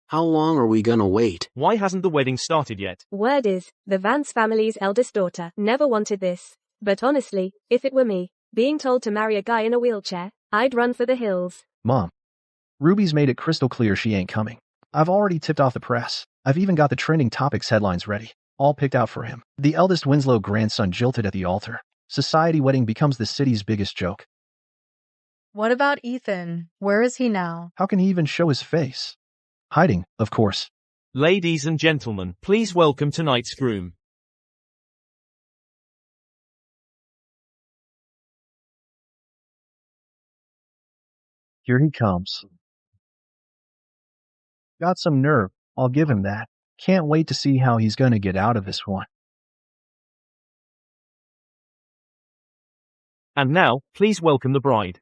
How long are we gonna wait? Why hasn't the wedding started yet? Word is, the Vance family's eldest daughter never wanted this. But honestly, if it were me, being told to marry a guy in a wheelchair, I'd run for the hills. Mom, Ruby's made it crystal clear she ain't coming. I've already tipped off the press. I've even got the trending topics headlines ready, all picked out for him. The eldest Winslow grandson jilted at the altar. Society wedding becomes the city's biggest joke. What about Ethan? Where is he now? How can he even show his face? Hiding, of course. Ladies and gentlemen, please welcome tonight's groom. Here he comes. Got some nerve, I'll give him that. Can't wait to see how he's gonna get out of this one. And now, please welcome the bride.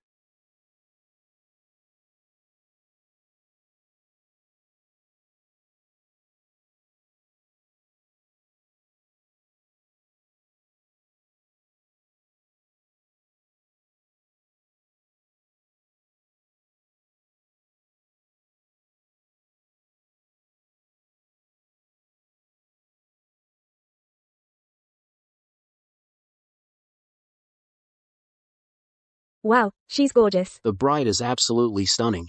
Wow, she's gorgeous. The bride is absolutely stunning.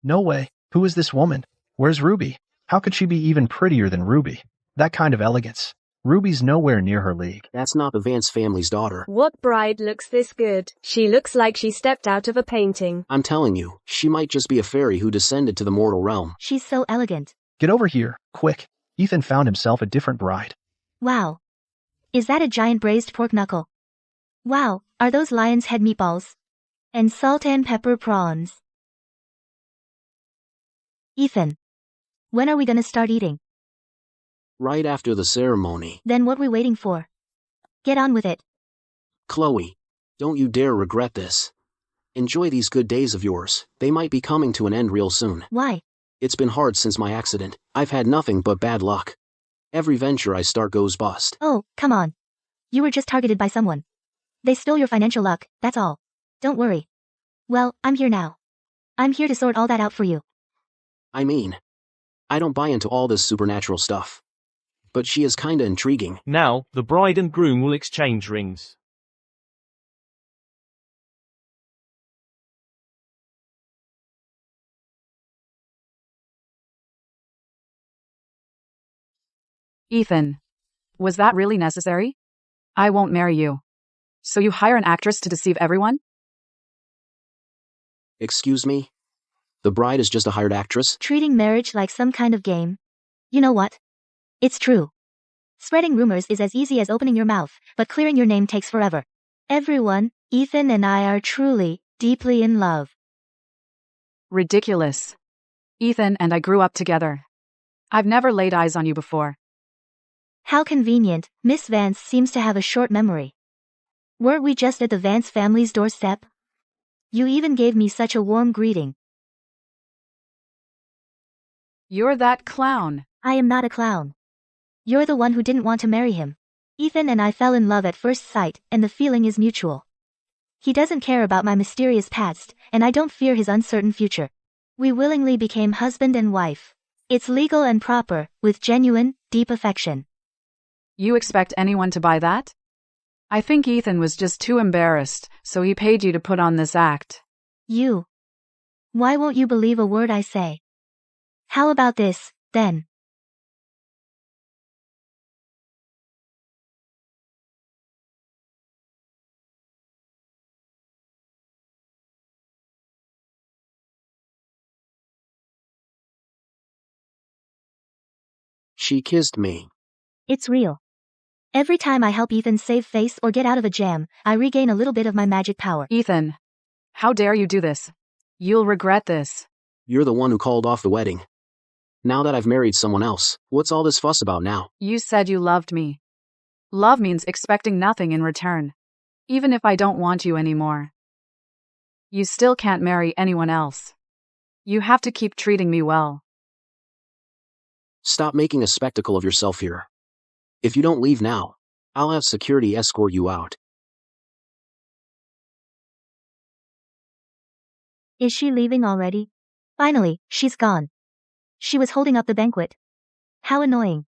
No way. Who is this woman? Where's Ruby? How could she be even prettier than Ruby? That kind of elegance. Ruby's nowhere near her league. That's not the Vance family's daughter. What bride looks this good? She looks like she stepped out of a painting. I'm telling you, she might just be a fairy who descended to the mortal realm. She's so elegant. Get over here, quick. Ethan found himself a different bride. Wow. Is that a giant braised pork knuckle? Wow, are those lion's head meatballs? And salt and pepper prawns. Ethan. When are we gonna start eating? Right after the ceremony. Then what we waiting for? Get on with it. Chloe, don't you dare regret this. Enjoy these good days of yours. They might be coming to an end real soon. Why? It's been hard since my accident. I've had nothing but bad luck. Every venture I start goes bust. Oh, come on. You were just targeted by someone. They stole your financial luck, that's all. Don't worry. Well, I'm here now. I'm here to sort all that out for you. I mean, I don't buy into all this supernatural stuff. But she is kinda intriguing. Now, the bride and groom will exchange rings. Ethan. Was that really necessary? I won't marry you. So you hire an actress to deceive everyone? Excuse me? The bride is just a hired actress? Treating marriage like some kind of game. You know what? It's true. Spreading rumors is as easy as opening your mouth, but clearing your name takes forever. Everyone, Ethan and I are truly, deeply in love. Ridiculous. Ethan and I grew up together. I've never laid eyes on you before. How convenient, Miss Vance seems to have a short memory. Weren't we just at the Vance family's doorstep? You even gave me such a warm greeting. You're that clown. I am not a clown. You're the one who didn't want to marry him. Ethan and I fell in love at first sight, and the feeling is mutual. He doesn't care about my mysterious past, and I don't fear his uncertain future. We willingly became husband and wife. It's legal and proper, with genuine, deep affection. You expect anyone to buy that? I think Ethan was just too embarrassed, so he paid you to put on this act. You. Why won't you believe a word I say? How about this, then? She kissed me. It's real. Every time I help Ethan save face or get out of a jam, I regain a little bit of my magic power. Ethan. How dare you do this? You'll regret this. You're the one who called off the wedding. Now that I've married someone else, what's all this fuss about now? You said you loved me. Love means expecting nothing in return. Even if I don't want you anymore. You still can't marry anyone else. You have to keep treating me well. Stop making a spectacle of yourself here. If you don't leave now, I'll have security escort you out. Is she leaving already? Finally, she's gone. She was holding up the banquet. How annoying.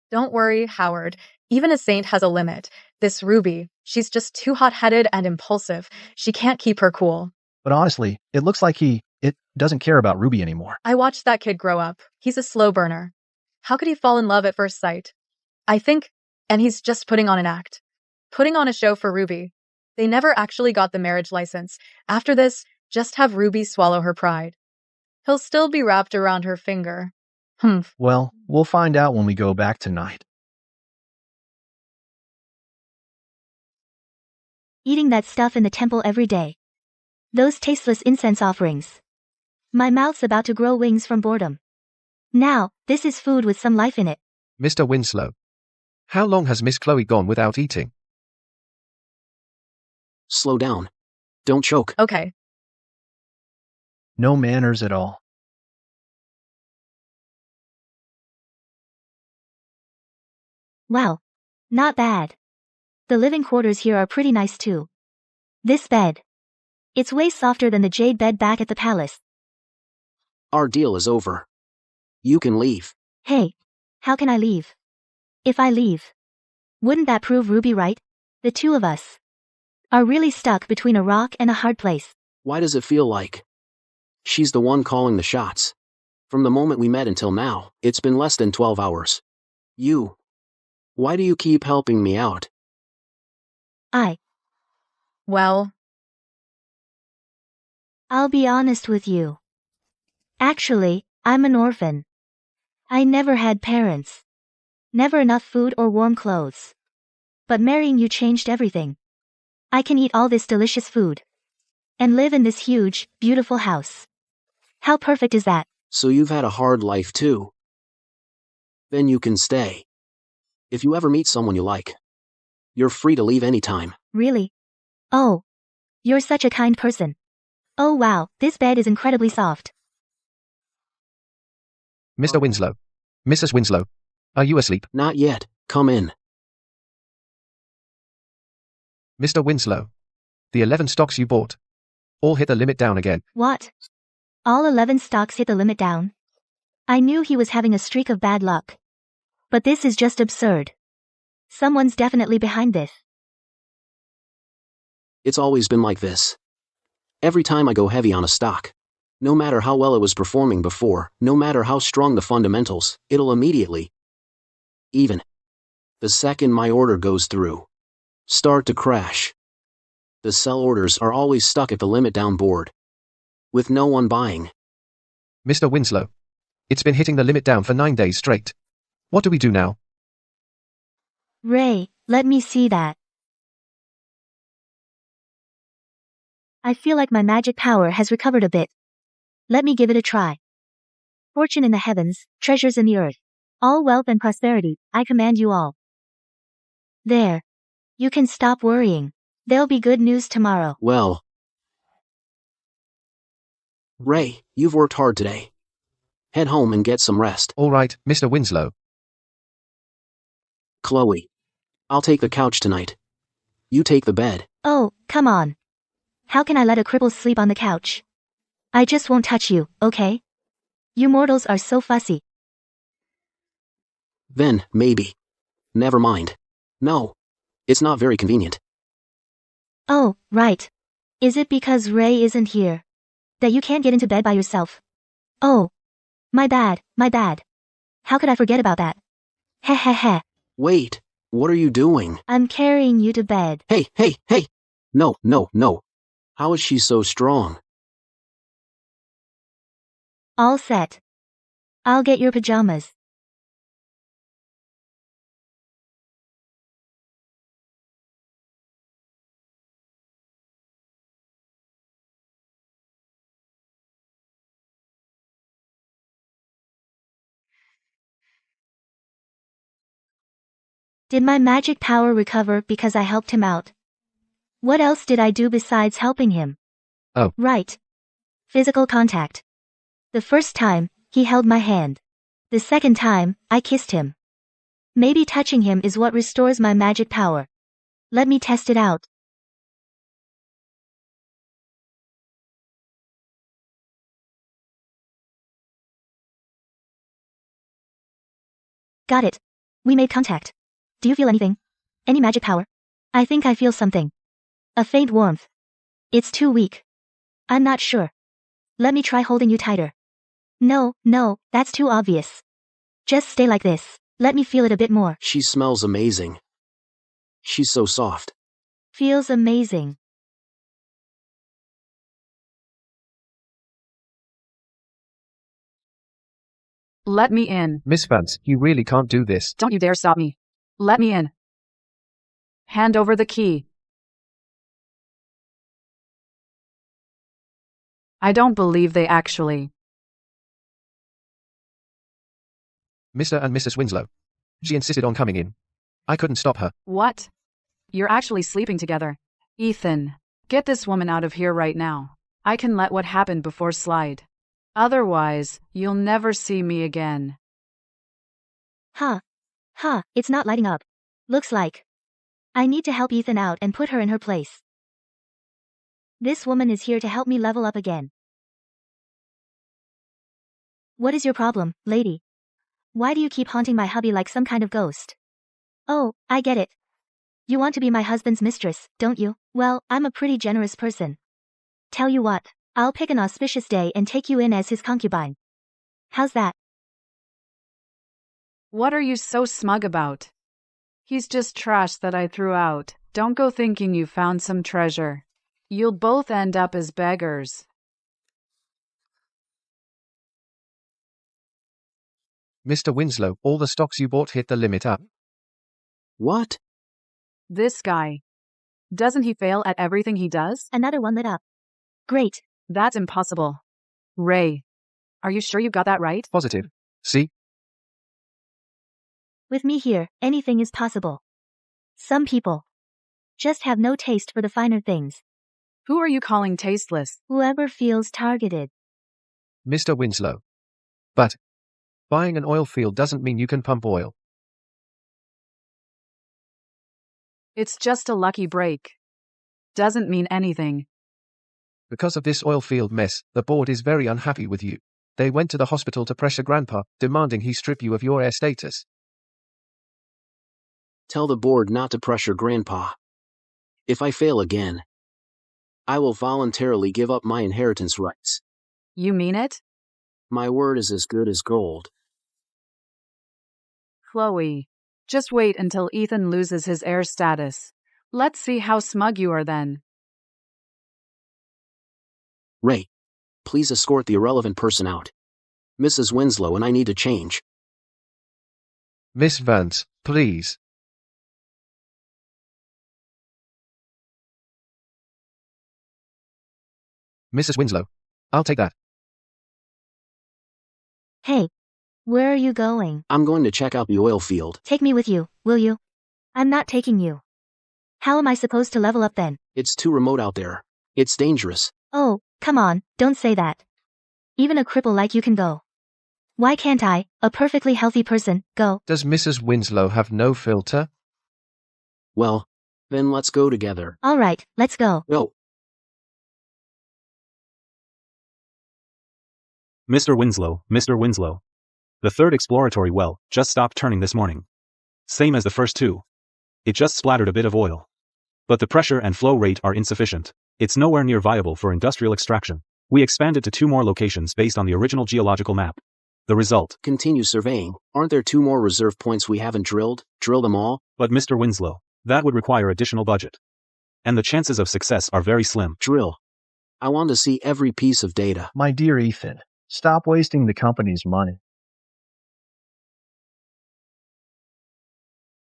Don't worry, Howard. Even a saint has a limit. This Ruby, she's just too hot-headed and impulsive. She can't keep her cool. But honestly, it looks like it doesn't care about Ruby anymore. I watched that kid grow up. He's a slow burner. How could he fall in love at first sight? I think, and he's just putting on an act. Putting on a show for Ruby. They never actually got the marriage license. After this, just have Ruby swallow her pride. He'll still be wrapped around her finger. Well, we'll find out when we go back tonight. Eating that stuff in the temple every day. Those tasteless incense offerings. My mouth's about to grow wings from boredom. Now, this is food with some life in it. Mr. Winslow. How long has Miss Chloe gone without eating? Slow down. Don't choke. Okay. No manners at all. Wow. Not bad. The living quarters here are pretty nice too. This bed. It's way softer than the jade bed back at the palace. Our deal is over. You can leave. Hey, how can I leave? If I leave, wouldn't that prove Ruby right? The two of us are really stuck between a rock and a hard place. Why does it feel like she's the one calling the shots? From the moment we met until now, it's been less than 12 hours. Why do you keep helping me out? Well, I'll be honest with you. Actually, I'm an orphan. I never had parents. Never enough food or warm clothes. But marrying you changed everything. I can eat all this delicious food. And live in this huge, beautiful house. How perfect is that? So you've had a hard life too. Then you can stay. If you ever meet someone you like, you're free to leave anytime. Really? Oh. You're such a kind person. Oh wow, this bed is incredibly soft. Mr. Winslow. Mrs. Winslow. Are you asleep? Not yet. Come in. Mr. Winslow. The 11 stocks you bought all hit the limit down again. What? All 11 stocks hit the limit down? I knew he was having a streak of bad luck. But this is just absurd. Someone's definitely behind this. It's always been like this. Every time I go heavy on a stock, no matter how well it was performing before, no matter how strong the fundamentals, it'll immediately, even the second my order goes through, start to crash. The sell orders are always stuck at the limit down board, with no one buying. Mr. Winslow. It's been hitting the limit down for 9 days straight. What do we do now? Ray, let me see that. I feel like my magic power has recovered a bit. Let me give it a try. Fortune in the heavens, treasures in the earth. All wealth and prosperity, I command you all. There. You can stop worrying. There'll be good news tomorrow. Well, Ray, you've worked hard today. Head home and get some rest. All right, Mr. Winslow. Chloe, I'll take the couch tonight. You take the bed. Oh, come on. How can I let a cripple sleep on the couch? I just won't touch you, okay? You mortals are so fussy. Then, maybe. Never mind. No. It's not very convenient. Oh, right. Is it because Ray isn't here that you can't get into bed by yourself? Oh. My bad, my bad. How could I forget about that? Heh heh heh. Wait, what are you doing? I'm carrying you to bed. Hey, hey, hey! No, no, no. How is she so strong? All set. I'll get your pajamas. Did my magic power recover because I helped him out? What else did I do besides helping him? Oh. Right. Physical contact. The first time, he held my hand. The second time, I kissed him. Maybe touching him is what restores my magic power. Let me test it out. Got it. We made contact. Do you feel anything? Any magic power? I think I feel something. A faint warmth. It's too weak. I'm not sure. Let me try holding you tighter. No, that's too obvious. Just stay like this. Let me feel it a bit more. She smells amazing. She's so soft. Feels amazing. Let me in. Miss Vance, you really can't do this. Don't you dare stop me. Let me in. Hand over the key. I don't believe they actually. Mr. and Mrs. Winslow. She insisted on coming in. I couldn't stop her. What? You're actually sleeping together. Ethan, get this woman out of here right now. I can let what happened before slide. Otherwise, you'll never see me again. It's not lighting up. Looks like. I need to help Ethan out and put her in her place. This woman is here to help me level up again. What is your problem, lady? Why do you keep haunting my hubby like some kind of ghost? Oh, I get it. You want to be my husband's mistress, don't you? Well, I'm a pretty generous person. Tell you what, I'll pick an auspicious day and take you in as his concubine. How's that? What are you so smug about? He's just trash that I threw out. Don't go thinking you found some treasure. You'll both end up as beggars. Mr. Winslow, all the stocks you bought hit the limit up. What? This guy. Doesn't he fail at everything he does? Another one lit up. Great. That's impossible. Ray, are you sure you got that right? Positive. See? With me here, anything is possible. Some people just have no taste for the finer things. Who are you calling tasteless? Whoever feels targeted. Mr. Winslow. But buying an oil field doesn't mean you can pump oil. It's just a lucky break. Doesn't mean anything. Because of this oil field mess, the board is very unhappy with you. They went to the hospital to pressure Grandpa, demanding he strip you of your heir status. Tell the board not to pressure Grandpa. If I fail again, I will voluntarily give up my inheritance rights. You mean it? My word is as good as gold. Chloe, just wait until Ethan loses his heir status. Let's see how smug you are then. Ray, please escort the irrelevant person out. Mrs. Winslow and I need to change. Miss Vance, please. Mrs. Winslow, I'll take that. Hey, where are you going? I'm going to check out the oil field. Take me with you, will you? I'm not taking you. How am I supposed to level up then? It's too remote out there. It's dangerous. Oh, come on, don't say that. Even a cripple like you can go. Why can't I, a perfectly healthy person, go? Does Mrs. Winslow have no filter? Well, then let's go together. All right, let's go. Go. Mr. Winslow. The third exploratory well just stopped turning this morning. Same as the first two. It just splattered a bit of oil. But the pressure and flow rate are insufficient. It's nowhere near viable for industrial extraction. We expanded to 2 more locations based on the original geological map. The result. Continue surveying. Aren't there 2 more reserve points we haven't drilled? Drill them all? But Mr. Winslow, that would require additional budget. And the chances of success are very slim. Drill. I want to see every piece of data. My dear Ethan, stop wasting the company's money.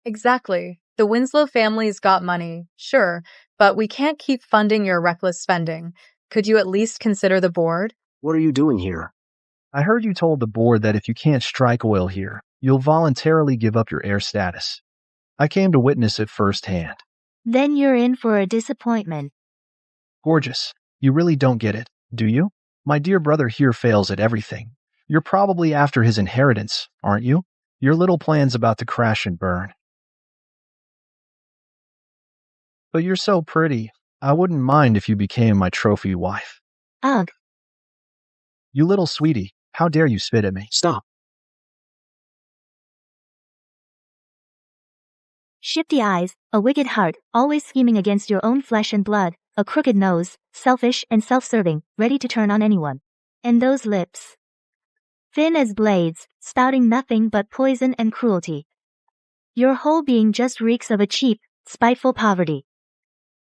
Exactly. The Winslow family's got money, sure, but we can't keep funding your reckless spending. Could you at least consider the board? What are you doing here? I heard you told the board that if you can't strike oil here, you'll voluntarily give up your heir status. I came to witness it firsthand. Then you're in for a disappointment. Gorgeous. You really don't get it, do you? My dear brother here fails at everything. You're probably after his inheritance, aren't you? Your little plan's about to crash and burn. But you're so pretty. I wouldn't mind if you became my trophy wife. Ugh. You little sweetie, how dare you spit at me? Stop. shifty eyes, a wicked heart, always scheming against your own flesh and blood, a crooked nose, selfish and self-serving, ready to turn on anyone. And those lips. Thin as blades, spouting nothing but poison and cruelty. Your whole being just reeks of a cheap, spiteful poverty.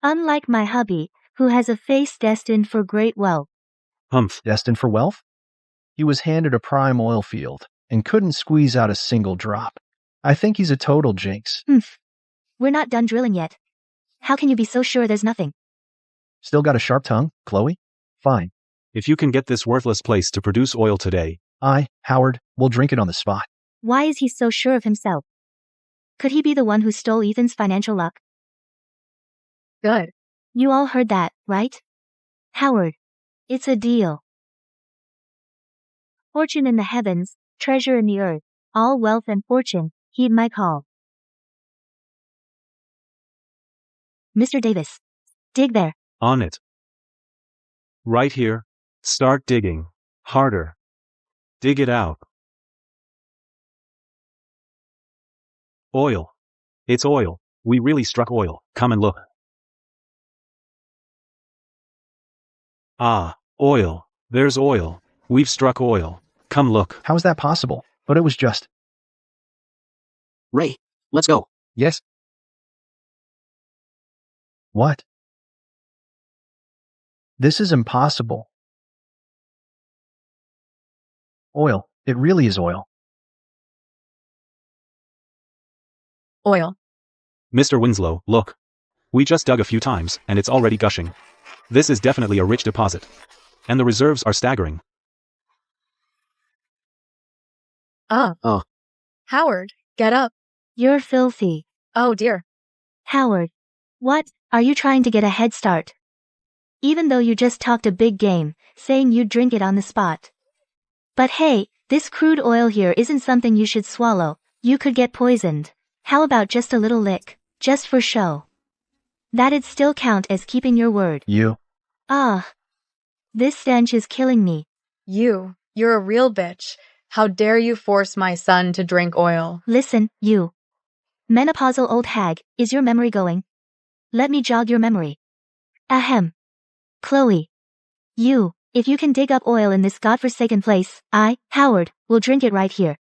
Unlike my hubby, who has a face destined for great wealth. Humph. Destined for wealth? He was handed a prime oil field and couldn't squeeze out a single drop. I think he's a total jinx. We're not done drilling yet. How can you be so sure there's nothing? Still got a sharp tongue, Chloe? Fine. If you can get this worthless place to produce oil today, Howard, will drink it on the spot. Why is he so sure of himself? Could he be the one who stole Ethan's financial luck? Good. You all heard that, right? Howard. It's a deal. Fortune in the heavens, treasure in the earth, all wealth and fortune, heed my call. Mr. Davis. Dig there. on it. Right here. Start digging. Harder. Dig it out. Oil. It's oil. We really struck oil. Come and look. Ah, oil. There's oil. We've struck oil. Come look. How is that possible? But it was just... Ray, let's go. Yes, What? This is impossible. Oil. It really is oil. Oil. Mr. Winslow, look. We just dug a few times, and it's already gushing. This is definitely a rich deposit. And the reserves are staggering. Oh. Howard, get up. You're filthy. Oh dear. Howard. What? Are you trying to get a head start? Even though you just talked a big game, saying you'd drink it on the spot. But hey, this crude oil here isn't something you should swallow. You could get poisoned. How about just a little lick, just for show? That'd still count as keeping your word. You. Ah. This stench is killing me. You're a real bitch. How dare you force my son to drink oil? Listen, you. Menopausal old hag, is your memory going? Let me jog your memory. Ahem. Chloe. You, if you can dig up oil in this godforsaken place, I, Howard, will drink it right here.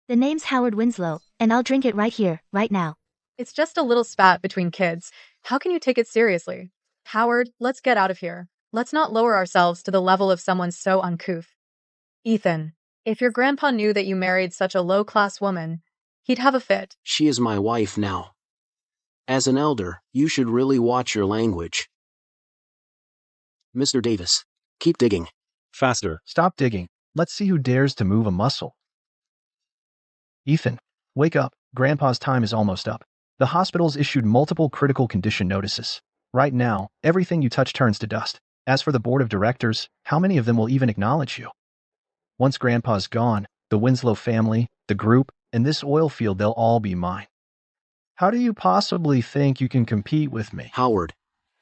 The name's Howard Winslow, and I'll drink it right here, right now. It's just a little spat between kids. How can you take it seriously? Howard, let's get out of here. Let's not lower ourselves to the level of someone so uncouth. Ethan, if your grandpa knew that you married such a low-class woman, he'd have a fit. She is my wife now. As an elder, you should really watch your language. Mr. Davis, keep digging. Faster. Stop digging. Let's see who dares to move a muscle. Ethan, wake up. Grandpa's time is almost up. The hospital's issued multiple critical condition notices. Right now, everything you touch turns to dust. As for the board of directors, how many of them will even acknowledge you? Once Grandpa's gone, the Winslow family, the group, and this oil field, they'll all be mine. How do you possibly think you can compete with me? Howard,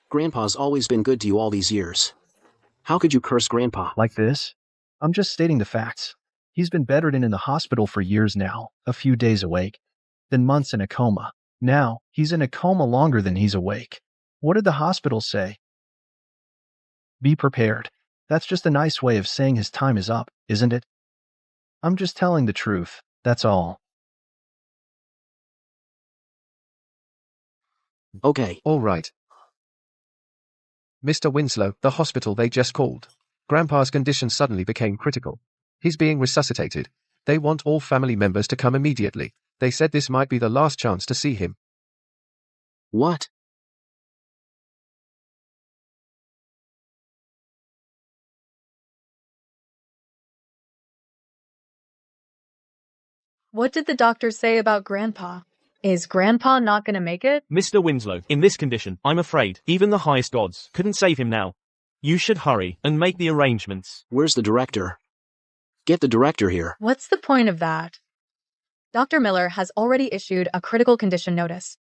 Grandpa's always been good to you all these years. How could you curse Grandpa? Like this? I'm just stating the facts. He's been bedridden in the hospital for years now, a few days awake, then months in a coma. Now, he's in a coma longer than he's awake. What did the hospital say? Be prepared. That's just a nice way of saying his time is up, isn't it? I'm just telling the truth, that's all. Okay. all right. Mr. Winslow, the hospital they just called. Grandpa's condition suddenly became critical. He's being resuscitated. They want all family members to come immediately. They said this might be the last chance to see him. What? What did the doctor say about Grandpa? Is Grandpa not going to make it? Mr. Winslow, in this condition, I'm afraid, even the highest gods couldn't save him now. You should hurry and make the arrangements. Where's the director? Get the director here. What's the point of that? Dr. Miller has already issued a critical condition notice.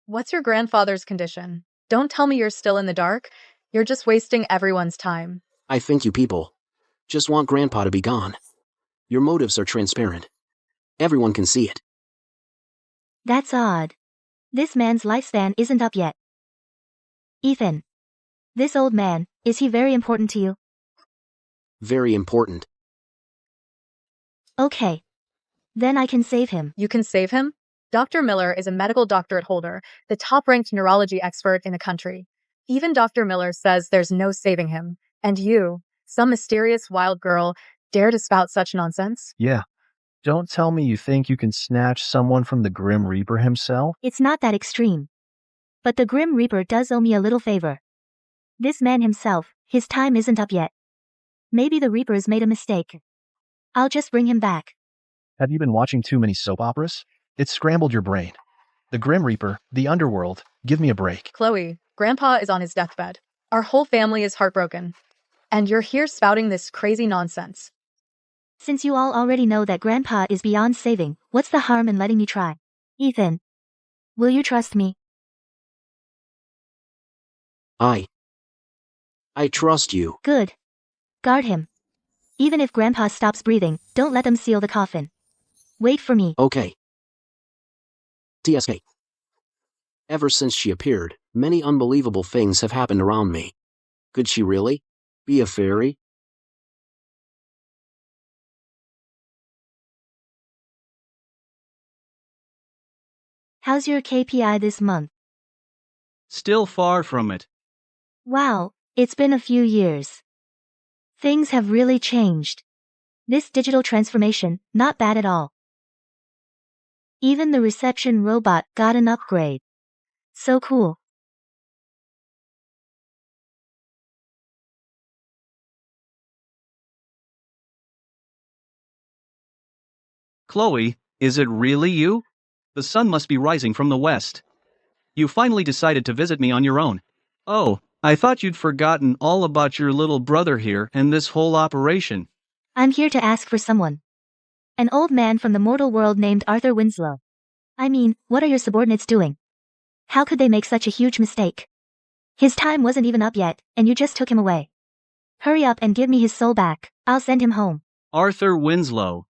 What's your grandfather's condition? Don't tell me you're still in the dark. You're just wasting everyone's time. I think you people just want Grandpa to be gone. Your motives are transparent. Everyone can see it. That's odd. This man's lifespan isn't up yet. Ethan. This old man, is he very important to you? Very important. Okay. Then I can save him. You can save him? Dr. Miller is a medical doctorate holder, the top-ranked neurology expert in the country. Even Dr. Miller says there's no saving him. And you, some mysterious wild girl, dare to spout such nonsense? Yeah. Don't tell me you think you can snatch someone from the Grim Reaper himself? It's not that extreme. But the Grim Reaper does owe me a little favor. This man himself, his time isn't up yet. Maybe the Reaper's made a mistake. I'll just bring him back. Have you been watching too many soap operas? It's scrambled your brain. The Grim Reaper, the underworld, give me a break. Chloe, Grandpa is on his deathbed. Our whole family is heartbroken. And you're here spouting this crazy nonsense. Since you all already know that Grandpa is beyond saving, what's the harm in letting me try? Ethan. Will you trust me? I trust you. Good. Guard him. Even if Grandpa stops breathing, don't let them seal the coffin. Wait for me. Okay. TSK. Ever since she appeared, many unbelievable things have happened around me. Could she really be a fairy? How's your KPI this month? Still far from it. Wow, it's been a few years. Things have really changed. This digital transformation, not bad at all. Even the reception robot got an upgrade. So cool. Chloe, is it really you? The sun must be rising from the west. You finally decided to visit me on your own. Oh, I thought you'd forgotten all about your little brother here and this whole operation. I'm here to ask for someone. An old man from the mortal world named Arthur Winslow. I mean, what are your subordinates doing? How could they make such a huge mistake? His time wasn't even up yet, and you just took him away. Hurry up and give me his soul back. I'll send him home. Arthur Winslow.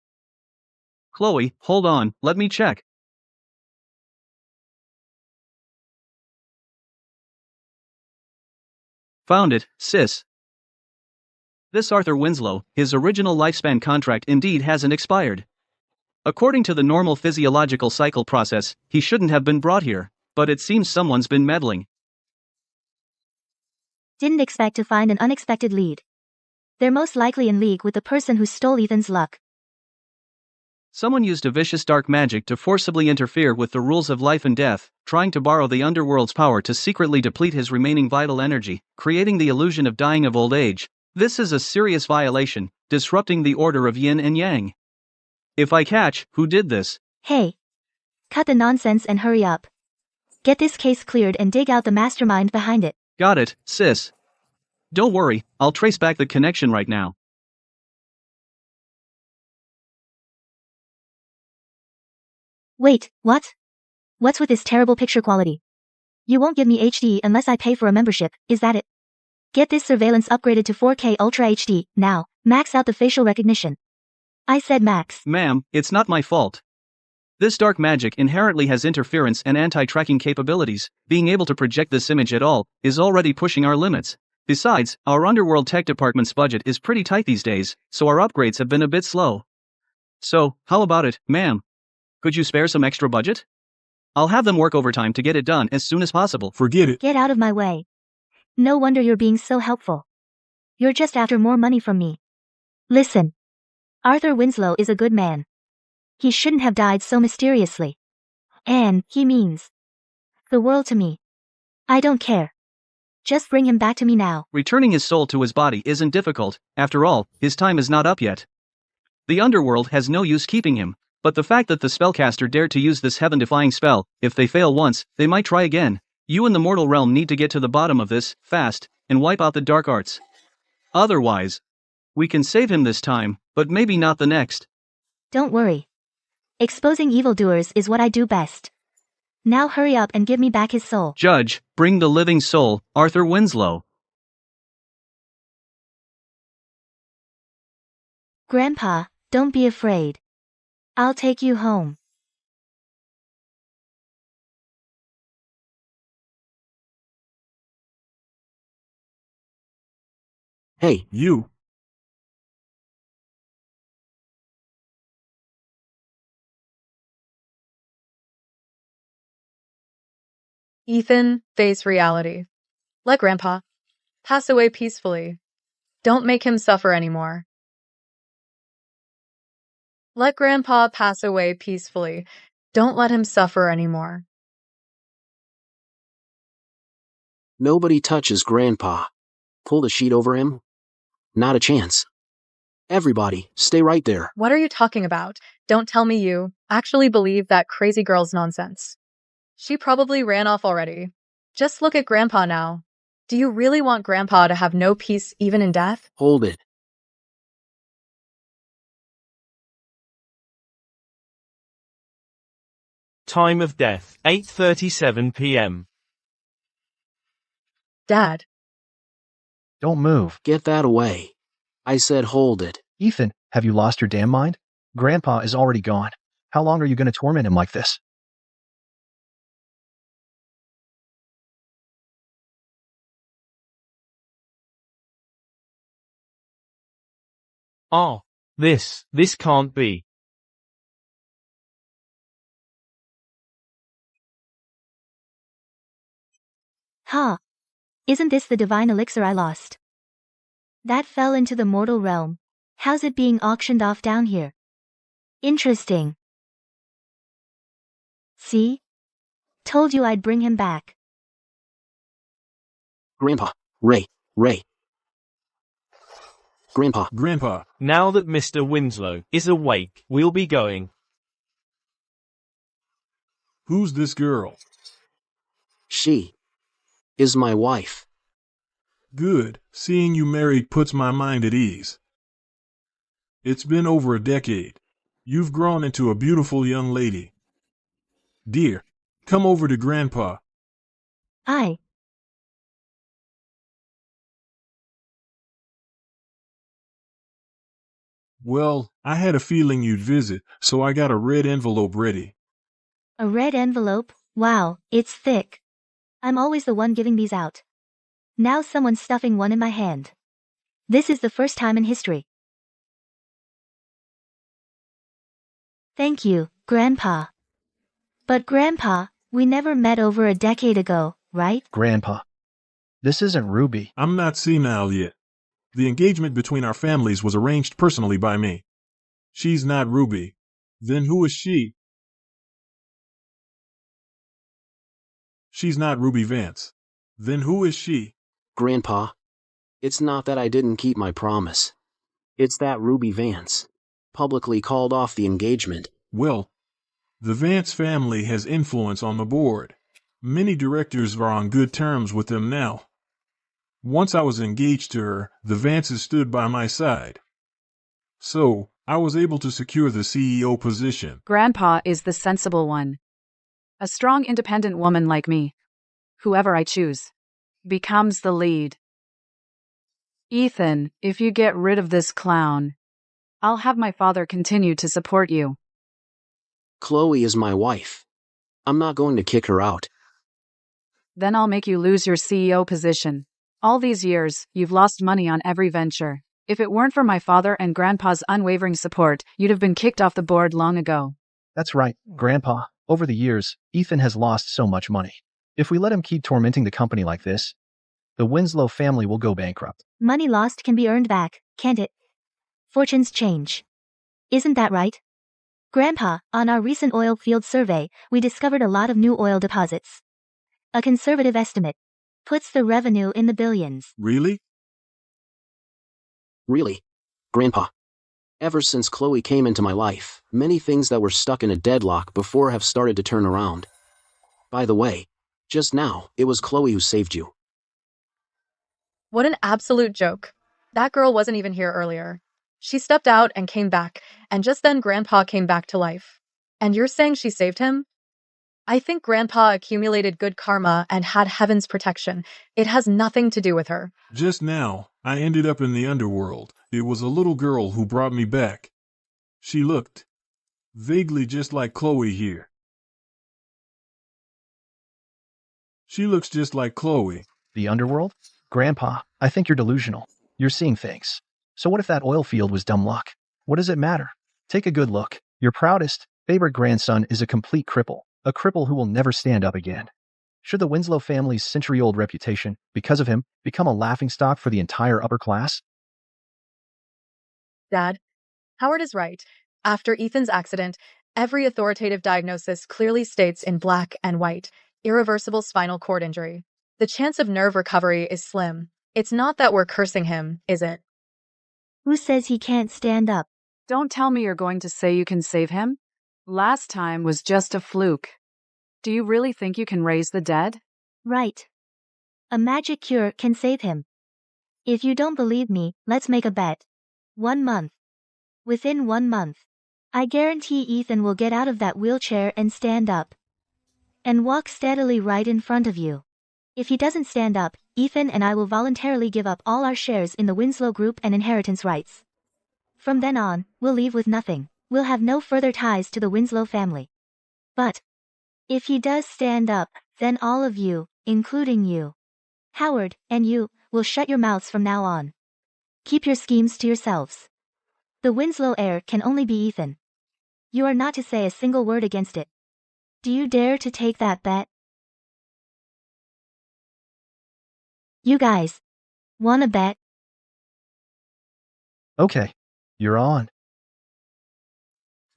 Chloe, hold on, let me check. Found it, sis. This Arthur Winslow, his original lifespan contract indeed hasn't expired. According to the normal physiological cycle process, he shouldn't have been brought here, but it seems someone's been meddling. Didn't expect to find an unexpected lead. They're most likely in league with the person who stole Ethan's luck. Someone used a vicious dark magic to forcibly interfere with the rules of life and death, trying to borrow the underworld's power to secretly deplete his remaining vital energy, creating the illusion of dying of old age. This is a serious violation, disrupting the order of yin and yang. If I catch who did this... Hey. Cut the nonsense and hurry up. Get this case cleared and dig out the mastermind behind it. Got it, sis. Don't worry, I'll trace back the connection right now. Wait, what? What's with this terrible picture quality? You won't give me HD unless I pay for a membership, is that it? Get this surveillance upgraded to 4K Ultra HD, now. Max out the facial recognition. I said max. Ma'am, it's not my fault. This dark magic inherently has interference and anti-tracking capabilities. Being able to project this image at all is already pushing our limits. Besides, our underworld tech department's budget is pretty tight these days, so our upgrades have been a bit slow. So, how about it, ma'am? Could you spare some extra budget? I'll have them work overtime to get it done as soon as possible. Forget it. Get out of my way. No wonder you're being so helpful. You're just after more money from me. Listen. Arthur Winslow is a good man. He shouldn't have died so mysteriously. And he means the world to me. I don't care. Just bring him back to me now. Returning his soul to his body isn't difficult. After all, his time is not up yet. The underworld has no use keeping him, but the fact that the spellcaster dared to use this heaven-defying spell, if they fail once, they might try again. You and the mortal realm need to get to the bottom of this, fast, and wipe out the dark arts. Otherwise, we can save him this time, but maybe not the next. Don't worry. Exposing evildoers is what I do best. Now hurry up and give me back his soul. Judge, bring the living soul, Arthur Winslow. Grandpa, don't be afraid. I'll take you home. Hey, You. Ethan, face reality. Let Grandpa pass away peacefully. Don't make him suffer anymore. Let Grandpa pass away peacefully. Don't let him suffer anymore. nobody touches Grandpa. Pull the sheet over him? Not a chance. Everybody, stay right there. What are you talking about? Don't tell me you actually believe that crazy girl's nonsense. She probably ran off already. Just look at Grandpa now. Do you really want Grandpa to have no peace even in death? Hold it. Time of death, 8:37 p.m. Dad, Don't move. Get that away. I said hold it. Ethan, have you lost your damn mind? Grandpa is already gone. How long are you going to torment him like this? Oh. This can't be. Huh. Isn't this the divine elixir I lost? That fell into the mortal realm. How's it being auctioned off down here? Interesting. See? Told you I'd bring him back. Grandpa. Ray. Grandpa. Grandpa. Now that Mr. Winslow is awake, we'll be going. Who's this girl? She is my wife. Good. Seeing you married puts my mind at ease. It's been over a decade. You've grown into a beautiful young lady. Dear, come over to Grandpa. I. Well, I had a feeling you'd visit, so I got a red envelope ready. A red envelope? Wow, it's thick. I'm always the one giving these out. Now someone's stuffing one in my hand. This is the first time in history. Thank you, Grandpa. But Grandpa, we never met over a decade ago, right? Grandpa. This isn't Ruby. I'm not senile yet. The engagement between our families was arranged personally by me. She's not Ruby. Then who is she? She's not Ruby Vance. Then who is she? Grandpa. It's not that I didn't keep my promise. It's that Ruby Vance publicly called off the engagement. Well, the Vance family has influence on the board. Many directors are on good terms with them now. Once I was engaged to her, the Vances stood by my side. So, I was able to secure the CEO position. Grandpa is the sensible one. A strong, independent woman like me, whoever I choose, becomes the lead. Ethan, if you get rid of this clown, I'll have my father continue to support you. Chloe is my wife. I'm not going to kick her out. Then I'll make you lose your CEO position. All these years, you've lost money on every venture. If it weren't for my father and Grandpa's unwavering support, you'd have been kicked off the board long ago. That's right, Grandpa. Over the years, Ethan has lost so much money. If we let him keep tormenting the company like this, the Winslow family will go bankrupt. Money lost can be earned back, can't it? Fortunes change. Isn't that right? Grandpa, on our recent oil field survey, we discovered a lot of new oil deposits. A conservative estimate puts the revenue in the billions. Really? Really? Grandpa. Ever since Chloe came into my life, many things that were stuck in a deadlock before have started to turn around. By the way, just now, it was Chloe who saved you. what an absolute joke. That girl wasn't even here earlier. She stepped out and came back, and just then Grandpa came back to life. And you're saying she saved him? I think Grandpa accumulated good karma and had heaven's protection. It has nothing to do with her. Just now, I ended up in the underworld. It was a little girl who brought me back. She looked Vaguely just like Chloe here. She looks just like Chloe. The underworld? Grandpa, I think you're delusional. You're seeing things. So what if that oil field was dumb luck? What does it matter? Take a good look. Your proudest, favorite grandson is a complete cripple, a cripple who will never stand up again. Should the Winslow family's century-old reputation, because of him, become a laughingstock for the entire upper class? Dad, Howard is right. After Ethan's accident, every authoritative diagnosis clearly states in black and white, irreversible spinal cord injury. The chance of nerve recovery is slim. It's not that we're cursing him, is it? Who says he can't stand up? Don't tell me you're going to say you can save him. Last time was just a fluke. Do you really think you can raise the dead? Right. A magic cure can save him. If you don't believe me, let's make a bet. 1 month. Within 1 month, I guarantee Ethan will get out of that wheelchair and stand up. And walk steadily right in front of you. If he doesn't stand up, Ethan and I will voluntarily give up all our shares in the Winslow Group and inheritance rights. From then on, we'll leave with nothing. We'll have no further ties to the Winslow family. But if he does stand up, then all of you, including you, Howard, and you, will shut your mouths from now on. Keep your schemes to yourselves. The Winslow heir can only be Ethan. You are not to say a single word against it. Do you dare to take that bet? You guys. Wanna bet? Okay. You're on.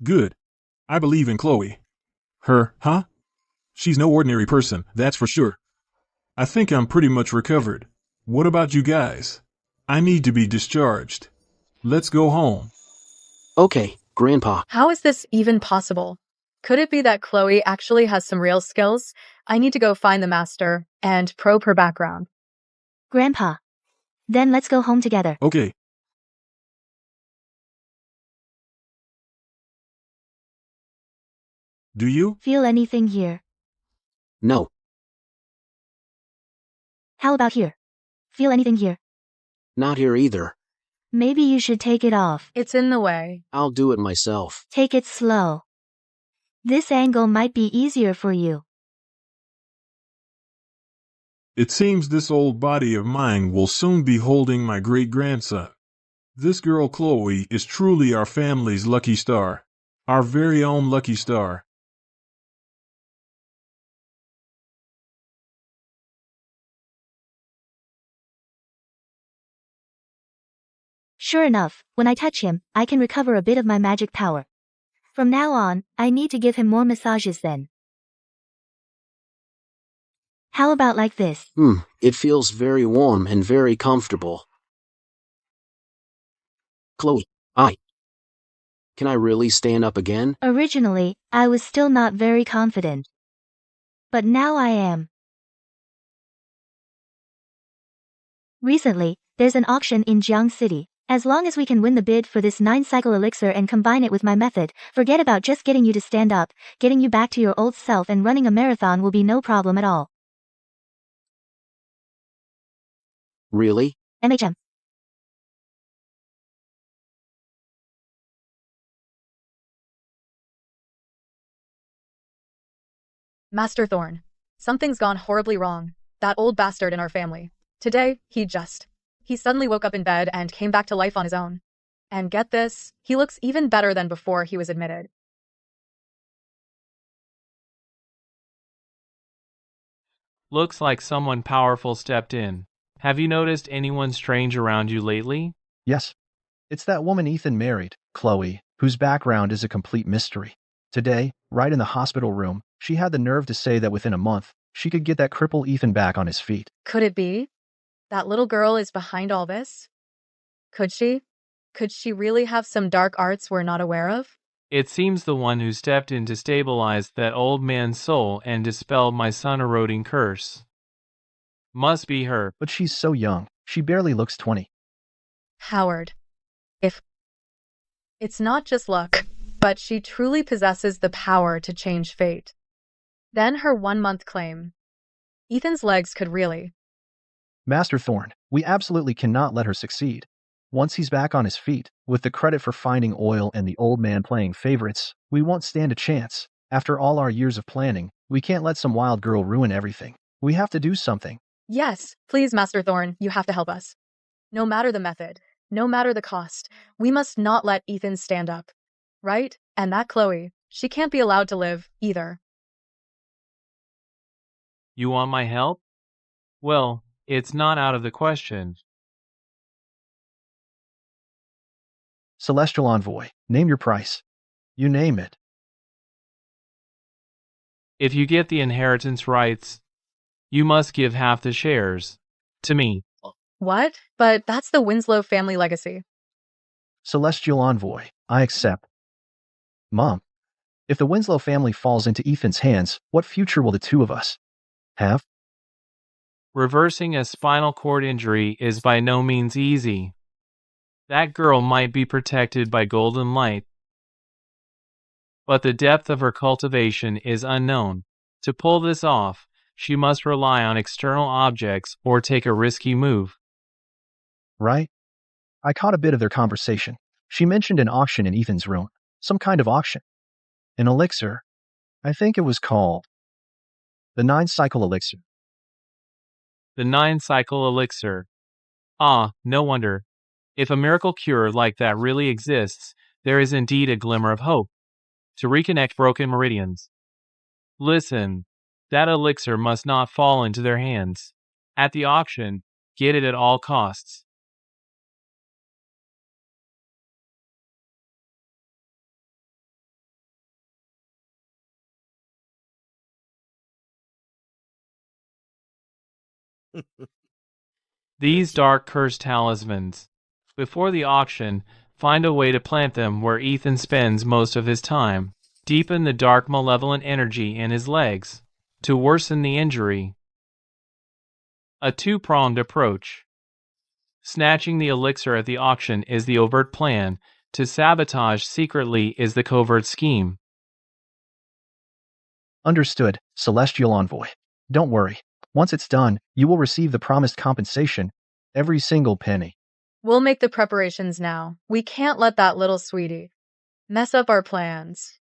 Good. I believe in Chloe. Her, huh? She's no ordinary person, that's for sure. I think I'm pretty much recovered. What about you guys? I need to be discharged. Let's go home. Okay, Grandpa. How is this even possible? Could it be that Chloe actually has some real skills? I need to go find the master and probe her background. Grandpa. Then let's go home together. Okay. Do you? Feel anything here? No. How about here? Feel anything here? Not here either. Maybe you should take it off. It's in the way. I'll do it myself. Take it slow. This angle might be easier for you. It seems this old body of mine will soon be holding my great-grandson. This girl Chloe is truly our family's lucky star. Our very own lucky star. Sure enough, when I touch him, I can recover a bit of my magic power. From now on, I need to give him more massages then. How about like this? It feels very warm and very comfortable. Chloe, can I really stand up again? Originally, I was still not very confident. But now I am. Recently, there's an auction in Jiang City. As long as we can win the bid for this 9-cycle elixir and combine it with my method, forget about just getting you to stand up, getting you back to your old self and running a marathon will be no problem at all. Really? MHM. Master Thorn. Something's gone horribly wrong. That old bastard in our family. Today, he suddenly woke up in bed and came back to life on his own. And get this, he looks even better than before he was admitted. Looks like someone powerful stepped in. Have you noticed anyone strange around you lately? Yes. It's that woman Ethan married, Chloe, whose background is a complete mystery. Today, right in the hospital room, she had the nerve to say that within a month, she could get that cripple Ethan back on his feet. Could it be? That little girl is behind all this? Could she? Could she really have some dark arts we're not aware of? It seems the one who stepped in to stabilize that old man's soul and dispel my sun-eroding curse. Must be her. But she's so young. She barely looks 20. Howard. If it's not just luck, but she truly possesses the power to change fate. Then her 1-month claim. Ethan's legs could really. Master Thorn, we absolutely cannot let her succeed. Once he's back on his feet, with the credit for finding oil and the old man playing favorites, we won't stand a chance. After all our years of planning, we can't let some wild girl ruin everything. We have to do something. Yes, please, Master Thorn, you have to help us. No matter the method, no matter the cost, we must not let Ethan stand up. Right? And that Chloe, she can't be allowed to live, either. You want my help? Well, it's not out of the question. Celestial Envoy, name your price. You name it. If you get the inheritance rights, you must give half the shares to me. What? But that's the Winslow family legacy. Celestial Envoy, I accept. Mom, if the Winslow family falls into Ethan's hands, what future will the two of us have? Reversing a spinal cord injury is by no means easy. That girl might be protected by golden light, but the depth of her cultivation is unknown. To pull this off, she must rely on external objects or take a risky move. Right? I caught a bit of their conversation. She mentioned an auction in Ethan's room. Some kind of auction. An elixir. I think it was called the 9-cycle elixir. The 9-cycle elixir. Ah, no wonder. If a miracle cure like that really exists, there is indeed a glimmer of hope. To reconnect broken meridians. Listen, that elixir must not fall into their hands. At the auction, get it at all costs. These dark cursed talismans. Before the auction, find a way to plant them where Ethan spends most of his time. Deepen the dark malevolent energy in his legs. To worsen the injury. A two-pronged approach. Snatching the elixir at the auction is the overt plan. To sabotage secretly is the covert scheme. Understood, Celestial Envoy. Don't worry. Once it's done, you will receive the promised compensation. Every single penny. We'll make the preparations now. We can't let that little sweetie mess up our plans.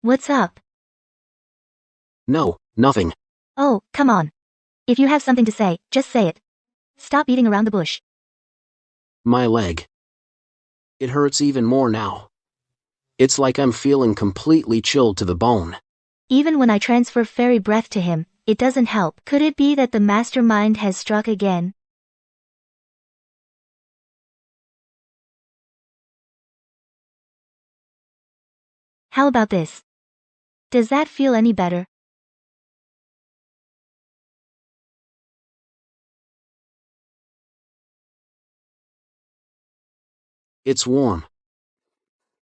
What's up? No, nothing. Oh, come on. If you have something to say, just say it. Stop beating around the bush. My leg. It hurts even more now. It's like I'm feeling completely chilled to the bone. Even when I transfer fairy breath to him, it doesn't help. Could it be that the mastermind has struck again? How about this? Does that feel any better? It's warm.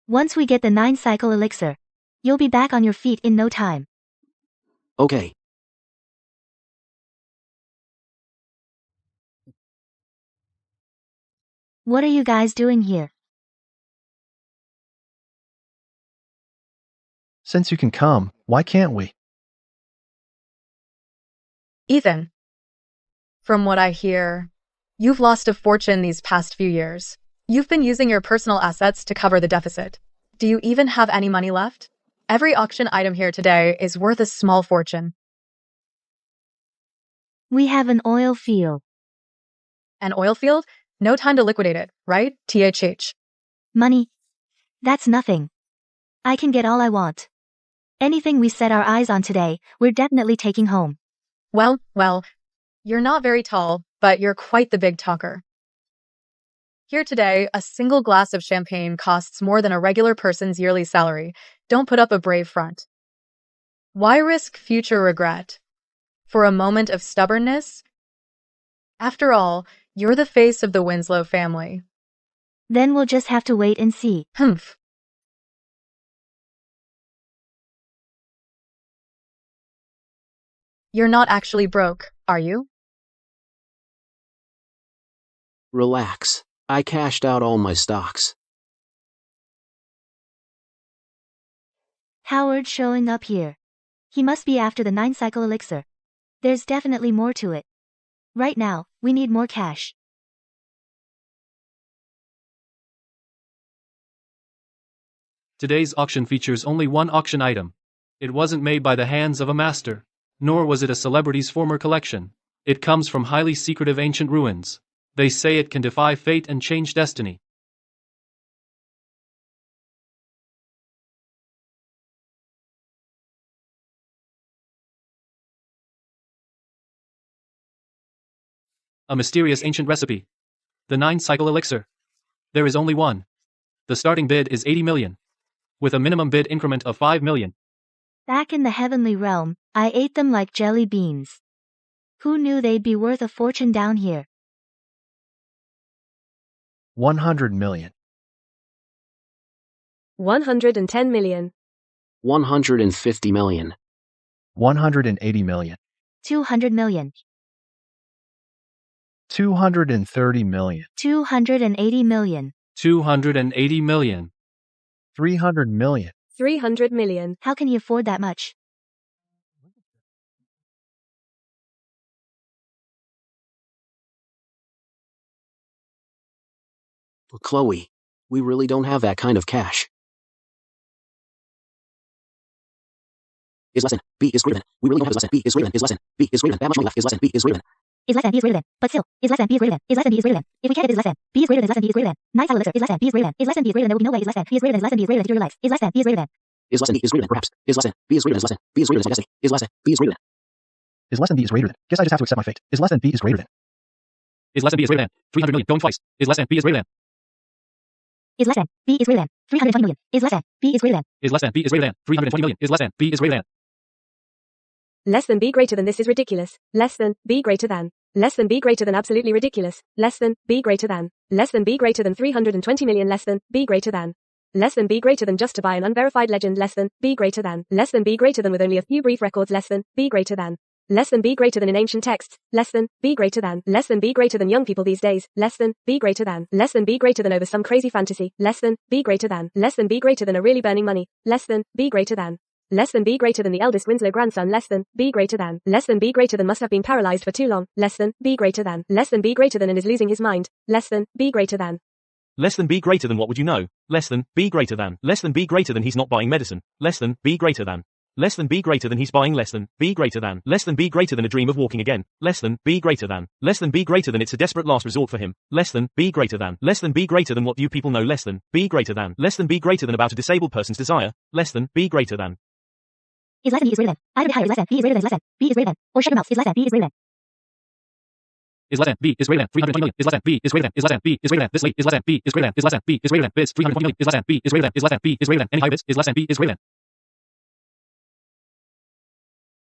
Once we get the 9-cycle elixir, you'll be back on your feet in no time. Okay. What are you guys doing here? Since you can come, why can't we? Ethan, from what I hear, you've lost a fortune these past few years. You've been using your personal assets to cover the deficit. Do you even have any money left? Every auction item here today is worth a small fortune. We have an oil field. An oil field? No time to liquidate it, right? THH. Money? That's nothing. I can get all I want. Anything we set our eyes on today, we're definitely taking home. Well, you're not very tall, but you're quite the big talker. Here today, a single glass of champagne costs more than a regular person's yearly salary. Don't put up a brave front. Why risk future regret? For a moment of stubbornness? After all, you're the face of the Winslow family. Then we'll just have to wait and see. Humph. You're not actually broke, are you? Relax. I cashed out all my stocks. Howard showing up here. He must be after the 9-cycle elixir. There's definitely more to it. Right now, we need more cash. Today's auction features only one auction item. It wasn't made by the hands of a master, nor was it a celebrity's former collection. It comes from highly secretive ancient ruins. They say it can defy fate and change destiny. A mysterious ancient recipe. The 9-cycle elixir. There is only one. The starting bid is 80 million. With a minimum bid increment of 5 million. Back in the heavenly realm, I ate them like jelly beans. Who knew they'd be worth a fortune down here? 100 million. 110 million. 150 million. 180 million. 200 million. 230 million. 280 million. 280 million. 300 million. 300 million. How can you afford that much? But Chloe, we really don't have that kind of cash. Is less than. B is greater than. We really don't have is less than. B is greater than. Is less than. B is greater than. That much money left. Is less than. B is greater than. Is less than B is greater than. But still, is less than B is greater than. Is less than B is greater than. If we can't get it is less than. B is greater than is less than B is greater than. 9-cycle elixir is less than B is greater than. Is less than B is greater than. There will be no way is less than. B is greater than is less than B is greater than. Your life. Is less than B is greater than. Is less than. B is greater than. Perhaps. Is less than. B is greater than. Is less than. B is greater than. Suggesting. Is less than. B is greater than. Is less than B is greater than. Guess I just have to accept my fate. Is less than B is greater than. Is less than B is greater than. 300 million. Going twice. Is less than B is greater than. Is less than B is greater than. 320 million. Is less than B is greater than. Is less than B is greater than. 320 million. Is less than B is greater than. Less than B greater than. This is ridiculous. Less than B greater than. Less than B greater than. Absolutely ridiculous. Less than B greater than. Less than B greater than 320 million. Less than B greater than. Less than B greater than just to buy an unverified legend. Less than B greater than. Less than B greater than with only a few brief records. Less than B greater than. Less than B greater than in ancient texts. Less than B greater than. Less than B greater than young people these days. Less than B greater than. Less than B greater than over some crazy fantasy. Less than B greater than. Less than B greater than a really burning money. Less than B greater than. Less than B greater than the eldest Winslow grandson. Less than B greater than. Less than B greater than must have been paralyzed for too long. Less than B greater than. Less than B greater than and is losing his mind. Less than B greater than. Less than B greater than what would you know? Less than B greater than. Less than B greater than he's not buying medicine. Less than B greater than. Less than B greater than he's buying. Less than B greater than. Less than B greater than a dream of walking again. Less than B greater than. Less than B greater than it's a desperate last resort for him. Less than B greater than. Less than B greater than what you people know. Less than B greater than. Less than B greater than about a disabled person's desire. Less than B greater than. Is less than B is greater than. Either bit higher is less than B is greater than is less than B is greater than. Or shut your mouth. Is less than B is greater than. Is less than B is greater than. 320 million. Is less than B is greater than. Is less than B is greater than. This late is less than B is greater than. Is less than B is greater than. Bids 320 million. Is less than B is greater than. Is less than B is greater than. Any high bids is less than B is greater than.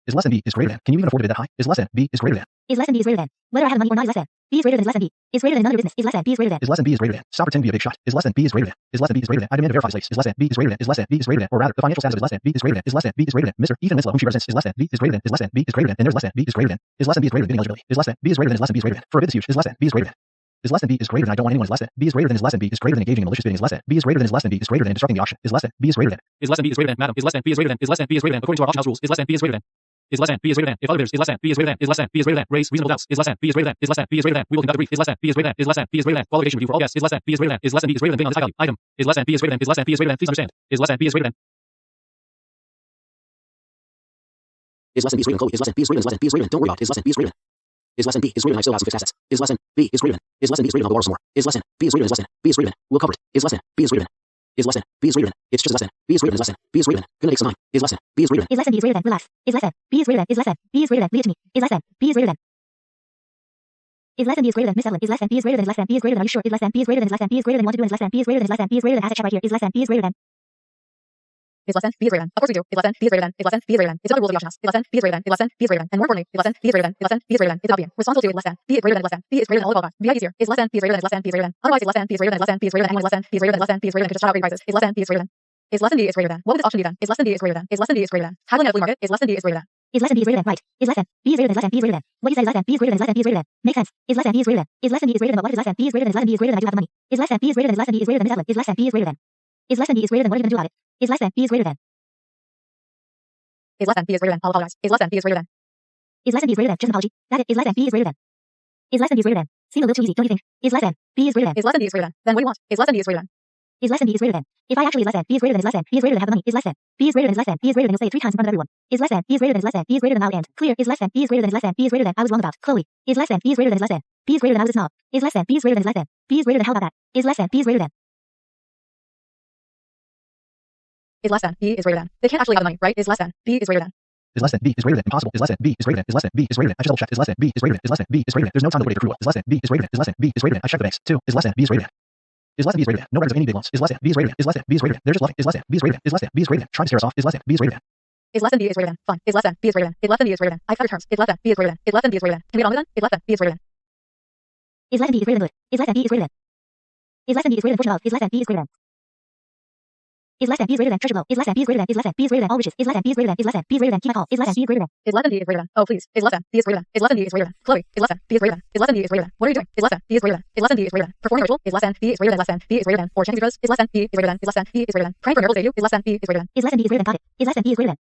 Is less than B is greater than. Can you even afford to bid that high? Is less than B is greater than. Is less than B is greater than. Whether I have the money or not is less than. B is greater than is less than B. Is greater than none of your business. Is less than B is greater than. Is less than B is greater than. Stop pretending to be a big shot. Is less than B is greater than. Is less than B is greater than. I demand to verify this latest. Is less than B is greater than. Is less than B is greater than. Or rather, the financial status of is less than B is greater than. Is less than B is greater than. Mr. Ethan Winslow, whom she represents, is less than B is greater than. Is less than B is greater than. And there's less than B is greater than. Is less than B is greater than bidding eligibility. Is less than B is greater than. Is less than B is greater than. For a bid that's huge. Is less than B is greater than. Is less than B is greater than. I don't want anyone. Is less than B is greater than. Is less than B is greater than. Engaging in malicious bidding. Is less than B is greater than. Is less than B is greater than. Disrupting the auction. Is less than B is greater than. Is less than B is greater than. Madam. Is less than B is greater than. Is less than B is greater than. According to our auction house rules. Is less than B is greater than. Is less than B is greater than. If other bidders is less than B is greater than. Is less than B is greater than. Raise reasonable doubts. Is less than B is greater than. Is less than B is greater than. We will conduct a brief. Is less than B is greater than. Is less than B is greater than. Qualification review for all guests. Is less than B is greater than. Is less than B is greater than. Bidding on this high value item. Is less than B is greater than. Is less than B is greater than. Please understand. Is less than B is greater than. Is less than B is greater than. Chloe. Is less than B is greater than. Is less than B is greater than. Don't worry about it. Is less than B is greater than. Is less than B is greater than. I still have some fixed assets. Is less than B is greater than. Is less than B is greater than. I'll borrow some more. Is less than B is greater than. Is less than B is greater than. We'll cover it. Is less than B is greater than. Is less than B is greater than. It's just as less than B is greater than. Is less than B is greater than. Gonna take some time. Is less than B is greater than. Is less than B is greater than. Relax. Is less than B is greater than. Is less than B is greater than. Leave it to me. Is less than B is greater than. Is less than B is greater than. Miss Evelyn. Is less than B is greater than. Is less than B is greater than. Are you sure? Is less than B is greater than. Is less than B is greater than. Want to do. Is less than B is greater than. Is less than B is greater than. Asset check right here. Is less than B is greater than. Is less than B is greater than. Of course we do. Is less than B is greater than. Is less than B is greater than. It's another rule of the auction house. Is less than B is greater than. Is less than B is greater than. And more importantly, is less than B is greater than. Is less than B is greater than. It's not being responsible to it less than B is greater than. Less than B is greater than. All the above. VIPs here. Is less than B is greater than. Is less than B is greater than. Otherwise, is less than B is greater than. Is less than B is greater than. Anyone is less than B is greater than. Less than B is greater than. Could just shout out great prices. Is less than B is greater than. Is less than D is greater than. What would this auction be then? Is less than D is greater than. Is less than D is greater than. Haggling at a flea market. Is less than D is greater than. Is less than B is greater than. Right. Is less than B is greater than. Is less than B is greater than. What you said is less than B is greater than. Is less than B is greater than. Makes sense. Is less than B is greater than. Is less than D is greater than. But what if is less than B is greater than. Is less than B is greater than. I do have the money. Is less than B is greater than. Is less than B is greater than. Miss Evelyn. Is less than B is greater than. Is less than B is greater than. What are you gonna do about it? Is less than B is greater than. Is less than. B is greater than. I'll apologize. Is less than. B is greater than. Is less than B is greater than. Just an apology. That is less than B is greater than. Is less than B is greater than. Seem a little too easy, don't you think? Is less than B is greater than. Is less than B is greater than. Then what do you want? Is less than B is greater than. Is less than B is greater than. If I actually is less than B is greater than is less than B is greater than have the money is less than B is greater than is less than B is greater than you'll say it 3 times in front of everyone. Is less than B is greater than is less than B is greater than out and clear is less than B is greater than is less than B is greater than I was wrong about Chloe. Is less than B is greater than is less than B is greater than I was a snob. Is less than B is greater than is less than B is greater than how about that? Is less than B is greater than. Is less than. B is greater than. They can't actually have the money, right? Is less than. B is greater than. Is less than B is greater than impossible. Is less than B is greater than is less than B is greater than. I just double checked. Is less than B is greater than is less than B is greater than. There's no time to wait for approval. Is less than B is greater than is less than B is greater than. I checked the banks too. Is less than B is greater than. Is less than B is greater than. No writers of any big loans. Is less than B is greater than. Is less than B is greater than. They're just bluffing. Is less than B is greater than. Is less than B is greater than. Trying to scare us off. Is less than B is greater than. Is less than B is greater than. Fine. Is less than. B is greater than. Is less than B is greater than. I've got your terms. Is less than. B is greater than. Is less than B is greater than. Can we get on with it then? Is less than. B is greater than. Is less than B is greater than good. Is less than B is greater than. Is less than B is greater than fortune love. Is less than B is greater than. Is less than B is greater than treasure blow. Is less than B is greater than. Is less than B is greater than all riches. Is less than B is greater than. Is less than B is greater than keep my call. Is less than B is greater than. Is less than B is greater than. Oh please. Is less than. B is greater than. Is less than B is greater than. Chloe. Is less than. B is greater than. Is less than B is greater than. What are you doing? Is less than. B is greater than. Is less than B is greater than. Performing a ritual. Is less than. B is greater than. Less than. B is greater than. Or chanting zebras. Is less than. B is greater than. Is less than. B is greater than. Praying for miracles debut. Is less than. B is greater than. Is less than B is greater than got it. Is less than B is greater than.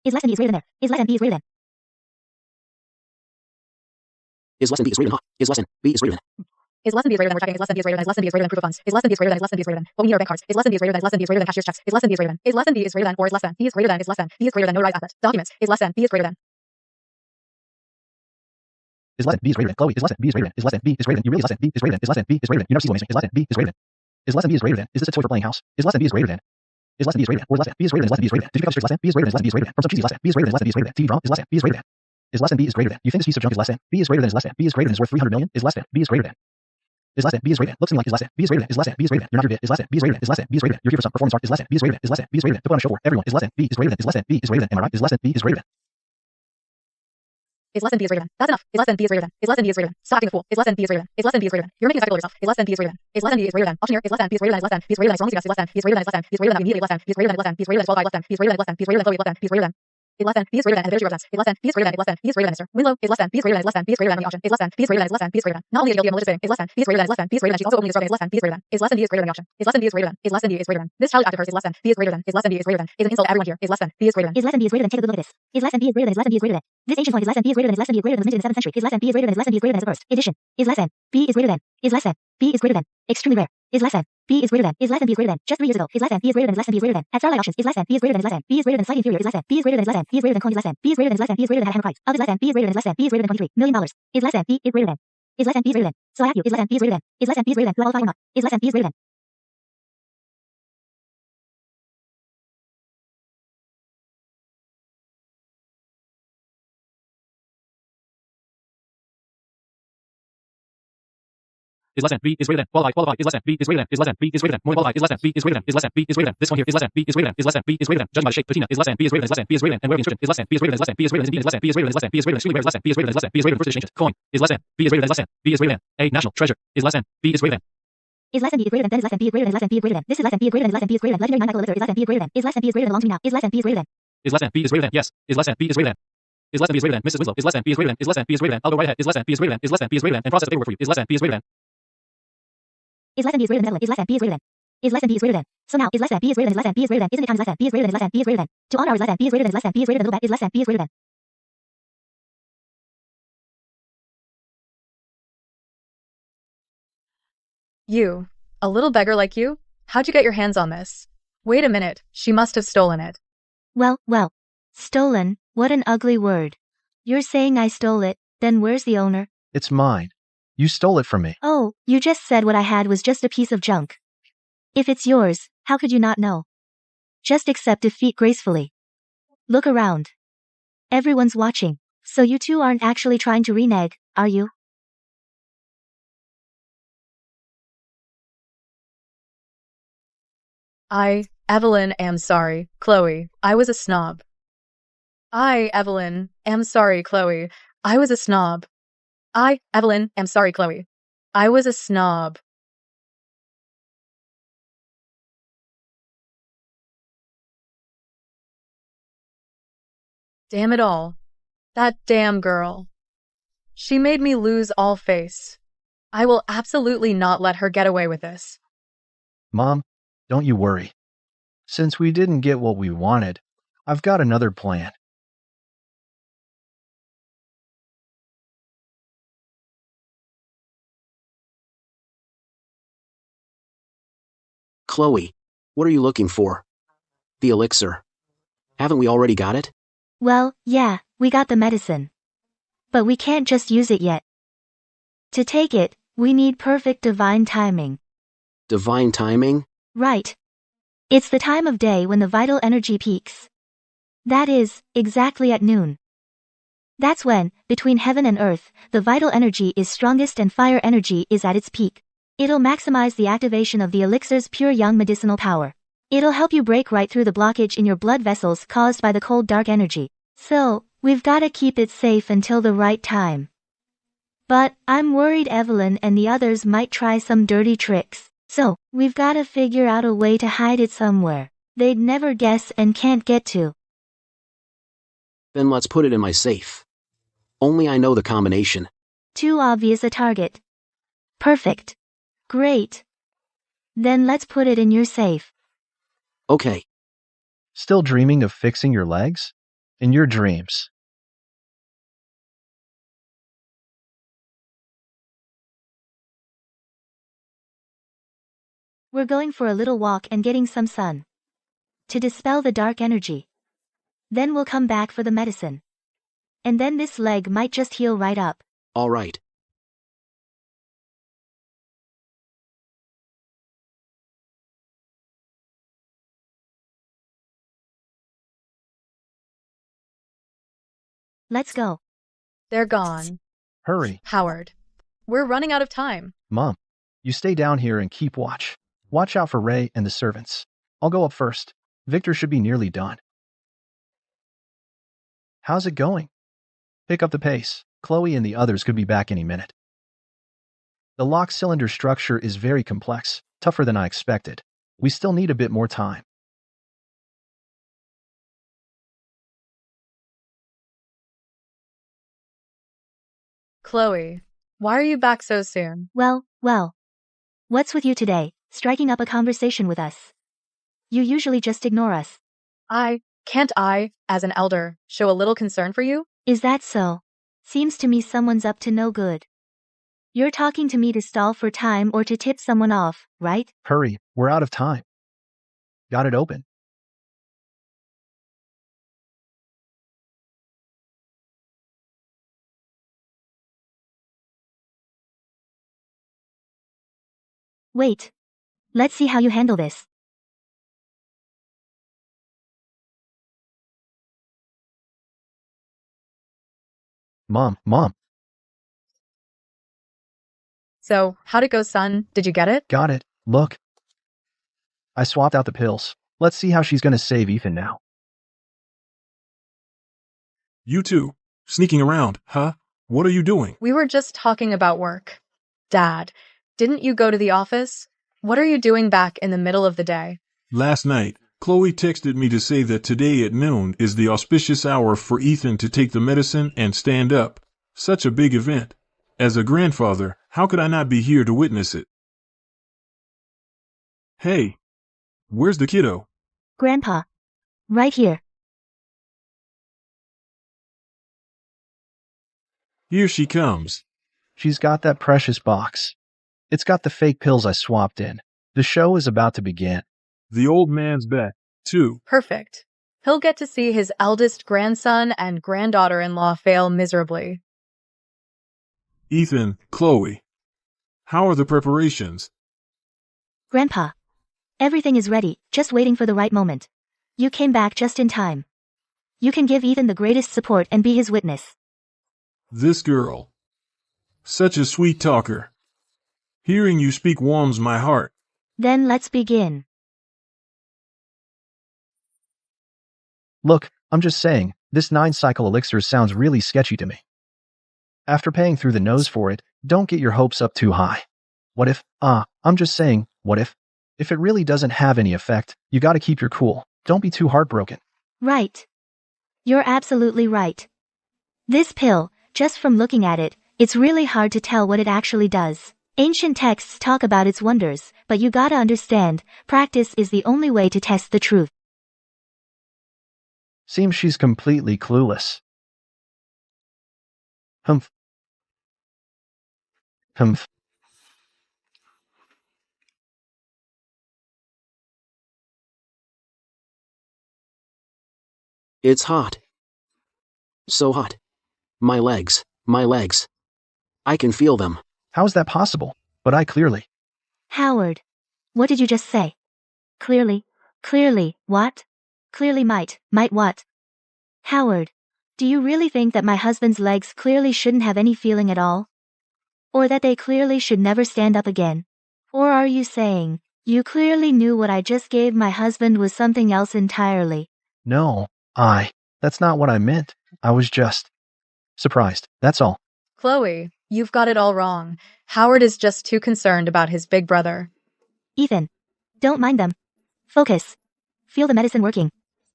Is less than B is greater than there. Is less than B is greater than. Is less than B is greater than hot. Is less than B is greater than. Is less than B is greater than we're checking. Is less than B is greater than. Is less than B is greater than proof of funds. Is less than B is greater than. Is less than B is greater than. What we need are bank cards. Is less than B is greater than. Is less than B is greater than cashier's checks. Is less than B is greater than. Is less than B is greater than or is less than. B is greater than. Is less than. B is greater than notarized assets. Documents. Is less than. B is greater than. Is less than B is greater than. Chloe. Is less than B is greater than. Is less than B is greater than. You really is less than B is greater than. Is less than B is greater than. You never see what amazing. Is less than B is greater than. Is less than B is greater than. Is this a toy for playing house? Is less than B is greater than. Is less than B is greater than. Or is less than. B is greater than. Is less than B is greater than. Did you pick up straight? Less than. B is greater than. Is less than B is greater than. From some cheesy less than. B is greater than. Is less than B is greater than. TV drama. Is less than. B is greater than. Is less than B is greater than. You think this piece of junk is less than. B is greater than. Is less than. B is greater than. Is worth 300 million. Is less than. B is greater than. Is less than. B is greater than. Looks to me like is less than. B is greater than. Is less than. B is greater than. You're not your bit. Is less than. B is greater than. Is less than. B is greater than. You're here for some performance art. Is less than. B is greater than. Is less than. B is greater than. To put on a show for everyone. Is less than. B is greater than. Is less than. B is greater than. Am I right? Is less than. B is greater than. Is less than B is greater than. That's enough. Is less than B is greater than. Is less than B is greater than. Stop acting a fool. Is less than B is greater than. Is less than B is greater than. You're making a spectacle of yourself. Is less than B is greater than. Is less than B is greater than. Auctioneer. Is less than B is greater than. Is less than B is greater than. Strongly suggest. Is less than B is greater than. Is less than B is greater than. Immediately less than B is greater than. Is less than B is greater than. Qualified less than B is greater than. Less than B is greater than. Chloe less than B is greater than. Is less than B is greater than. And there's your represents. Is less than B is greater than. Is less than B is greater than. Mr. Winlow. Is less than B is greater than. Is less than B is greater than. The auction. Is less than B is greater than. Is less than B is greater than. Not only is guilty of malicious bidding. Is less than B is greater than. Is less than B is greater than. She's also openly describing. Is less than B is greater than. Is less than B is greater than the auction. Is less than B is greater than. Is less than B is greater than. This childish act of hers is less than B is greater than. Is less than B is greater than. Is an insult to everyone here. Is less than B is greater than. Is less than B is greater than. Take a good look at this. Is less than B is greater than. Is less than B is greater than. This ancient coin is less than B is greater than. Is less than B is greater than. Was minted in the 7th century. Is less than B is greater than. Is less than B is greater than. Is a burst edition. Is less than B is greater than. Is less than B is greater than. Extremely rare. Is less than B is greater than. Is less than B is greater than. Just 3 years ago. Is less than B is greater than. Is less than B is greater than. At Starlight auctions. Is less than B is greater than. Is less than B is greater than. Slightly inferior. Is less than B is greater than. Is less than B is greater than. Coin is less than B is greater than. Is less than B is greater than. Had hammer price. Of is less than B is greater than. Is less than B is greater than. $23 million. Is less than B is greater than. Is less than B is greater than. So I ask you. Is less than B is greater than. Is less than B is greater than. Do I qualify or not? Is less than B is greater than. Is less than. B is greater than. Qualified. Is less than. B is greater than. Is less than. B is greater than. More than qualified. Is less than. B is greater than. Is less than. B is greater than. This one here is less than. B is greater than. Is less than. B is greater than. Judging by the shape, patina is less than. B is greater than. Is less than. B is greater than. And where the inscription is less than. B is greater than. Is less than. B is greater than. Is less than. B is greater than. Is less than. B is greater than. Extremely rare. Is less than. B is greater than. Is less than. B is greater than. First edition ancient coin is less than. B is greater than. Is less than. B is greater than. A national treasure is less than. B is greater than. Is less than B is greater than. Then is less than B is greater than. Is less than B is greater than. This is less than B is greater than. Is less than B is greater than. Legendary magical elixir is less than B is greater than. Is less than B is greater than. Belongs to me now. Is less than B is greater than. Is less than. B is greater than. Yes. Is less than. B is greater than. Is less than. B is greater than. Mrs. Winslow is less than. B is greater than. Is less than. B is greater than. I'll go right ahead. Is less than. B is greater than. Is less than. B is greater than. And process the paperwork for you. Is less than. B is greater than. Is less than B is greater than. Is less than B is greater than. Is less than B is greater than. So now is less than B is greater than. Is less than B is greater than. Isn't it times less than B is greater than. Is less than B is greater than. To honor is less than B is greater than. Is less than B is greater than. Little bet is less than B is greater than. You. A little beggar like you? How'd you get your hands on this? Wait a minute. She must have stolen it. Well. Stolen. What an ugly word. You're saying I stole it, then where's the owner? It's mine. You stole it from me. Oh, you just said what I had was just a piece of junk. If it's yours, how could you not know? Just accept defeat gracefully. Look around. Everyone's watching. So you two aren't actually trying to renege, are you? I, Evelyn, am sorry, Chloe. I was a snob. I, Evelyn, am sorry, Chloe. I was a snob. I, Evelyn, am sorry, Chloe. I was a snob. Damn it all. That damn girl. She made me lose all face. I will absolutely not let her get away with this. Mom, don't you worry. Since we didn't get what we wanted, I've got another plan. Chloe, what are you looking for? The elixir. Haven't we already got it? Well, yeah, we got the medicine. But we can't just use it yet. To take it, we need perfect divine timing. Divine timing? Right. It's the time of day when the vital energy peaks. That is, exactly at noon. That's when, between heaven and earth, the vital energy is strongest and fire energy is at its peak. It'll maximize the activation of the elixir's pure young medicinal power. It'll help you break right through the blockage in your blood vessels caused by the cold dark energy. So, we've gotta keep it safe until the right time. But, I'm worried Evelyn and the others might try some dirty tricks. So, we've gotta figure out a way to hide it somewhere they'd never guess and can't get to. Then let's put it in my safe. Only I know the combination. Too obvious a target. Perfect. Great. Then let's put it in your safe. Okay. Still dreaming of fixing your legs? In your dreams. We're going for a little walk and getting some sun. To dispel the dark energy. Then we'll come back for the medicine. And then this leg might just heal right up. All right. Let's go. They're gone. Hurry. Howard. We're running out of time. Mom, you stay down here and keep watch. Watch out for Ray and the servants. I'll go up first. Victor should be nearly done. How's it going? Pick up the pace. Chloe and the others could be back any minute. The lock cylinder structure is very complex, tougher than I expected. We still need a bit more time. Chloe, why are you back so soon? Well. What's with you today, striking up a conversation with us? You usually just ignore us. Can't I, as an elder, show a little concern for you? Is that so? Seems to me someone's up to no good. You're talking to me to stall for time or to tip someone off, right? Hurry, we're out of time. Got it open. Wait. Let's see how you handle this. Mom. So, how'd it go, son? Did you get it? Got it. Look. I swapped out the pills. Let's see how she's gonna save Ethan now. You two, sneaking around, huh? What are you doing? We were just talking about work. Dad, didn't you go to the office? What are you doing back in the middle of the day? Last night, Chloe texted me to say that today at noon is the auspicious hour for Ethan to take the medicine and stand up. Such a big event. As a grandfather, how could I not be here to witness it? Hey, where's the kiddo? Grandpa. Right here. Here she comes. She's got that precious box. It's got the fake pills I swapped in. The show is about to begin. The old man's back, too. Perfect. He'll get to see his eldest grandson and granddaughter-in-law fail miserably. Ethan, Chloe. How are the preparations? Grandpa. Everything is ready, just waiting for the right moment. You came back just in time. You can give Ethan the greatest support and be his witness. This girl. Such a sweet talker. Hearing you speak warms my heart. Then let's begin. Look, I'm just saying, this 9-cycle elixir sounds really sketchy to me. After paying through the nose for it, don't get your hopes up too high. What if, I'm just saying, what if? If it really doesn't have any effect, you gotta keep your cool. Don't be too heartbroken. Right. You're absolutely right. This pill, just from looking at it, it's really hard to tell what it actually does. Ancient texts talk about its wonders, but you gotta understand, practice is the only way to test the truth. Seems she's completely clueless. Humph. Humph. It's hot. So hot. My legs. My legs. I can feel them. How is that possible? But I clearly. Howard. What did you just say? Clearly. Clearly, what? Clearly might what? Howard. Do you really think that my husband's legs clearly shouldn't have any feeling at all? Or that they clearly should never stand up again? Or are you saying, you clearly knew what I just gave my husband was something else entirely? No, that's not what I meant. I was just surprised, that's all. Chloe, you've got it all wrong. Howard is just too concerned about his big brother. Ethan. Don't mind them. Focus. Feel the medicine working.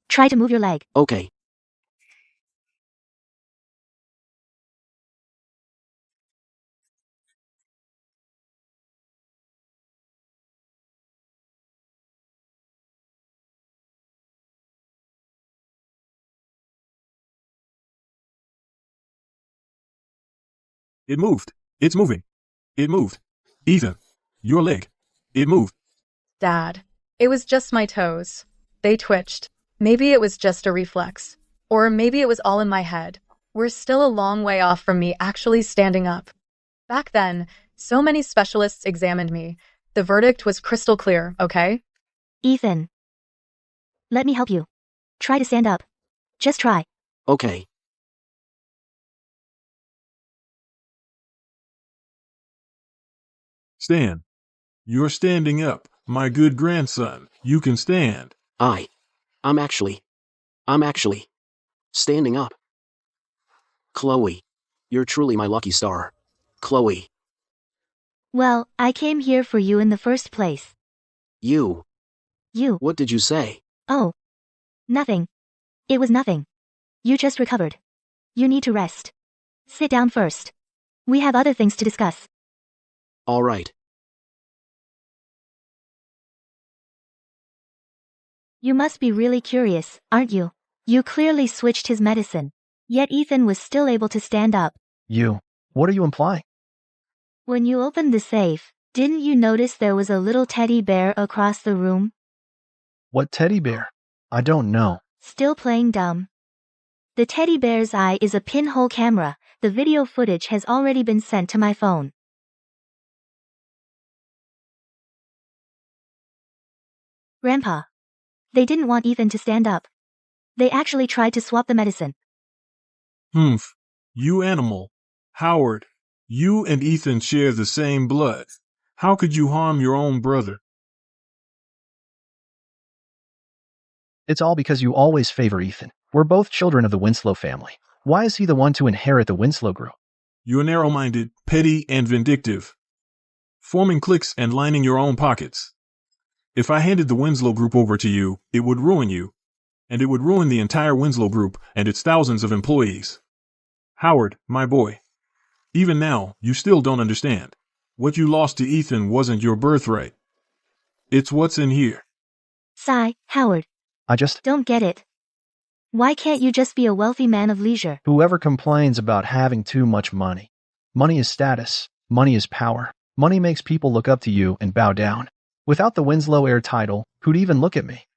Try to move your leg. Okay. It moved. It's moving. It moved. Ethan, your leg. It moved. Dad, it was just my toes. They twitched. Maybe it was just a reflex. Or maybe it was all in my head. We're still a long way off from me actually standing up. Back then, so many specialists examined me. The verdict was crystal clear, okay? Ethan. Let me help you. Try to stand up. Just try. Okay. Stand. You're standing up, my good grandson. You can stand. I'm actually standing up. Chloe. You're truly my lucky star. Chloe. Well, I came here for you in the first place. You. You. What did you say? Oh. Nothing. It was nothing. You just recovered. You need to rest. Sit down first. We have other things to discuss. All right. You must be really curious, aren't you? You clearly switched his medicine. Yet Ethan was still able to stand up. What are you implying? When you opened the safe, didn't you notice there was a little teddy bear across the room? What teddy bear? I don't know. Still playing dumb. The teddy bear's eye is a pinhole camera. The video footage has already been sent to my phone. Grandpa. They didn't want Ethan to stand up. They actually tried to swap the medicine. Humph. You animal. Howard, you and Ethan share the same blood. How could you harm your own brother? It's all because you always favor Ethan. We're both children of the Winslow family. Why is he the one to inherit the Winslow group? You're narrow-minded, petty, and vindictive. Forming cliques and lining your own pockets. If I handed the Winslow group over to you, it would ruin you. And it would ruin the entire Winslow group and its thousands of employees. Howard, my boy. Even now, you still don't understand. What you lost to Ethan wasn't your birthright. It's what's in here. Sigh, Howard. I just... Don't get it. Why can't you just be a wealthy man of leisure? Whoever complains about having too much money. Money is status. Money is power. Money makes people look up to you and bow down. Without the Winslow heir title, who'd even look at me?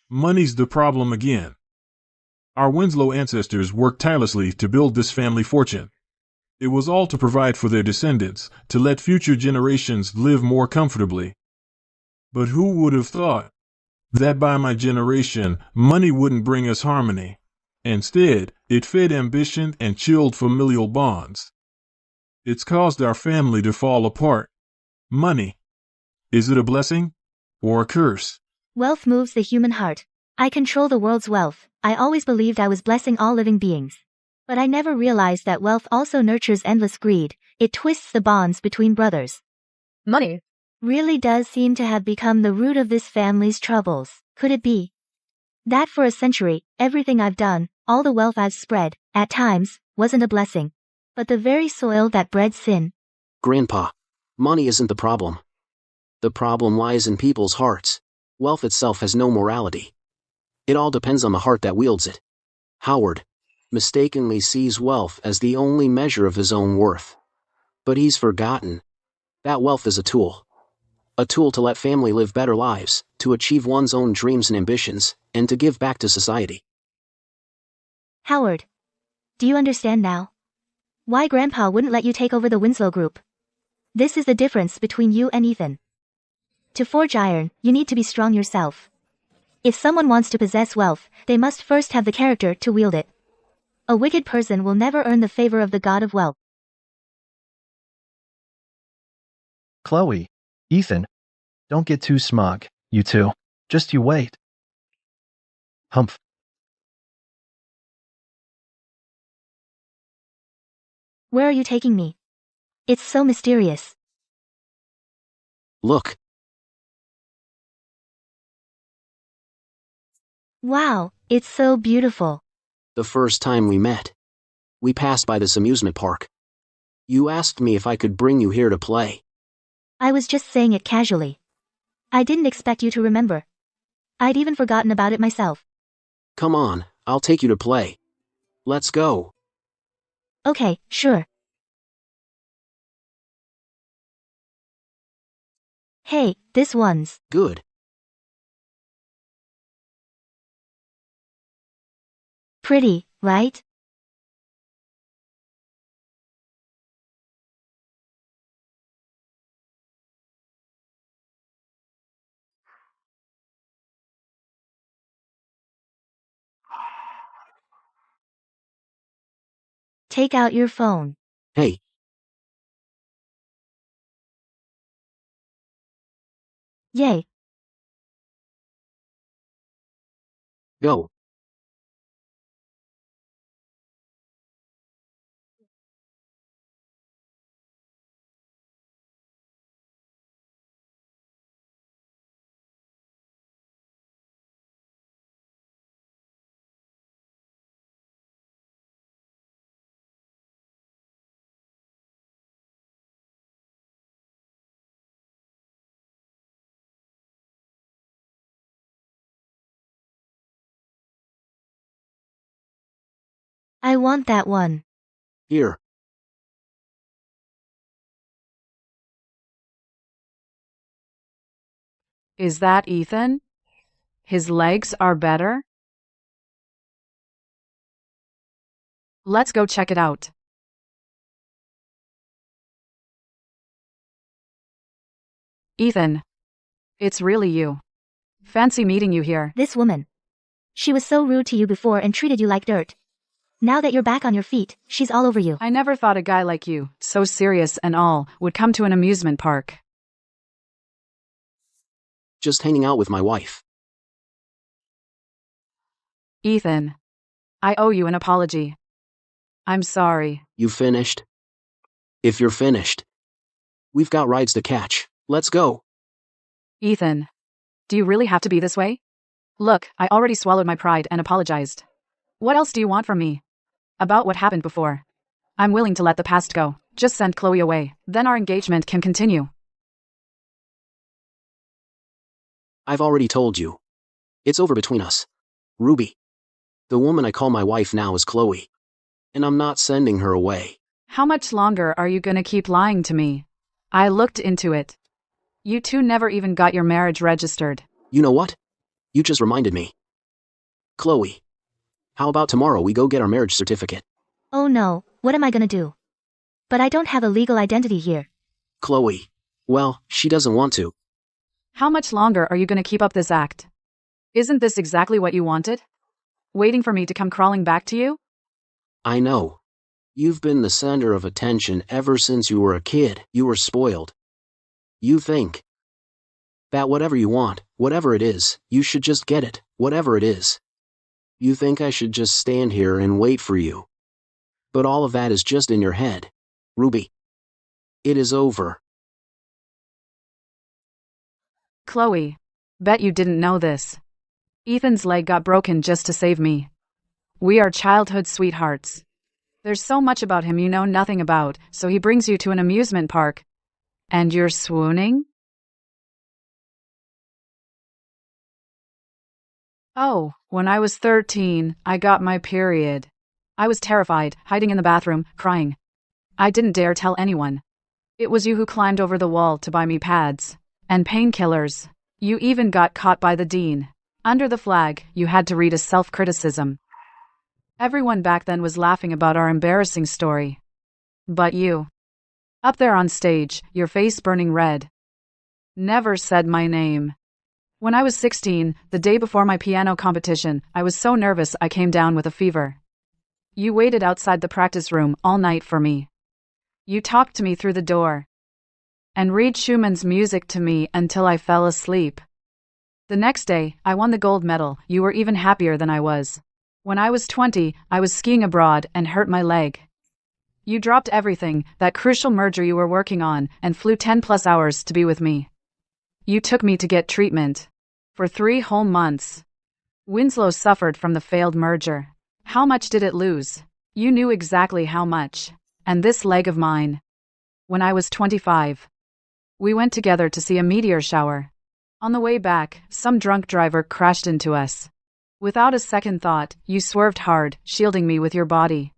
Money's the problem again. Our Winslow ancestors worked tirelessly to build this family fortune. It was all to provide for their descendants, to let future generations live more comfortably. But who would have thought that by my generation, money wouldn't bring us harmony? Instead, it fed ambition and chilled familial bonds. It's caused our family to fall apart. Money. Is it a blessing or a curse? Wealth moves the human heart. I control the world's wealth. I always believed I was blessing all living beings. But I never realized that wealth also nurtures endless greed. It twists the bonds between brothers. Money really does seem to have become the root of this family's troubles. Could it be that for a century, everything I've done, all the wealth I've spread, at times, wasn't a blessing, but the very soil that bred sin? Grandpa, money isn't the problem. The problem lies in people's hearts. Wealth itself has no morality. It all depends on the heart that wields it. Howard mistakenly sees wealth as the only measure of his own worth. But he's forgotten that wealth is a tool. A tool to let family live better lives, to achieve one's own dreams and ambitions, and to give back to society. Howard. Do you understand now? Why Grandpa wouldn't let you take over the Winslow Group? This is the difference between you and Ethan. To forge iron, you need to be strong yourself. If someone wants to possess wealth, they must first have the character to wield it. A wicked person will never earn the favor of the god of wealth. Chloe, Ethan, don't get too smug, you two. Just you wait. Humph. Where are you taking me? It's so mysterious. Look. Wow, it's so beautiful. The first time we met, we passed by this amusement park. You asked me if I could bring you here to play. I was just saying it casually. I didn't expect you to remember. I'd even forgotten about it myself. Come on, I'll take you to play. Let's go. Okay, sure. Hey, this one's good. Pretty, right? Take out your phone. Hey. Yay. Go. I want that one. Here. Is that Ethan? His legs are better? Let's go check it out. Ethan. It's really you. Fancy meeting you here. This woman. She was so rude to you before and treated you like dirt. Now that you're back on your feet, she's all over you. I never thought a guy like you, so serious and all, would come to an amusement park. Just hanging out with my wife. Ethan. I owe you an apology. I'm sorry. You finished? If you're finished, we've got rides to catch. Let's go. Ethan. Do you really have to be this way? Look, I already swallowed my pride and apologized. What else do you want from me? About what happened before. I'm willing to let the past go. Just send Chloe away. Then our engagement can continue. I've already told you. It's over between us. Ruby. The woman I call my wife now is Chloe. And I'm not sending her away. How much longer are you gonna keep lying to me? I looked into it. You two never even got your marriage registered. You know what? You just reminded me. Chloe. How about tomorrow we go get our marriage certificate? Oh no, what am I gonna do? But I don't have a legal identity here. Chloe. Well, she doesn't want to. How much longer are you gonna keep up this act? Isn't this exactly what you wanted? Waiting for me to come crawling back to you? I know. You've been the center of attention ever since you were a kid. You were spoiled. You think that whatever you want, whatever it is, you should just get it, whatever it is. You think I should just stand here and wait for you. But all of that is just in your head. Ruby. It is over. Chloe. Bet you didn't know this. Ethan's leg got broken just to save me. We are childhood sweethearts. There's so much about him you know nothing about, so he brings you to an amusement park. And you're swooning? Oh, when I was 13, I got my period. I was terrified, hiding in the bathroom, crying. I didn't dare tell anyone. It was you who climbed over the wall to buy me pads and painkillers. You even got caught by the dean. Under the flag, you had to read a self-criticism. Everyone back then was laughing about our embarrassing story. But you, up there on stage, your face burning red, never said my name. When I was 16, the day before my piano competition, I was so nervous I came down with a fever. You waited outside the practice room all night for me. You talked to me through the door and read Schumann's music to me until I fell asleep. The next day, I won the gold medal. You were even happier than I was. When I was 20, I was skiing abroad and hurt my leg. You dropped everything, that crucial merger you were working on, and flew 10+ hours to be with me. You took me to get treatment. For 3 whole months. Winslow suffered from the failed merger. How much did it lose? You knew exactly how much. And this leg of mine. When I was 25. We went together to see a meteor shower. On the way back, some drunk driver crashed into us. Without a second thought, you swerved hard, shielding me with your body.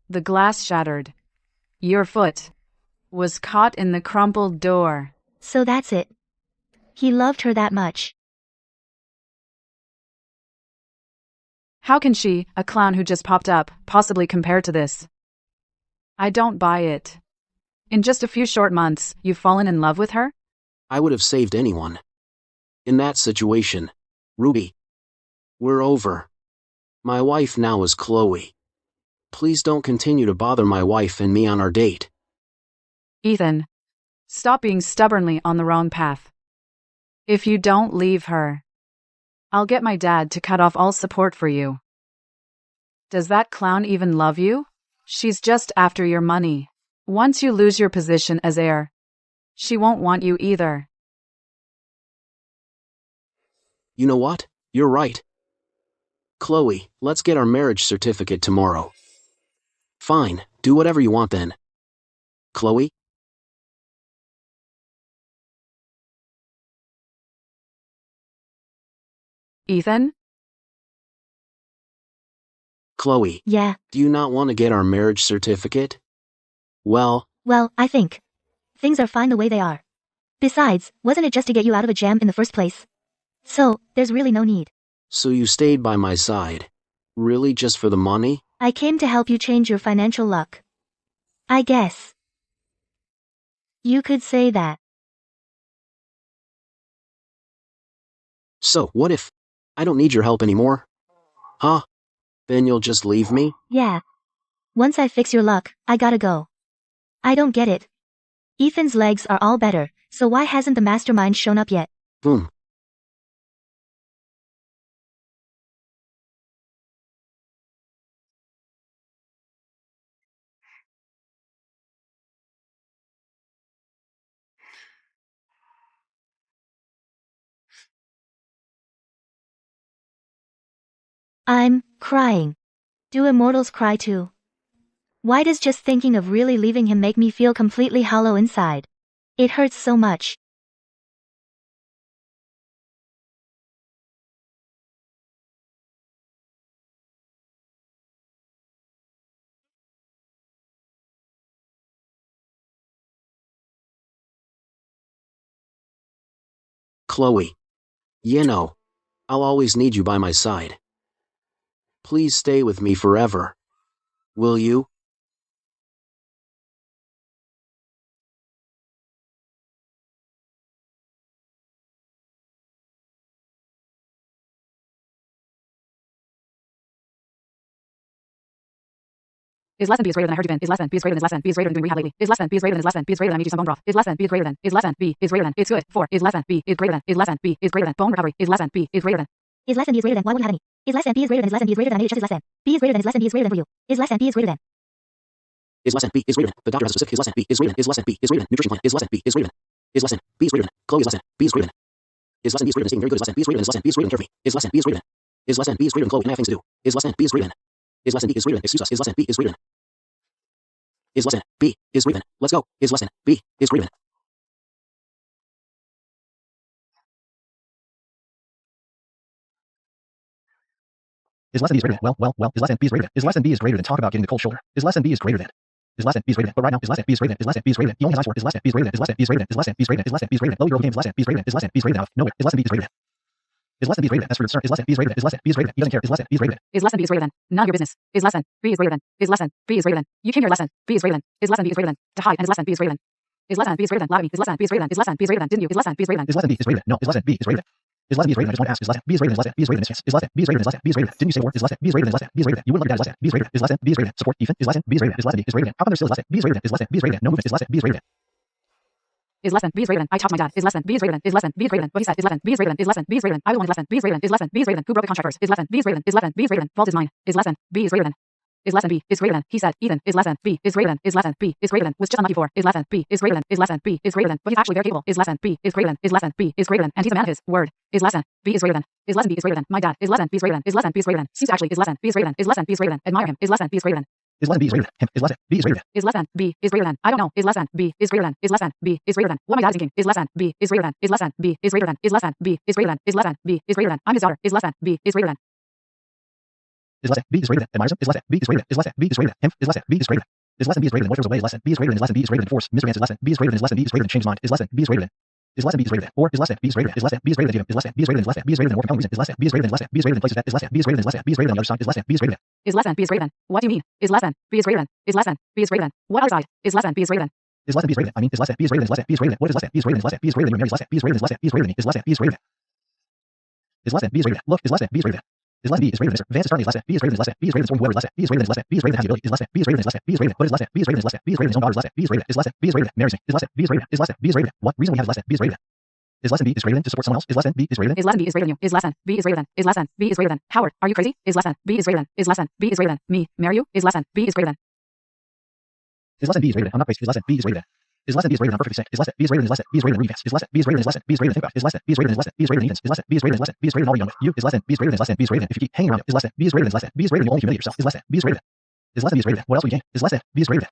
The glass shattered. Your foot was caught in the crumpled door. So that's it. He loved her that much. How can she, a clown who just popped up, possibly compare to this? I don't buy it. In just a few short months, you've fallen in love with her? I would have saved anyone. In that situation, Ruby. We're over. My wife now is Chloe. Please don't continue to bother my wife and me on our date. Ethan, stop being stubbornly on the wrong path. If you don't leave her, I'll get my dad to cut off all support for you. Does that clown even love you? She's just after your money. Once you lose your position as heir, she won't want you either. You know what? You're right. Chloe, let's get our marriage certificate tomorrow. Fine, do whatever you want then. Chloe? Ethan? Chloe. Yeah. Do you not want to get our marriage certificate? Well, I think things are fine the way they are. Besides, wasn't it just to get you out of a jam in the first place? So, there's really no need. so you stayed by my side. Really just for the money? I came to help you change your financial luck. I guess. You could say that. So, what if I don't need your help anymore? Huh? Then you'll just leave me? Yeah. Once I fix your luck, I gotta go. I don't get it. Ethan's legs are all better, so why hasn't the mastermind shown up yet? Boom. I'm crying. Do immortals cry too? Why does just thinking of really leaving him make me feel completely hollow inside? It hurts so much. Chloe. You know, I'll always need you by my side. Please stay with me forever. Will you? Is less than B is greater than I heard you been. Is less than B is greater than is less than B is greater than doing rehab lately. Is less than B is greater than is less than B is greater than I made you some bone broth. Is less than B is greater than is less than B is greater than it's good. 4 is less than B is greater than is less than B is greater than bone recovery. Is less than B is greater than Is less than B is greater than why won't you have any? Is less than B is greater than is less than B is greater than I made it just is less than. B is greater than is less than B is greater than for you. Is less than B is greater than. Is less than B is greater than. The doctor has a specific is less than B is greater than is less than B is greater than. Nutrition plan is less than B is greater than. Is less than B is greater than. Chloe is less than B is greater than. Is less than B is greater than staying very good is less than B is greater than is less than B is greater than care for me. Is less than B is greater than. Is less than B is greater than Chloe and I have things to do. Is less than B is greater than. Is less than B is greater than excuse us. Is less than B is greater than. is less than, B is greater than, let's go, is less than, B is greater than. Is less than B is greater than, well, is less than B is greater than, is less than B is greater than, talk about getting the cold shoulder. Is less than B is greater than. Is less than B is greater than, but right now, is less than B is greater than, is less than B is greater than, he only has eyes for, is less than B is greater than, is less than B is greater than, is less than B is greater than, is less than B is greater than, low your game is less than B is greater than, is less than B is greater than, out of nowhere, is less than B is greater than. Is less than B is greater than, that's for concern, is less than B is greater than, is less than B is greater than, he doesn't care, is less than B is greater than. Is less than B is greater than. None of your business. Is less than. B is greater than. Is less than. B is greater than. You came here less than. B is greater than. Is less than B is greater than. To hide and is less than B is greater than. Is less than B is greater than. Lie to me. Is less than B is greater than. Is less than B is greater than. Didn't you? Is less than B is greater than. Is less than B is greater than, no, is less than B is greater than. Is less than B is greater than, I just want to ask, is less than B is greater than, is less than B is greater than, is less than B is greater than, is less than B is greater than, didn't you say more? Is less than B is greater than, is less than B is greater than, you wouldn't let your dad, is less than B is greater than, is less than B is greater than, support Ethan, is less than B is greater than, is less than B is greater than, how come there's still less than B is greater than, is less than B is greater than, no movement, is less than B is greater than. Is less than B is greater than. I talked to my dad. Is less than B is greater than. Is less than B is greater than. What he said. Is less than B is greater than. Is less than B is greater than. I the one is less than B is greater than. Is less than B is greater than. Who broke the contract first? Is less than B is greater than. Is less than B is greater than. Fault is mine. Is less than B is greater than. Is less than B is greater than. He said. Ethan is less than B is greater than. Is less than B is greater than. Was just unlucky for. Is less than B is greater than. Is less than B is greater than. But he's actually very capable. Is less than B is greater than. Is less than B is greater than. And he's a man of his word. Is less than B is greater than. Is less than B is greater than. My dad is less than B is greater than. Is less than B is greater than. Seems actually is less than B is greater than. Is less than B is greater than. Admire him. Is less than B is greater than. Is less than B is greater than, him, is less than B is greater than. Is less than B is greater than. I don't know. Is less than B is greater than. Is less than B is greater than. What my dad is thinking. Is less than B is greater than. Is less than B is greater than. Is less than B is greater than. Is less than B is greater than. I'm his daughter. Is less than B is greater than. Is less than B is greater than, admires him, is less than B is greater than, is less than B is greater than, him, is less than B is greater than. Is less than B is greater than, what throws away, is less than B is greater than, is less than B is greater than, force, Mr. Vance is less than B is greater than, is less than B is greater than, change mind, is less than B is greater than. Is less than B is greater than, or is less than B is greater than, is less than B is greater than, is less than B is greater than, is less than B is greater than, more compelling reason, is less than B is greater than, is less than B is greater than, places that, is less than B is greater than, is less than B is greater than, the other side, is less than B is greater than. Is less than B is greater than. What do you mean? Is less than B is greater than. Is less than B is greater than. What other side? Is less than B is greater than. Is less than B is greater than, I mean, is less than B is greater than, is less than B is greater than, what is less than B is greater than, is less than B is greater than, you're married, is less than B is greater than, is less than B is greater than, is less than B is greater than. Is less than B is greater than, look, is less than B is greater than. Is less than B is greater than, Mr. Vance is starting, is less than B is greater than, is less than B is greater than, whoever is less than B is greater than, is less than B is greater than, has the ability, is less than B is greater than, is less than B is greater than, what is less than B is greater than, is less than B is greater than, his own daughter is less than B is greater than, is less than B is greater than, marries me, is less than B is greater than, is less than B is greater than, what reason we have is less than B is greater than. Is less than B is greater than, to support someone else, is less than B is greater than. Is less than B is greater than you. Is less than B is greater than. Is less than B is greater than. Howard, are you crazy? Is less than B is greater than. Is less than B is greater than. Me, marry you. Is less than B is greater than. Is less than B is greater than, I'm not crazy, is less than B is greater than. Is less than B is greater than, I'm perfectly sick, is less than B is greater than, is less than B is greater than, Revance, is less than B is greater than, is less than B is greater than, think about it, is less than B is greater than, is less than B is greater than, Ethan's, is less than B is greater than, is less than B is greater than, already young with you, is less than B is greater than, is less than B is greater than, if you keep hanging around it, is less than B is greater than, is less than B is greater than, you only humiliate yourself, is less than B is greater than. Is less than B is greater than, what else would you gain? Is less than B is greater than.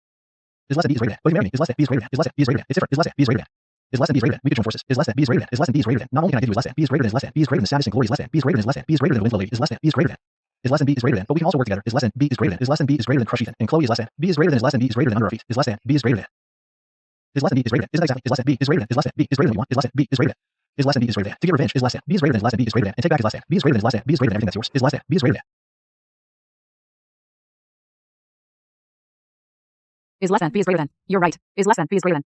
Is less than B is greater than, but if you marry me, is less than B is greater than, is less than B is greater than, it's different, is less than B is greater than. Is less than B is greater than, we could join forces, is less than B is greater than, is less than B is greater than, not only can I give you is less than B is greater than, is less than B is greater than, sadness and glory, is less than B is greater than, is less than B is greater than, Winslow lady, is less than B is greater than. Is less than B is greater than, but we can also work together, is less than B is greater than, is less than B is greater than, crush Ethan, and Chloe is less than, B is greater than, is less than B is greater than, under our feet, is less than B is greater than. Is less than B is greater than, isn't that exactly, is less than B is greater than, is less than B is greater than, you want, is less than B is greater than. Is less than B is greater than, to get revenge, is less than B is greater than, is less than B is greater than, and take back is less than B is greater than, is less than B is greater than, everything that's yours, is less than B is greater than. Is less than B is greater than. You're right. Is less than B is greater than.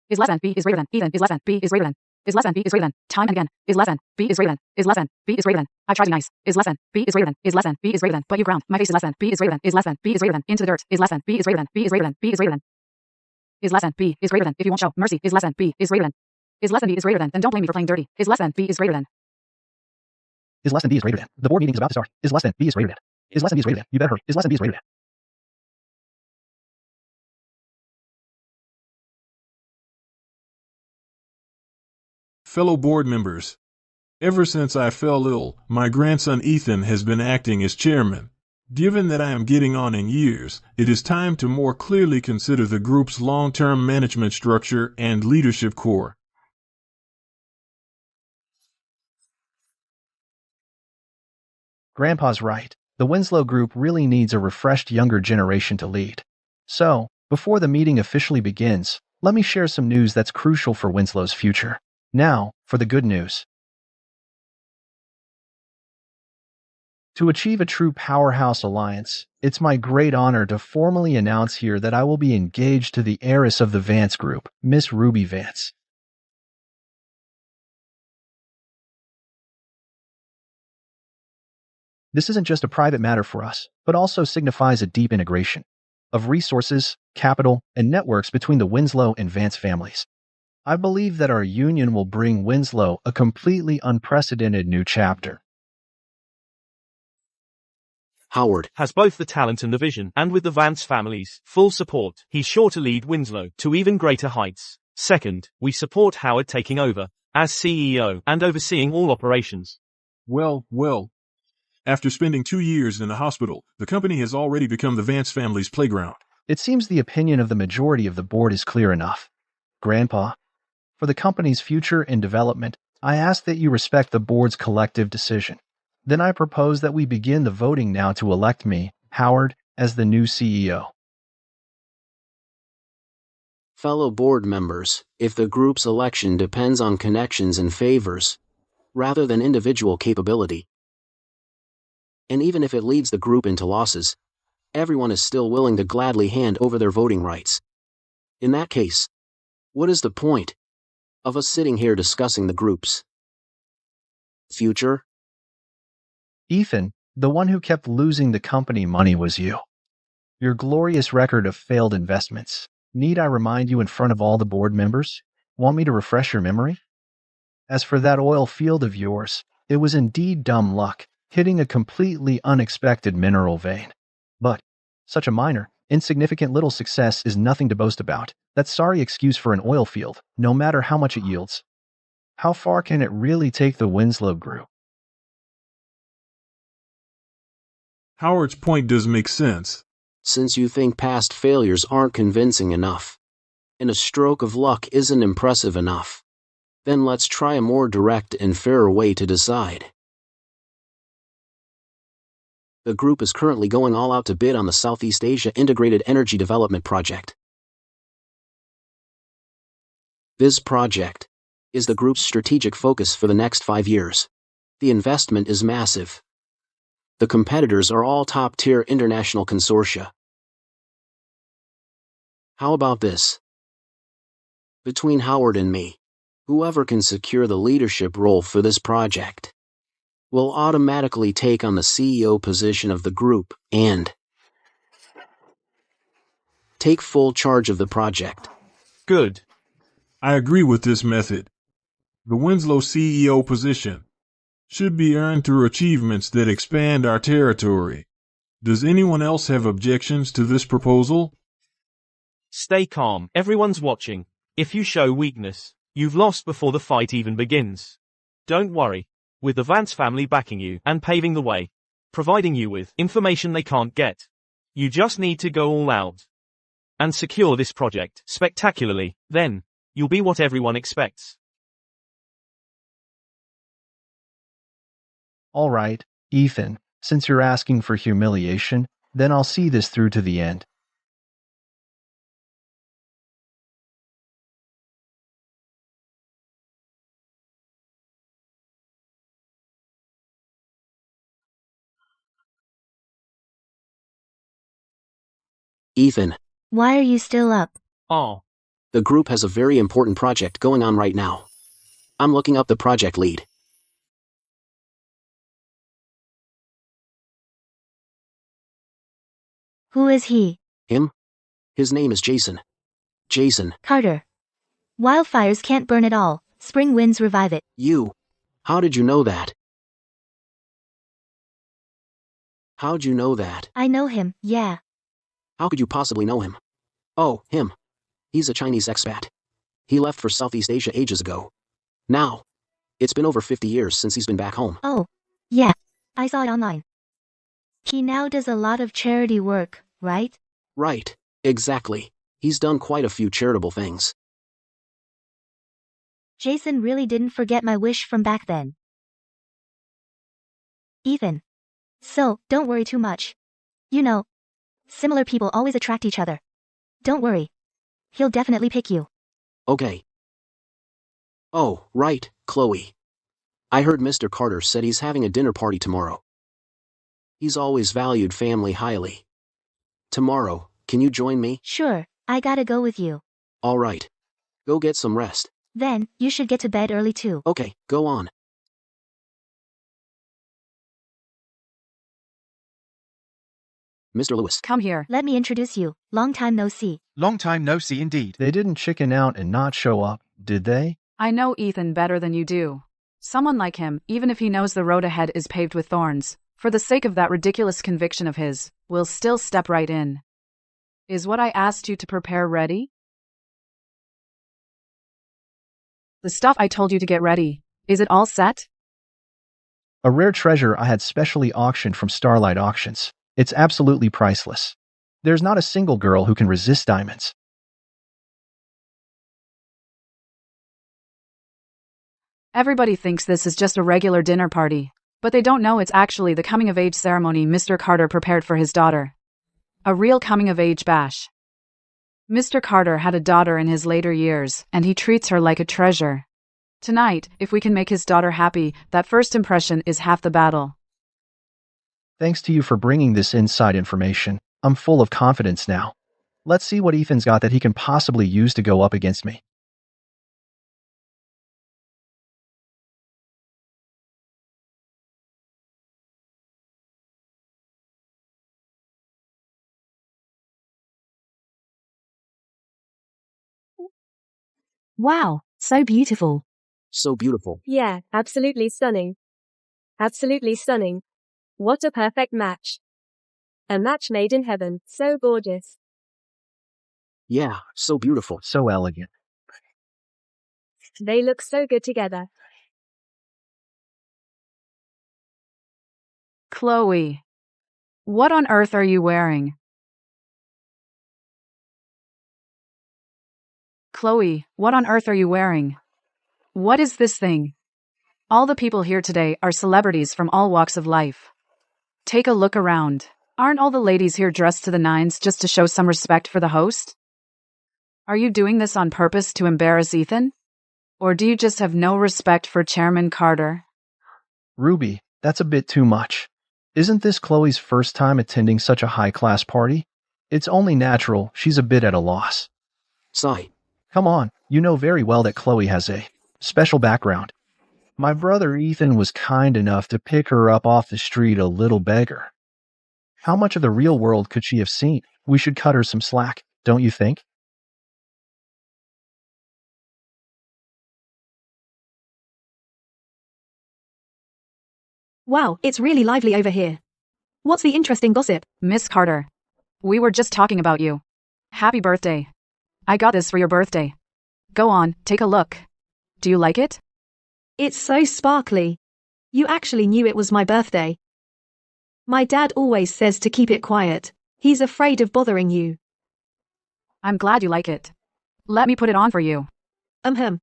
Is less than B is greater than. Ethan is less than B is greater than. Is less than B is greater than. Time and again. Is less than B is greater than. Is less than B is greater than. I tried to be nice. Is less than B is greater than. Is less than B is greater than. But you ground. My face is less than B is greater than. Is less than B is greater than. Into the dirt. Is less than B is greater than. B is greater than. B is greater than. Is less than B is greater than. If you won't show mercy, is less than B is greater than. Is less than B is greater than. Then don't blame me for playing dirty. Is less than B is greater than. Is less than B is greater than. The board meeting is about to start. Is less than B is greater than. Is less than B is greater than. You better hurry. Is less than B is greater than. Fellow board members, ever since I fell ill, my grandson Ethan has been acting as chairman. Given that I am getting on in years, it is time to more clearly consider the group's long-term management structure and leadership core. Grandpa's right. The Winslow Group really needs a refreshed younger generation to lead. So, before the meeting officially begins, let me share some news that's crucial for Winslow's future. Now, for the good news. To achieve a true powerhouse alliance, it's my great honor to formally announce here that I will be engaged to the heiress of the Vance Group, Miss Ruby Vance. This isn't just a private matter for us, but also signifies a deep integration of resources, capital, and networks between the Winslow and Vance families. I believe that our union will bring Winslow a completely unprecedented new chapter. Howard has both the talent and the vision, and with the Vance family's full support, he's sure to lead Winslow to even greater heights. Second, we support Howard taking over as CEO and overseeing all operations. Well. After spending 2 years in the hospital, the company has already become the Vance family's playground. It seems the opinion of the majority of the board is clear enough. Grandpa, for the company's future and development, I ask that you respect the board's collective decision. Then I propose that we begin the voting now to elect me, Howard, as the new CEO. Fellow board members, if the group's election depends on connections and favors, rather than individual capability, and even if it leads the group into losses, everyone is still willing to gladly hand over their voting rights. In that case, what is the point of us sitting here discussing the group's future? Ethan, the one who kept losing the company money was you. Your glorious record of failed investments. Need I remind you in front of all the board members? Want me to refresh your memory? As for that oil field of yours, it was indeed dumb luck, hitting a completely unexpected mineral vein. But such a minor, insignificant little success is nothing to boast about. That's sorry excuse for an oil field, no matter how much it yields. How far can it really take the Winslow Group? Howard's point does make sense. Since you think past failures aren't convincing enough, and a stroke of luck isn't impressive enough, then let's try a more direct and fairer way to decide. The group is currently going all out to bid on the Southeast Asia Integrated Energy Development Project. This project is the group's strategic focus for the next 5 years. The investment is massive. The competitors are all top-tier international consortia. How about this? Between Howard and me, whoever can secure the leadership role for this project will automatically take on the CEO position of the group and take full charge of the project. Good. I agree with this method. The Winslow CEO position should be earned through achievements that expand our territory. Does anyone else have objections to this proposal? Stay calm. Everyone's watching. If you show weakness, you've lost before the fight even begins. Don't worry. With the Vance family backing you and paving the way, providing you with information they can't get, you just need to go all out and secure this project spectacularly. Then you'll be what everyone expects. All right, Ethan, since you're asking for humiliation, then I'll see this through to the end. Ethan, Why are you still up? Oh, the group has a very important project going on right now. I'm looking up the project lead. Who is he? Him? His name is Jason. Jason. Carter. Wildfires can't burn it all. Spring winds revive it. You. How did you know that? How'd you know that? I know him, yeah. How could you possibly know him? Oh, him. He's a Chinese expat. He left for Southeast Asia ages ago. Now, it's been over 50 years since he's been back home. Oh, yeah. I saw it online. He now does a lot of charity work, right? Right, exactly. He's done quite a few charitable things. Jason really didn't forget my wish from back then. Ethan. So, don't worry too much. You know, similar people always attract each other. Don't worry. He'll definitely pick you. Okay. Oh, right, Chloe. I heard Mr. Carter said he's having a dinner party tomorrow. He's always valued family highly. Tomorrow, can you join me? Sure, I gotta go with you. All right. Go get some rest. Then, you should get to bed early too. Okay, go on. Mr. Lewis. Come here. Let me introduce you. Long time no see. Long time no see indeed. They didn't chicken out and not show up, did they? I know Ethan better than you do. Someone like him, even if he knows the road ahead is paved with thorns, for the sake of that ridiculous conviction of his, will still step right in. Is what I asked you to prepare ready? The stuff I told you to get ready, is it all set? A rare treasure I had specially auctioned from Starlight Auctions. It's absolutely priceless. There's not a single girl who can resist diamonds. Everybody thinks this is just a regular dinner party, but they don't know it's actually the coming-of-age ceremony Mr. Carter prepared for his daughter. A real coming-of-age bash. Mr. Carter had a daughter in his later years, and he treats her like a treasure. Tonight, if we can make his daughter happy, that first impression is half the battle. Thanks to you for bringing this inside information. I'm full of confidence now. Let's see what Ethan's got that he can possibly use to go up against me. Wow, so beautiful. So beautiful. Yeah, absolutely stunning. Absolutely stunning. What a perfect match. A match made in heaven, so gorgeous. Yeah, so beautiful. So elegant. They look so good together. Chloe. What on earth are you wearing? Chloe, what on earth are you wearing? What is this thing? All the people here today are celebrities from all walks of life. Take a look around. Aren't all the ladies here dressed to the nines just to show some respect for the host? Are you doing this on purpose to embarrass Ethan? Or do you just have no respect for Chairman Carter? Ruby, that's a bit too much. Isn't this Chloe's first time attending such a high-class party? It's only natural she's a bit at a loss. Sigh. Come on, you know very well that Chloe has a special background. My brother Ethan was kind enough to pick her up off the street a little beggar. How much of the real world could she have seen? We should cut her some slack, don't you think? Wow, it's really lively over here. What's the interesting gossip? Miss Carter. We were just talking about you. Happy birthday. I got this for your birthday. Go on, take a look. Do you like it? It's so sparkly. You actually knew it was my birthday. My dad always says to keep it quiet. He's afraid of bothering you. I'm glad you like it. Let me put it on for you. Um.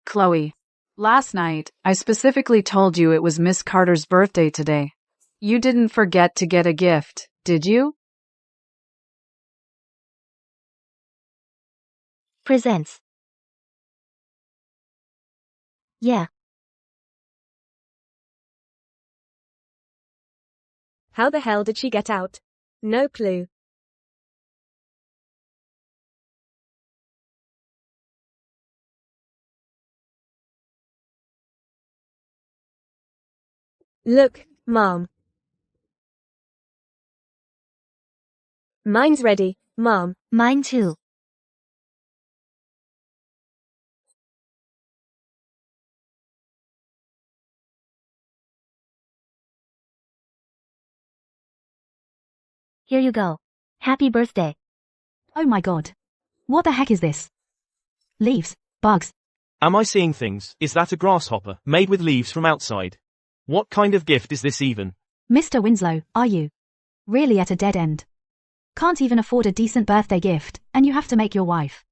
Chloe. Last night, I specifically told you it was Miss Carter's birthday today. You didn't forget to get a gift, did you? Presents. Yeah. How the hell did she get out? No clue. Look, Mom. Mine's ready, Mom. Mine too. Here you go. Happy birthday. Oh my god. What the heck is this? Leaves, bugs. Am I seeing things? Is that a grasshopper, made with leaves from outside? What kind of gift is this even? Mr. Winslow, are you really at a dead end? Can't even afford a decent birthday gift, and you have to make your wife.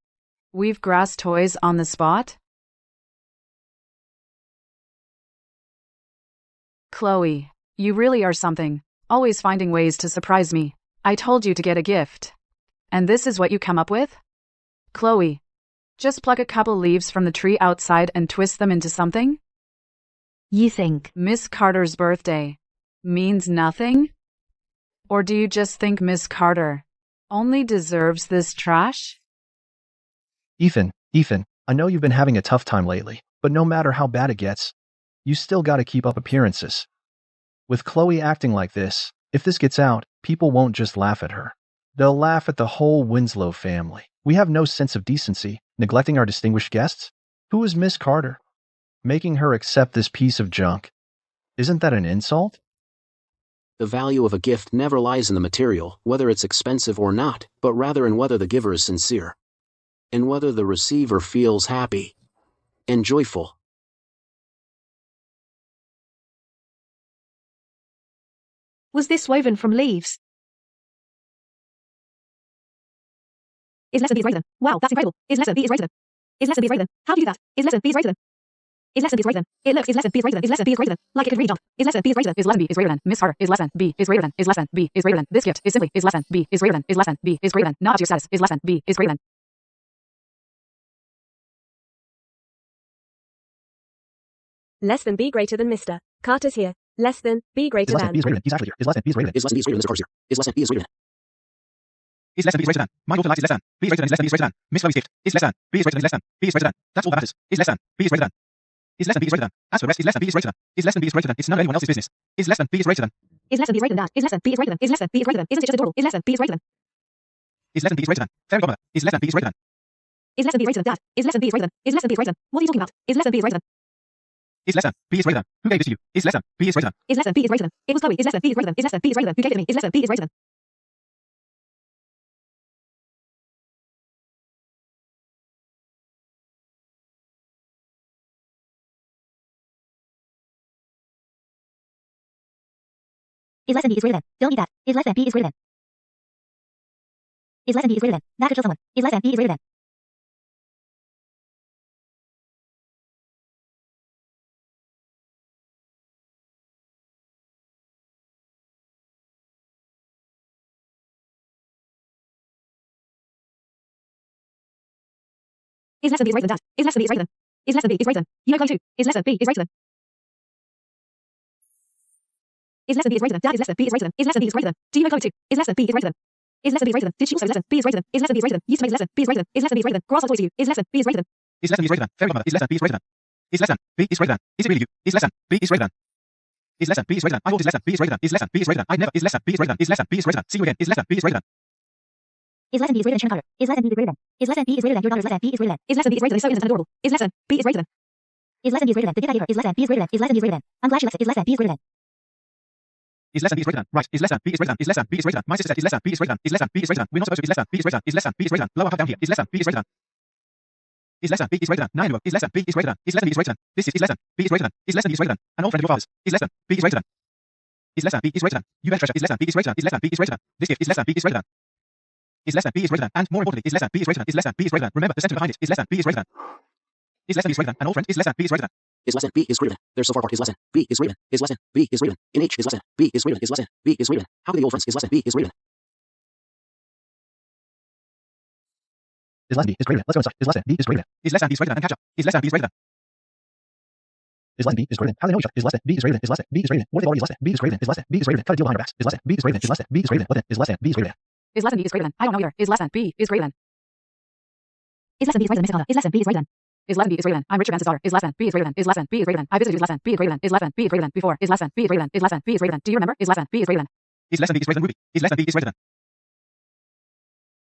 We've grass toys on the spot? Chloe, you really are something. Always finding ways to surprise me. I told you to get a gift. And this is what you come up with? Chloe, just pluck a couple leaves from the tree outside and twist them into something? You think Miss Carter's birthday means nothing? Or do you just think Miss Carter only deserves this trash? Ethan, I know you've been having a tough time lately, but no matter how bad it gets, you still gotta keep up appearances. With Chloe acting like this, if this gets out, people won't just laugh at her. They'll laugh at the whole Winslow family. We have no sense of decency, neglecting our distinguished guests. Who is Miss Carter? Making her accept this piece of junk. Isn't that an insult? The value of a gift never lies in the material, whether it's expensive or not, but rather in whether the giver is sincere. And whether the receiver feels happy and joyful. Was this woven from leaves? Is lesson B is greater than? Wow, that's incredible. Is lesson B is greater than? Is lesson B is greater than? How do you do that? Is lesson B is greater than? Is lesson B is greater than? It looks. Is lesson B is greater than? Is lesson B is greater than? Like it could really jump. Is lesson B is greater than? Is lesson B is greater than? Miss Carter, is lesson B is greater than? Is lesson B is greater than? This gift is simply is lesson B is greater than? Is lesson B is greater than? Not up to your status. Is lesson B is greater than? Less than B greater than Mr. Carter's here. Less than B greater Is lesson than. B is greater than? He's actually here. Is lesson B is greater than? Is lesson B is greater than Mr. Carter's here? Is lesson B is greater than? Is lesson B is greater than? My daughter likes is less than. B is greater than. Is lesson B is greater than? Miss Chloe's gift. Is less than. B is greater than. Is less than. B is greater than. That's all that matters. Is less than. B is greater than. Is less than B is greater than. As for the rest, is less than B is greater than. Is less than B is greater than. It's none of anyone else's business. Is less than B is greater than. Is lesson B is greater than that? Is lesson B is greater than? Is lesson B is greater than? Isn't it just adorable? Is lesson B is greater than? Is lesson B is greater than. Fairy godmother. Is less than B is greater than. Is lesson B greater than that? Is lesson B is greater than? Is lesson B is greater than? What are you talking about? Is lesson B is greater than? Is less than. B is greater than. Who gave this to you? Is less than. B is greater than. Is lesson B is greater than? It was Chloe. Is lesson B is greater than? Is lesson B is greater than? Who gave it to me? Is lesson B is greater than? Is lesson B is greater than? Don't eat that. Is lesson B is greater than? Is lesson B is greater than? That could kill someone. Is lesson B is greater than? Is lesson B is greater than that? Is lesson B is greater than? Is lesson B is greater than? You know Chloe too. Is lesson B is greater than? Is lesson B is greater than? Dad, is lesson B is greater than? Is lesson B is greater than? Do you know Chloe too? Is lesson B is greater than? Is lesson B is greater than? Did she also lesson B is greater than? Is lesson B is greater than? Used to make lesson B is greater than? Is lesson B is greater than? Grass on toys to you. Is lesson B is greater than? Is lesson B is greater than. Fairy godmother. Is lesson B is greater than. Is lesson B is greater than. Is it really you? Is lesson B is greater than. Is lesson B is greater than. I thought is lesson B is greater than. Is lesson B is greater than. I never. Is lesson B is greater than. Is lesson B is greater than. See you again. Is lesson B is greater than. Is lesson B is greater than Sharon Carter? Is lesson B is greater than? Is lesson B is greater than your daughter's lesson B is greater than? Is lesson B is greater than? Is so innocent and adorable. Is lesson B is greater than? Is lesson B is greater than? The gift I gave her. Is lesson B is greater than? Is lesson B is greater than? I'm glad she likes it. Is lesson B is greater than? Is lesson B is greater than. Right. Is lesson B is greater than. Is lesson B is greater than. My sister said is lesson B is greater than. Is lesson B is greater than. We're not supposed to. Is lesson B is greater than. Is lesson B is greater than. Lower half down here. Is lesson B is greater than. Is lesson B is greater than. Now is lesson B is greater than. Is lesson B is greater than. This is lesson B is greater than. Is lesson B is greater than. An old friend of your father's. Is lesson B is greater than. Is lesson B is greater than. You better treasure. Is lesson B is greater than. Is lesson B is greater than. This gift is lesson B is greater than. Is lesson B is greater than. And more importantly, is lesson B is greater than. Is lesson B is greater than. Remember the sentiment behind it. Is lesson B is greater than. Is lesson B is greater than. An old friend. Is lesson B is greater than. Is lesson B is greater than. They're so far apart. Is lesson B is greater than. Is lesson B is greater than. In H is lesson B is greater than. Is lesson B is greater than. How can the old friends? Is lesson B is greater than. Is lesson B is greater than. Let's go inside. Is lesson B is greater than. Is lesson B is greater than. And catch up. Is lesson B is greater than. Is lesson B is greater than. How do they know each other? Is lesson B is greater than. Is lesson B is greater than. What if they already is lesson B is greater than. Is lesson B is greater than. Cut a deal behind our backs. Is lesson B is greater than. Is lesson B is greater than. What then? Is lesson B is greater than. Is lesson B is greater than? I don't know either. Is lesson B is greater than? Is lesson B is greater than? Mr. Carter. Is lesson B is greater than? Is lesson B is greater than? I'm Richard Vance's daughter. Is lesson B is greater than? Is lesson B is greater than? I visited. Is lesson B is greater than? Is lesson B is greater than? Before. Is lesson B is greater than? Is lesson B is greater than? Do you remember? Is lesson B is greater than? Is lesson B is greater than Ruby? Is lesson B is greater than.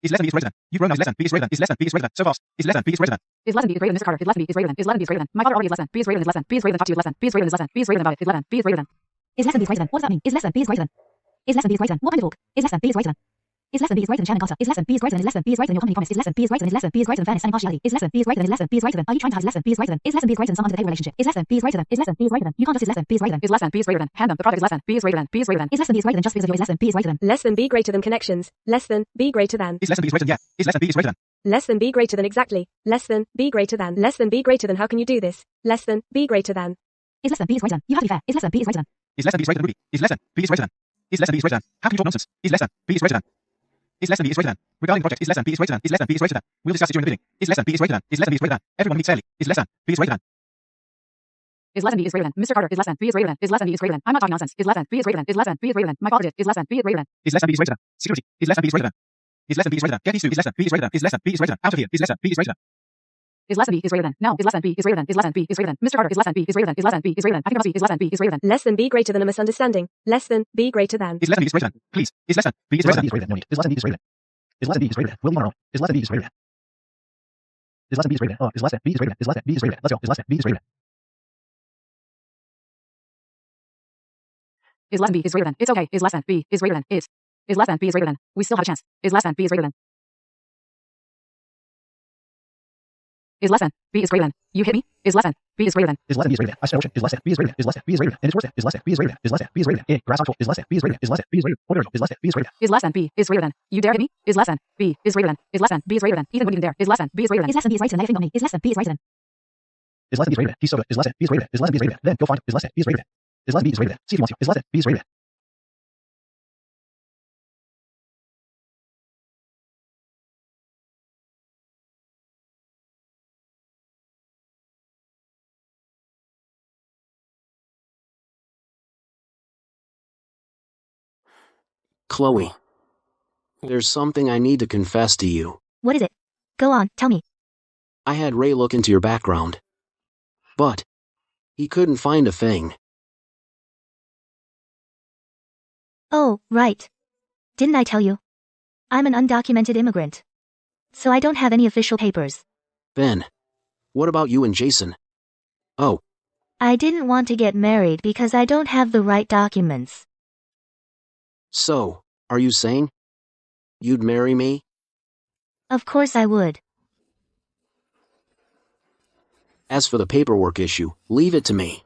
Is lesson B is greater than. You grown now. Is lesson B is greater than. Is lesson B is greater than. So fast. Is lesson B is greater than. Is lesson B is greater than? Mr. Carter. Is lesson B is greater than? Is lesson B is greater than? My father already is lesson B is greater than. Is lesson B is greater than? Talk to you. Lesson B is greater than. Is lesson B is greater than about it. Is lesson B is greater than? Is lesson B is greater than? What does that mean? Is lesson B is greater than? Is lesson B is greater than? What kind of talk? Is lesson B is greater than? Is lesson B is greater than Shannon Carter? Is lesson B is greater than? Is lesson B is greater than your company promise? Is lesson B is greater than? Is lesson B is greater than fairness and impartiality? Is lesson B is greater than? Is lesson B is greater than? Are you trying to have lesson B is greater than? Is lesson B is greater than some under the table relationship? Is lesson B is greater than? Is lesson B is greater than? You can't just is lesson B is greater than. Is lesson B is greater than? Hand them. The product is lesson B is greater than. B is greater than. Is lesson B is greater than just because of your is lesson B is greater than? Less than B greater than connections. Less than B greater than. Is lesson B is greater than. Yeah. Is lesson B is greater than. Less than B greater than exactly. Less than B greater than. Less than B greater than. How can you do this? Less than B greater than. Is lesson B is greater than? You have to be fair. Is lesson B is greater than? Is lesson B is greater than Ruby? Is lesson B is greater than. Is lesson B is greater than. How can you talk nonsense? Is lesson B is greater than. Is lesson B is greater than. Regarding the project, is lesson B is greater than. Is lesson B is greater than. We'll discuss it during the meeting. Is lesson B is greater than. Is lesson B is greater than. Everyone meets fairly. Is lesson B is greater than. Is lesson B is greater than? Mr. Carter. Is lesson B is greater than? Is lesson B is greater than? I'm not talking nonsense. Is lesson B is greater than? Is lesson B is greater than? My father did. Is lesson B is greater than? Is lesson B is greater than. Security. Is lesson B is greater than. Is lesson B is greater than. Get these two. Is lesson B is greater than. Is lesson B is greater than. Out of here. Is lesson B is greater than. Is lesson B is greater than? No. Is lesson B is greater than? Is lesson B is greater than? Mr. Carter. Is lesson B is greater than? Is lesson B is greater than? I think I must be. Is lesson B is greater than? Less than B greater than a misunderstanding. Less than B greater than. Is lesson B is greater than. Please. Is lesson B is greater than. No need. Is lesson B is greater than. Is lesson B is greater than. We'll leave our own. Is lesson B is greater than. Is lesson B is greater than. Is lesson B is greater than. Is lesson B is greater than. Let's go. Is lesson B is greater than. Is less than B is greater than. It's okay. Is less than B is greater than. Is less than B is greater than. We still have a chance. Is less than B is greater than. Is less than B is greater than. You hit me. Is less than B is greater than. Is less than B is greater than. I said ocean. Is less than B is greater than. Is less than B is greater than. And it's worse than. Is less than B is greater than. Is less than B is greater than. Grass oxful. Is less than B is greater than. Is less than B is greater than. Polar is less than B is greater than. Is less than B is greater than. You dare hit me. Is less than B is greater than. Is less than B is greater than. Ethan wouldn't even dare. Is less than B is greater than. Is less than B is greater than. I have a finger on me. Is less than B is greater than. Is less than B is greater than. He's so good. Is less than B is greater than. Is less than B is greater than. Then go find him. Is less than B is greater than. Is less than B is greater than. See if he wants you. Is less than B is greater than. Chloe. There's something I need to confess to you. What is it? Go on, tell me. I had Ray look into your background. But he couldn't find a thing. Oh, right. Didn't I tell you? I'm an undocumented immigrant. So I don't have any official papers. Ben, what about you and Jason? Oh, I didn't want to get married because I don't have the right documents. so, are you saying you'd marry me? Of course I would. As for the paperwork issue, leave it to me.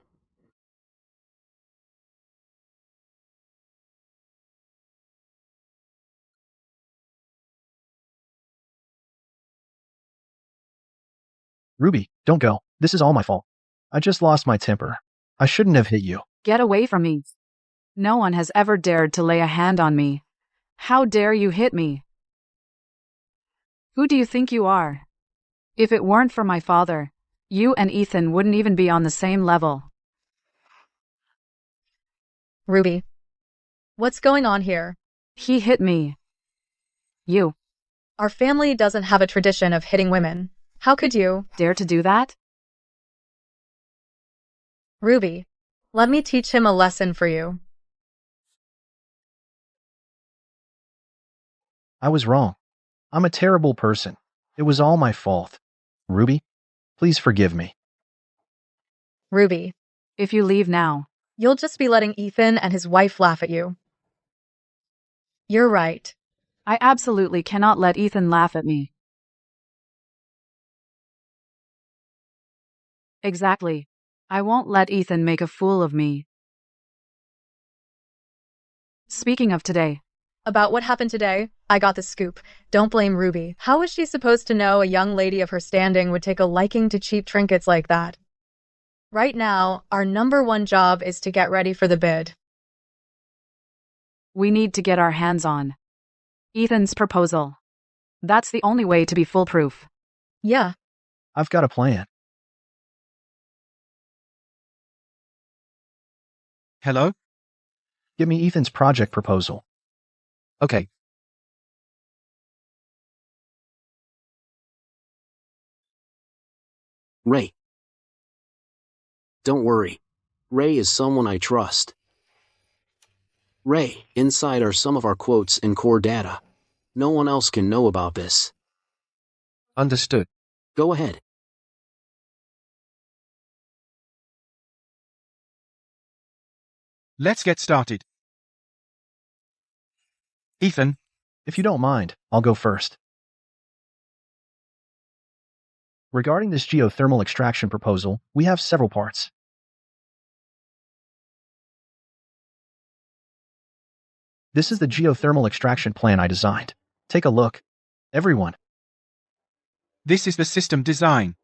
Ruby, don't go. This is all my fault. I just lost my temper. I shouldn't have hit you. Get away from me. No one has ever dared to lay a hand on me. How dare you hit me? Who do you think you are? If it weren't for my father, you and Ethan wouldn't even be on the same level. Ruby. What's going on here? He hit me. You Our family doesn't have a tradition of hitting women. How could you? dare to do that? Ruby, let me teach him a lesson for you. I was wrong. I'm a terrible person. It was all my fault. Ruby, please forgive me. Ruby, If you leave now, you'll just be letting Ethan and his wife laugh at you. You're right. I absolutely cannot let Ethan laugh at me. Exactly. I won't let Ethan make a fool of me. Speaking of today, About what happened today, I got the scoop. Don't blame Ruby. How was she supposed to know a young lady of her standing would take a liking to cheap trinkets like that? Right now, our #1 job is to get ready for the bid. we need to get our hands on Ethan's proposal. That's the only way to be foolproof. Yeah, I've got a plan. Hello? Give me Ethan's project proposal. Okay. Ray. Don't worry. Ray is someone I trust. Ray, inside are some of our quotes and core data. No one else can know about this. Understood. Go ahead. Let's get started. Ethan, If you don't mind, I'll go first. Regarding this geothermal extraction proposal, we have several parts. This is the geothermal extraction plan I designed. Take a look. Everyone. this is the system design.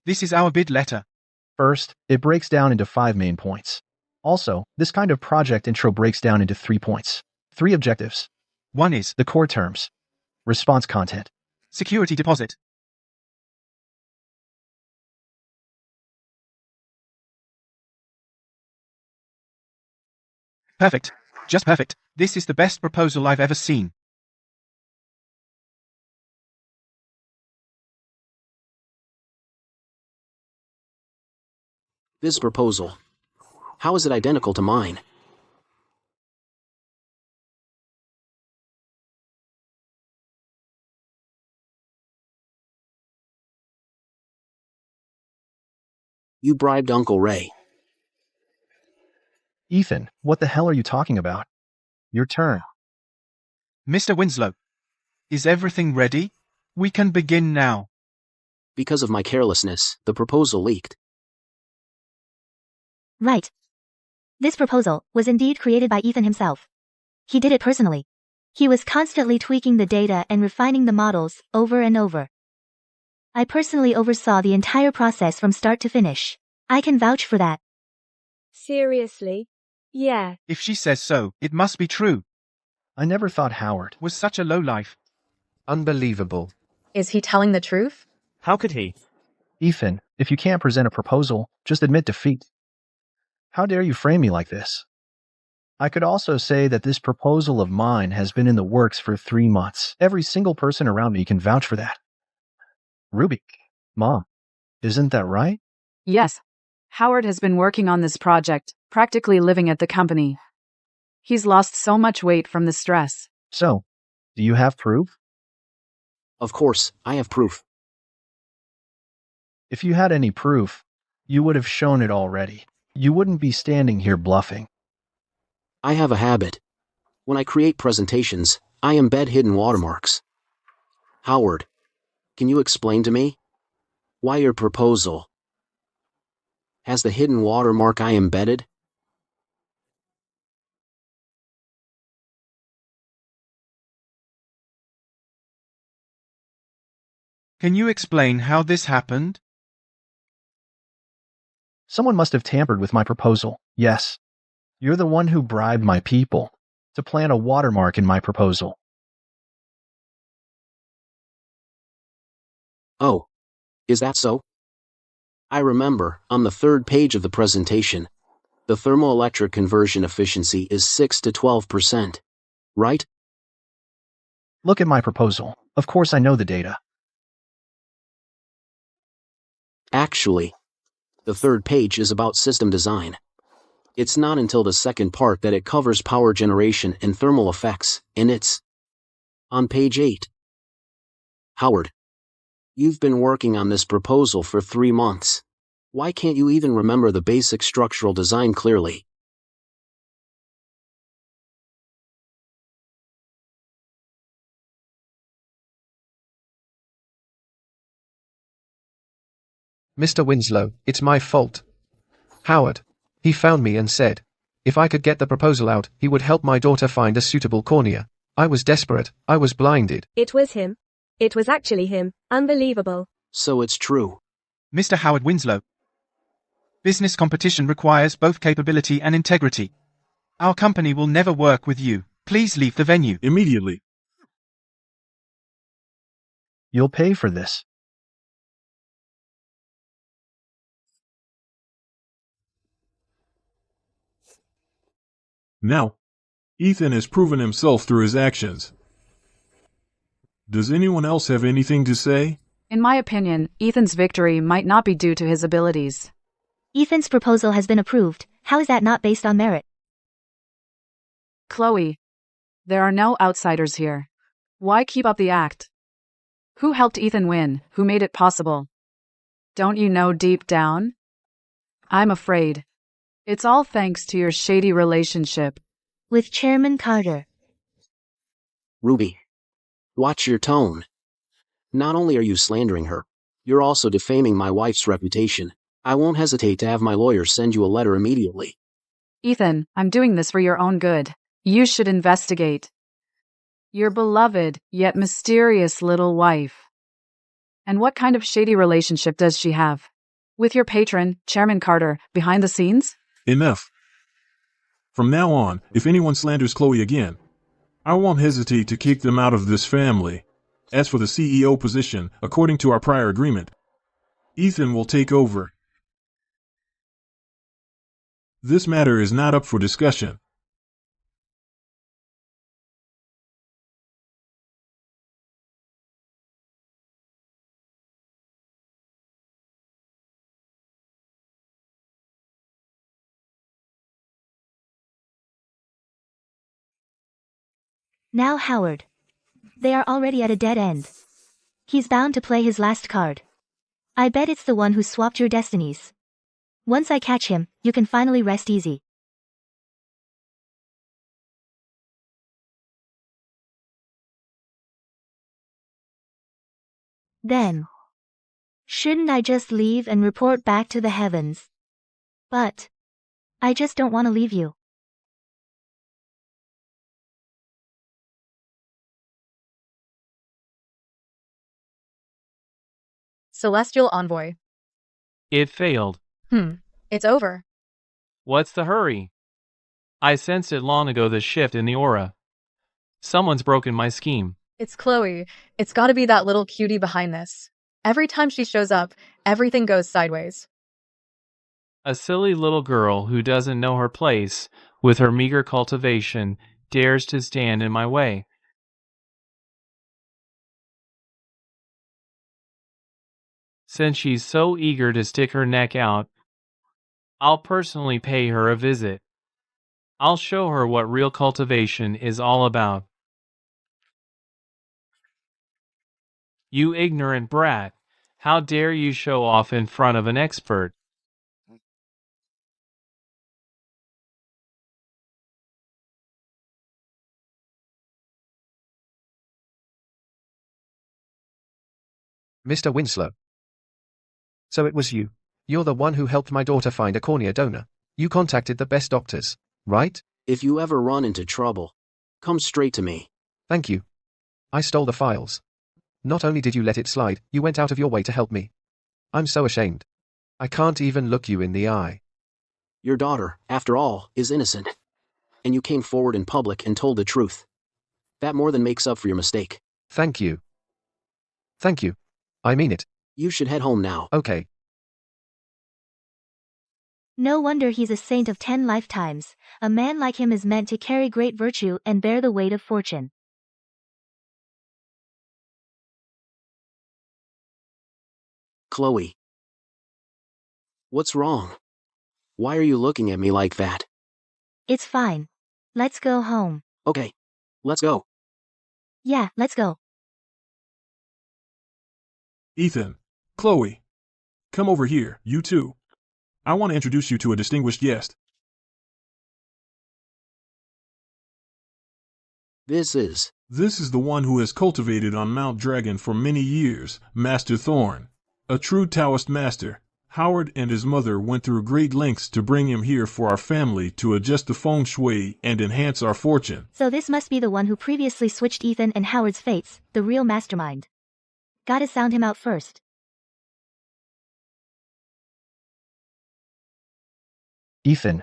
This is our bid letter. First, it breaks down into 5 main points. Also, this kind of project intro breaks down into 3 points. 3 objectives. One is The core terms. Response content. security deposit. Perfect. Just perfect. This is the best proposal I've ever seen. This proposal. How is it identical to mine? You bribed Uncle Ray. Ethan, what the hell are you talking about? Your turn. Mr. Winslow, is everything ready? We can begin now. Because of my carelessness, the proposal leaked. Right. This proposal was indeed created by Ethan himself. He did it personally. He was constantly tweaking the data and refining the models, over and over. I personally oversaw the entire process from start to finish. I can vouch for that. Seriously? Yeah. If she says so, it must be true. I never thought Howard Was such a lowlife. Unbelievable. Is he telling the truth? How could he? Ethan, if you can't present a proposal, just admit defeat. How dare you frame me like this? I could also say that this proposal of mine has been in the works for 3 months. Every single person around me can vouch for that. Ruby, Mom, isn't that right? Yes. Howard has been working on this project, practically living at the company. He's lost so much weight from the stress. So, do you have proof? Of course, I have proof. If you had any proof, you would have shown it already. You wouldn't be standing here bluffing. I have a habit. When I create presentations, I embed hidden watermarks. Howard, can you explain to me why your proposal has the hidden watermark I embedded? Can you explain how this happened? Someone must have tampered with my proposal. Yes. You're the one who bribed my people to plant a watermark in my proposal. Oh, is that so? I remember, on the 3rd page of the presentation, the thermoelectric conversion efficiency is 6 to 12%, right? Look at my proposal. Of course I know the data. Actually, the 3rd page is about system design. It's not until the 2nd part that it covers power generation and thermal effects, and it's on page 8. Howard, you've been working on this proposal for 3 months. Why can't you even remember the basic structural design clearly? Mr. Winslow, it's my fault. Howard. He found me and said, if I could get the proposal out, he would help my daughter find a suitable cornea. I was desperate. I was blinded. It was him. It was actually him. Unbelievable. So it's true. Mr. Howard Winslow. Business competition requires both capability and integrity. Our company will never work with you. Please leave the venue. Immediately. You'll pay for this. Now, Ethan has proven himself through his actions. Does anyone else have anything to say? In my opinion, Ethan's victory might not be due to his abilities. Ethan's proposal has been approved. How is that not based on merit? Chloe, there are no outsiders here. Why keep up the act? Who helped Ethan win? Who made it possible? Don't you know deep down? I'm afraid. It's all thanks to your shady relationship. With Chairman Carter. Ruby, watch your tone. Not only are you slandering her, you're also defaming my wife's reputation. I won't hesitate to have my lawyer send you a letter immediately. Ethan, I'm doing this for your own good. You should investigate your beloved, yet mysterious little wife. And what kind of shady relationship does she have? With your patron, Chairman Carter, behind the scenes? Enough. From now on, if anyone slanders Chloe again, I won't hesitate to kick them out of this family. As for the CEO position, according to our prior agreement, Ethan will take over. This matter is not up for discussion. Now Howard. They are already at a dead end. He's bound to play his last card. I bet it's the one who swapped your destinies. Once I catch him, you can finally rest easy. Then, shouldn't I just leave and report back to the heavens? But I just don't want to leave you. Celestial Envoy. It failed. It's over. What's the hurry? I sensed it long ago, the shift in the aura. Someone's broken my scheme. It's Chloe. It's gotta be that little cutie behind this. Every time she shows up, everything goes sideways. A silly little girl who doesn't know her place, with her meager cultivation, dares to stand in my way. Since she's so eager to stick her neck out, I'll personally pay her a visit. I'll show her what real cultivation is all about. You ignorant brat! How dare you show off in front of an expert? Mr. Winslow. So it was you. You're the one who helped my daughter find a cornea donor. You contacted the best doctors, right? If you ever run into trouble, come straight to me. Thank you. I stole the files. Not only did you let it slide, you went out of your way to help me. I'm so ashamed. I can't even look you in the eye. Your daughter, after all, is innocent. And you came forward in public and told the truth. That more than makes up for your mistake. Thank you. Thank you. I mean it. You should head home now. Okay. No wonder he's a saint of 10 lifetimes. A man like him is meant to carry great virtue and bear the weight of fortune. Chloe. What's wrong? Why are you looking at me like that? It's fine. Let's go home. Okay. Let's go. Yeah, let's go. Ethan, Chloe, come over here, you two. I want to introduce you to a distinguished guest. This is the one who has cultivated on Mount Dragon for many years, Master Thorn. A true Taoist master. Howard and his mother went through great lengths to bring him here for our family to adjust the feng shui and enhance our fortune. So this must be the one who previously switched Ethan and Howard's fates, the real mastermind. Gotta sound him out first. Ethan.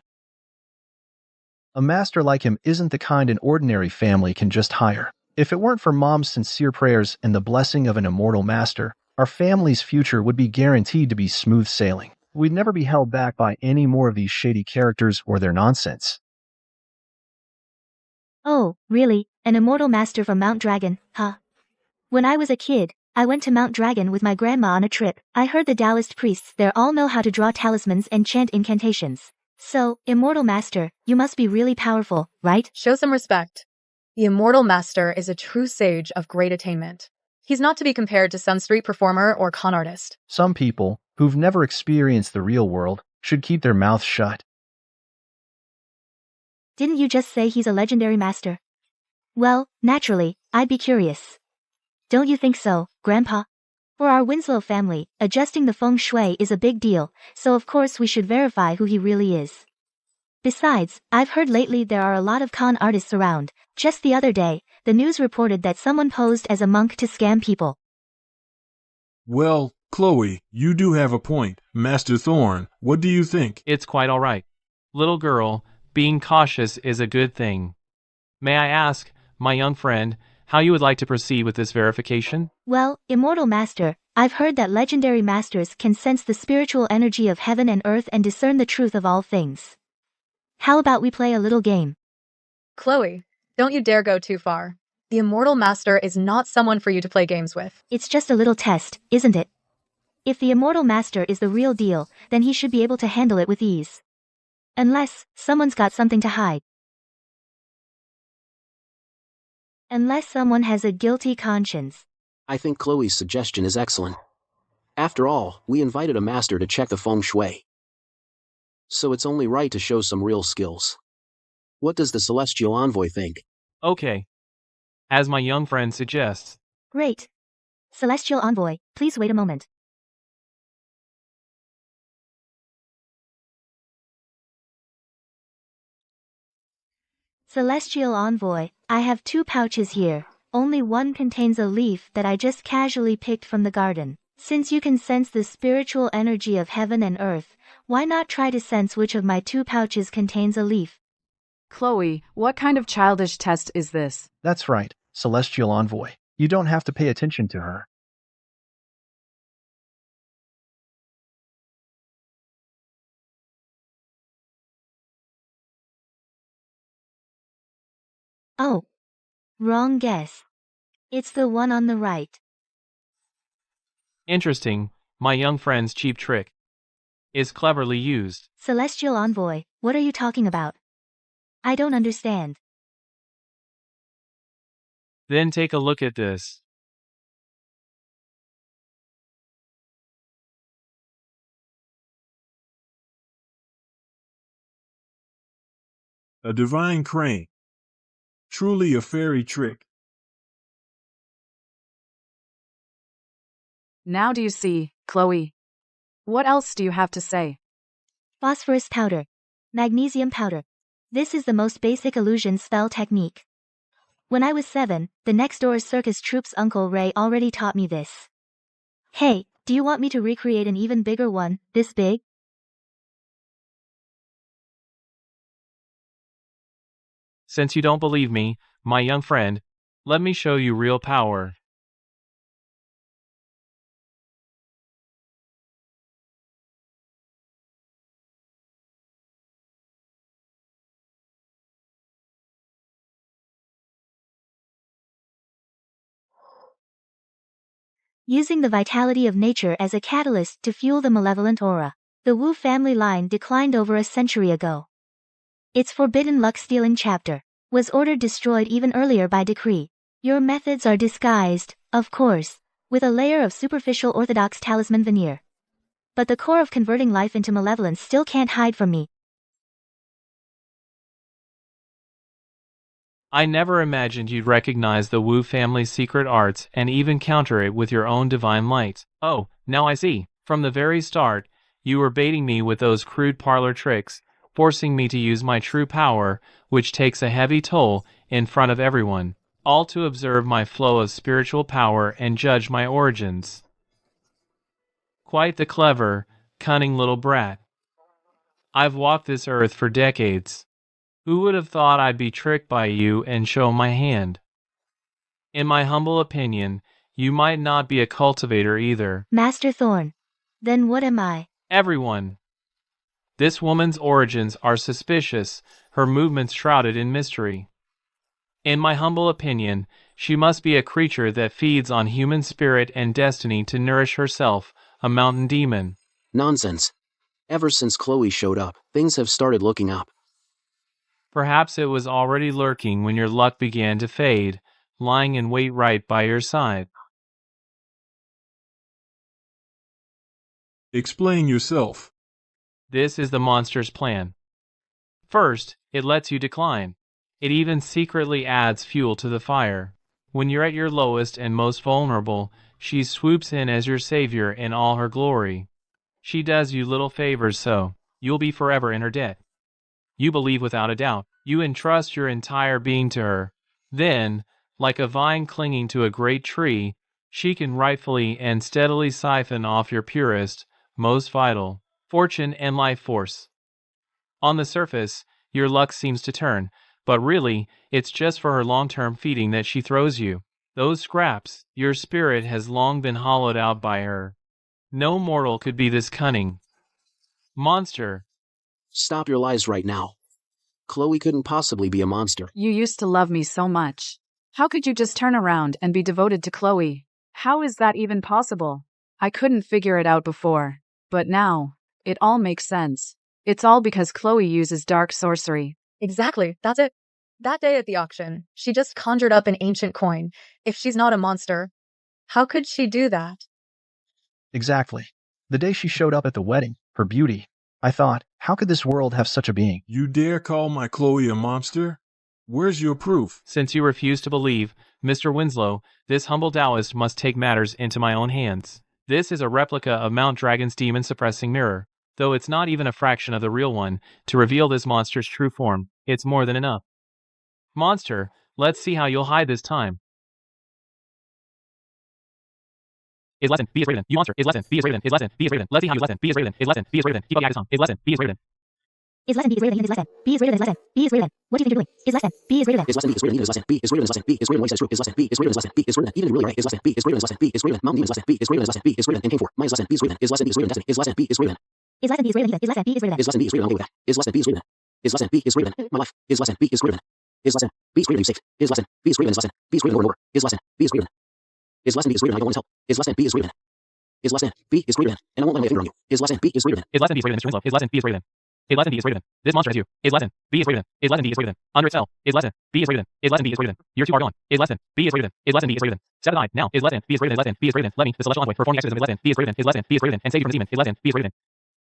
A master like him isn't the kind an ordinary family can just hire. If it weren't for Mom's sincere prayers and the blessing of an immortal master, our family's future would be guaranteed to be smooth sailing. We'd never be held back by any more of these shady characters or their nonsense. Oh, really? An immortal master from Mount Dragon, huh? When I was a kid, I went to Mount Dragon with my grandma on a trip. I heard the Taoist priests there all know how to draw talismans and chant incantations. So, immortal master, you must be really powerful, right? Show some respect. The Immortal Master is a true sage of great attainment. He's not to be compared to some street performer or con artist. Some people, who've never experienced the real world, should keep their mouths shut. Didn't you just say he's a legendary master? Well, naturally, I'd be curious. Don't you think so, Grandpa? For our Winslow family, adjusting the feng shui is a big deal, so of course we should verify who he really is. Besides, I've heard lately there are a lot of con artists around. Just the other day, the news reported that someone posed as a monk to scam people. Well, Chloe, you do have a point. Master Thorn, what do you think? It's quite all right. Little girl, being cautious is a good thing. May I ask, my young friend, how you would like to proceed with this verification? Well, Immortal Master, I've heard that legendary masters can sense the spiritual energy of heaven and earth and discern the truth of all things. How about we play a little game? Chloe, don't you dare go too far. The Immortal Master is not someone for you to play games with. It's just a little test, isn't it? If the Immortal Master is the real deal, then he should be able to handle it with ease. Unless someone's got something to hide. Unless someone has a guilty conscience. I think Chloe's suggestion is excellent. After all, we invited a master to check the feng shui. So it's only right to show some real skills. What does the Celestial Envoy think? Okay. As my young friend suggests. Great. Celestial Envoy, please wait a moment. Celestial Envoy, I have 2 pouches here. Only one contains a leaf that I just casually picked from the garden. Since you can sense the spiritual energy of heaven and earth, why not try to sense which of my 2 pouches contains a leaf? Chloe, what kind of childish test is this? That's right, Celestial Envoy. You don't have to pay attention to her. Oh. Wrong guess. It's the one on the right. Interesting, my young friend's cheap trick is cleverly used. Celestial Envoy, what are you talking about? I don't understand. Then take a look at this. A divine crane. Truly a fairy trick. Now do you see, Chloe? What else do you have to say? Phosphorus powder. Magnesium powder. This is the most basic illusion spell technique. When I was 7, the next door's circus troupe's Uncle Ray already taught me this. Hey, do you want me to recreate an even bigger one, this big? Since you don't believe me, my young friend, let me show you real power. Using the vitality of nature as a catalyst to fuel the malevolent aura. The Wu family line declined over a century ago. Its forbidden luck-stealing chapter was ordered destroyed even earlier by decree. Your methods are disguised, of course, with a layer of superficial orthodox talisman veneer. But the core of converting life into malevolence still can't hide from me. I never imagined you'd recognize the Wu family's secret arts and even counter it with your own divine light. Oh, now I see. From the very start, you were baiting me with those crude parlor tricks, forcing me to use my true power, which takes a heavy toll, in front of everyone, all to observe my flow of spiritual power and judge my origins. Quite the clever, cunning little brat. I've walked this earth for decades. Who would have thought I'd be tricked by you and show my hand? In my humble opinion, you might not be a cultivator either. Master Thorn. Then what am I? Everyone. This woman's origins are suspicious, her movements shrouded in mystery. In my humble opinion, she must be a creature that feeds on human spirit and destiny to nourish herself, a mountain demon. Nonsense. Ever since Chloe showed up, things have started looking up. Perhaps it was already lurking when your luck began to fade, lying in wait right by your side. Explain yourself. This is the monster's plan. First, it lets you decline. It even secretly adds fuel to the fire. When you're at your lowest and most vulnerable, she swoops in as your savior in all her glory. She does you little favors so you'll be forever in her debt. You believe without a doubt. You entrust your entire being to her. Then, like a vine clinging to a great tree, she can rightfully and steadily siphon off your purest, most vital fortune and life force. On the surface, your luck seems to turn, but really, it's just for her long-term feeding that she throws you. Those scraps, your spirit has long been hollowed out by her. No mortal could be this cunning. Monster. Stop your lies right now. Chloe couldn't possibly be a monster. You used to love me so much. How could you just turn around and be devoted to Chloe? How is that even possible? I couldn't figure it out before. But now, it all makes sense. It's all because Chloe uses dark sorcery. Exactly, that's it. That day at the auction, she just conjured up an ancient coin. If she's not a monster, how could she do that? Exactly. The day she showed up at the wedding, her beauty, I thought, how could this world have such a being? You dare call my Chloe a monster? Where's your proof? Since you refuse to believe, Mr. Winslow, this humble Taoist must take matters into my own hands. This is a replica of Mount Dragon's demon-suppressing mirror. Though it's not even a fraction of the real one, to reveal this monster's true form, it's more than enough. Monster, let's see how you'll hide this time. Is lesson, B is greater than, you monster, is lesson, B is greater than, is lesson, B is greater than, let's see how you lesson, B is greater than, is lesson, B is greater than, keep up the active song, is lesson, B is greater than. Is lesson B is greater than, is lesson B is greater than, is lesson B is greater than. What do you think you're doing? Is lesson B is greater than. Is lesson B is greater than, is lesson B is greater than, lesson B is greater than, what he said is true, is lesson B is greater than, lesson B is greater than, even if you're really right, is lesson B is greater than, lesson B is greater than, mountain demons, lesson B is greater than, lesson B is greater than, and came for, minus lesson B is greater than, is lesson B is greater than, destiny, is lesson B is greater than. Is lesson B is greater than, is lesson B is greater than. Is lesson B is greater than, I'm okay with that. Is lesson B is greater than. Is lesson B is greater than, my life. Is lesson B is greater than. Is lesson B is greater than, safe. Is lesson B is greater than, is lesson B is greater than, order. Is lesson B is greater than. Is lesson B is greater than, I don't want his help. Is lesson B is greater than. Is lesson B is greater than, and I won't lay my finger on you. Is lesson B is greater than. Is lesson B is greater than, Mr. Winslow, is lesson B is greater than. Is lesson B is greater than. This monster is you. Is lesson B is greater than. Is lesson B is greater than. Under its cell. Is lesson B is greater than. Is lesson B is greater than. You're too far gone. Is lesson B is greater than. Is lesson B is greater than. Step aside now. Is lesson B is greater than. Is lesson B is greater than. Let me, the celestial envoy, perform the exorcism. Is lesson B is greater than. Is lesson B is greater than. And save you from the demon. Is lesson B is greater than.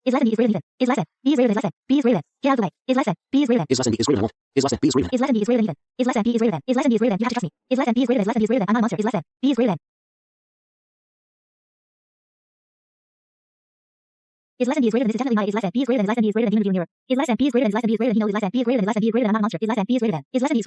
Is lesson B is greater than. Is lesson B is greater than. Is lesson B is greater than. Get out of the way. Is lesson B is greater than. Is lesson B is greater than, I won't. Is lesson B is greater than. Is lesson B is greater than even. Is lesson B is greater than. Is lesson B is greater than. You have to trust me. Is lesson B is greater than. Is lesson B is greater than. I'm not a monster. Is lesson B is greater than. Is lesson B is greater than. This is definitely my. Is lesson B is greater than. Is lesson B is greater than. Demon of the mirror. Is lesson B is greater than. Is lesson B is greater than. He knows. Is lesson B is greater than. Is lesson B is greater than. I'm not a monster. Is lesson B is greater than. Is lesson B is greater than. He today.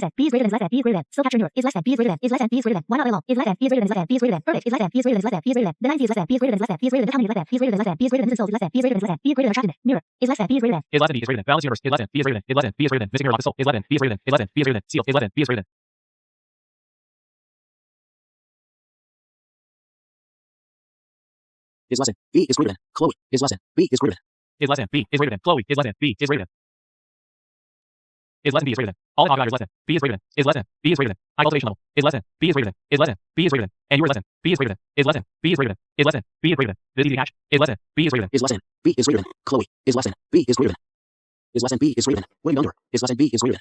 Is lesson B is greater than. Is lesson B is greater than. Still capturing your. Is lesson B is greater than. Is lesson B is greater than. Why not lay low? Is lesson B is greater than. Is lesson B is greater than. Verdict. Is lesson B is greater than. Is lesson B is greater than. The 90 is lesson B is greater than. Is lesson B is greater than. This how many is lesson B is greater than. Is lesson B is greater than. This is soul. Is lesson B is greater than. Is lesson B is greater than. Attracted mirror. Is lesson B is greater than. Is lesson B is greater than. Balance universe. Is lesson B is greater than. Is lesson B is greater than. Missing mirror lock the soul. Is lesson B is greater than. Is lesson B is greater than. Seal. Is lesson B is greater than. Is lesson B is greater than. Chloe. Is lesson B is greater than. Is lesson B is greater than. Chloe. Is lesson B is greater than. Is lesson B is greater than. All in is lesson B is greater than. Is lesson B is greater than. High cultivation level. Is lesson B is greater than. Is lesson B is greater than. And your lesson B is greater than. Is lesson B is greater than. Is lesson B is greater than. This easy to catch. Is lesson B is greater than. Is lesson B is greater than. Chloe. Is lesson B is greater than. Is lesson B is greater than. William Younger. Is lesson B is greater than.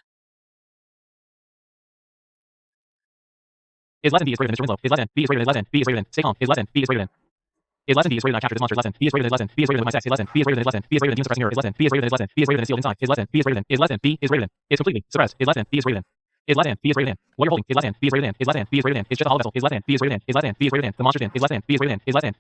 Is lesson B is greater than, Mr. Winslow. Is lesson B is greater than. Is lesson B is greater than. Stay calm. Is lesson B is greater than. Is lesson B is greater than. I captured this monster. Is lesson B is greater than. Is lesson B is greater than my sex. Is lesson B is greater than. Is lesson B is greater than. Demon suppressing mirror. Is lesson B is greater than. Is lesson B is greater than. Sealed inside. Is lesson B is greater than. Is lesson B is greater than. Is completely suppressed. Is lesson B is greater than. Is lesson B is greater than. What you're holding. Is lesson B is greater than. Is lesson B is greater than. It's just a hollow vessel. Is lesson B is greater than. Is lesson B is greater than. The monster's in. Is lesson B is greater than. Is lesson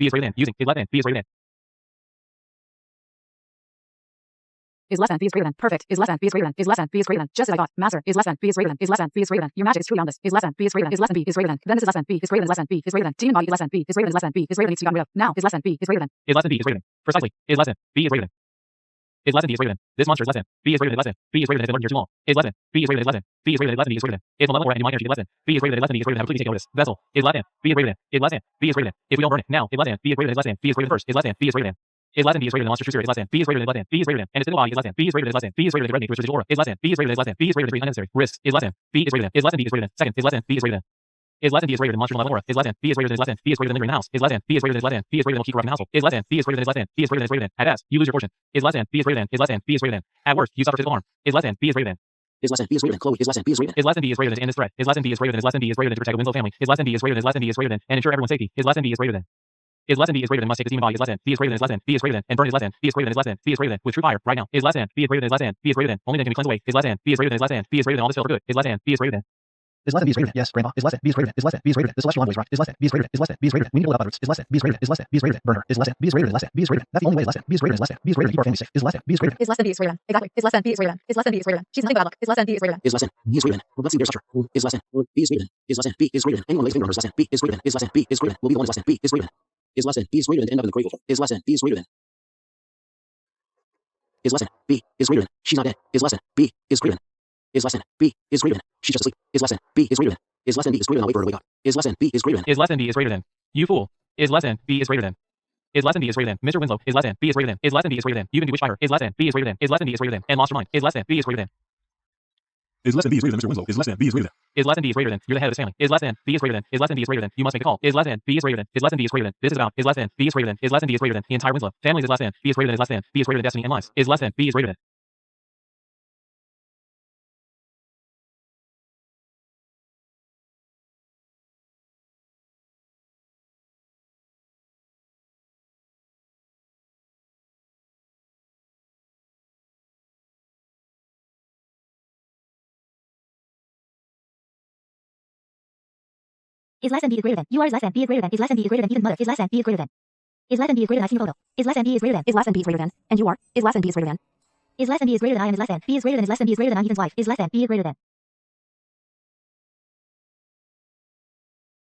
B is greater than. Using. Is lesson B is greater than. Is lesson B is greater than. Perfect. Is lesson B is greater than. Is lesson B is greater than. Just as I thought. Master. Is lesson B is greater than. Is lesson B is greater than. Your magic is truly on this. Is lesson B is greater than. Is lesson B is greater than. Then this is lesson B is greater than. Lesson B is greater than. Demon body. Is lesson B is greater than. Lesson B is greater than. Needs to be gotten rid of. Now is lesson B is greater than. Is lesson B is greater than. Precisely. Is lesson B is greater than. Is lesson B is greater than. This monster is lesson B is greater than. Lesson B is greater than. It's been you're too long. Is lesson B is greater than. Lesson B is greater than. Lesson B is greater than. Is one level or any energy. Lesson B is greater than. Lesson B is greater than. Have completely taken over this vessel. Is lesson B is greater than. Is lesson B is greater than. If we don't burn it now, is lesson B is greater than. Lesson B is greater than first. Is lesson B is greater than. Is lesson B is greater than monster true spirit. Is lesson B is greater than. Lesson B is greater than. And its single body is lesson B is greater than. Lesson B is greater than. Red nature residual aura. Is lesson B is greater than. Lesson B is greater than. Unnecessary risks. Is lesson B is greater than. Is lesson B is greater than. Second. Is lesson B is greater than. Is lesson B is greater than monster level aura. Is lesson B is greater than. Lesson B is greater than lingering in the house. Is lesson B is greater than. Lesson B is greater than will keep corrupting the household. Is lesson B is greater than. Lesson B is greater than. Is greater than. At best, you lose your fortune. Is lesson B is greater than. Is lesson B is greater than. At worst, you suffer physical harm. Is lesson B is greater than. Is lesson B is greater than. Chloe. Is lesson B is greater than. Is lesson B is greater than. End this threat. Is lesson B is greater than. Is lesson B is greater than to protect the Winslow family. Is lesson B is greater than. Is lesson B is greater than and ensure everyone's safety. Is lesson B is greater than. Is lesson B is greater than. Must take the demon body. Is lesson B is greater than. Is lesson B is greater than and burn. Is lesson B is greater than. Is lesson B is greater than with true fire right now. Is lesson B is greater than. Is lesson B is greater than. Only then can we cleanse away. Is lesson B is greater than. Is lesson B is greater than. All this failed for good. Is lesson B is greater than. Is lesson B is greater than. Yes, Grandpa. Is lesson B is greater than. Is lesson B is greater than. The celestial envoy is right. Is lesson B is greater than. Is lesson B is greater than. We need to go up others. Is lesson B is greater than. Is lesson B is greater than. Burn her. Is lesson B is greater than. Lesson B is greater than. That's the only way. Is lesson B is greater than. Lesson B is greater than. Keep our family safe. Is lesson B is greater than. Is lesson B is greater than. Exactly. Is lesson B is greater than. Is lesson B is greater than. She's nothing but bad luck. Is lesson B is greater than. Is lesson B is greater than. Well, let's see their structure. Is lesson B is greater than. Is lesson B is greater than. Anyone lays finger on her. Is lesson B is greater than. Is lesson B is greater than. Will be the one. Is lesson B is greater than. Is lesson B is greater than. End up in the grave. Is lesson B is greater than. Is lesson B is greater than. She's not dead. Is lesson B is greater than. Is lesson B is greater than. She's just asleep. Is lesson B is greater than. Is lesson B is greater than. I'll wait for her to wake up. Is lesson B is greater than. Is lesson B is greater than. You fool. Is lesson B is greater than. Is lesson B is greater than. Mr. Winslow. Is lesson B is greater than. Is lesson B is greater than. You can be witched by her. Is lesson B is greater than. Is lesson B is greater than. And lost your mind. Is lesson B is greater than. Is lesson B is greater than. Mr. Winslow. Is lesson B is greater than. Is lesson B is greater than. You're the head of this family. Is lesson B is greater than. Is lesson B is greater than. You must make a call. Is lesson B is greater than. Is lesson B is greater than. This is about. Is lesson B is greater than. Is lesson B is greater than. The entire Winslow family is lesson B is greater than. Is lesson B is greater than destiny and lives. Is lesson B is greater than. Is less than B is greater than. You are is less than B is greater than. Is less than B is greater than Ethan's mother. Is less than B is greater than. Is less than B is greater than I've seen a photo. Is less than B is greater than. Is less than B is greater than. And you are. Is less than B is greater than. Is less than B is greater than I am. Is less than B is greater than. Is less than B is greater than I'm Ethan's wife. Is less than B is greater than.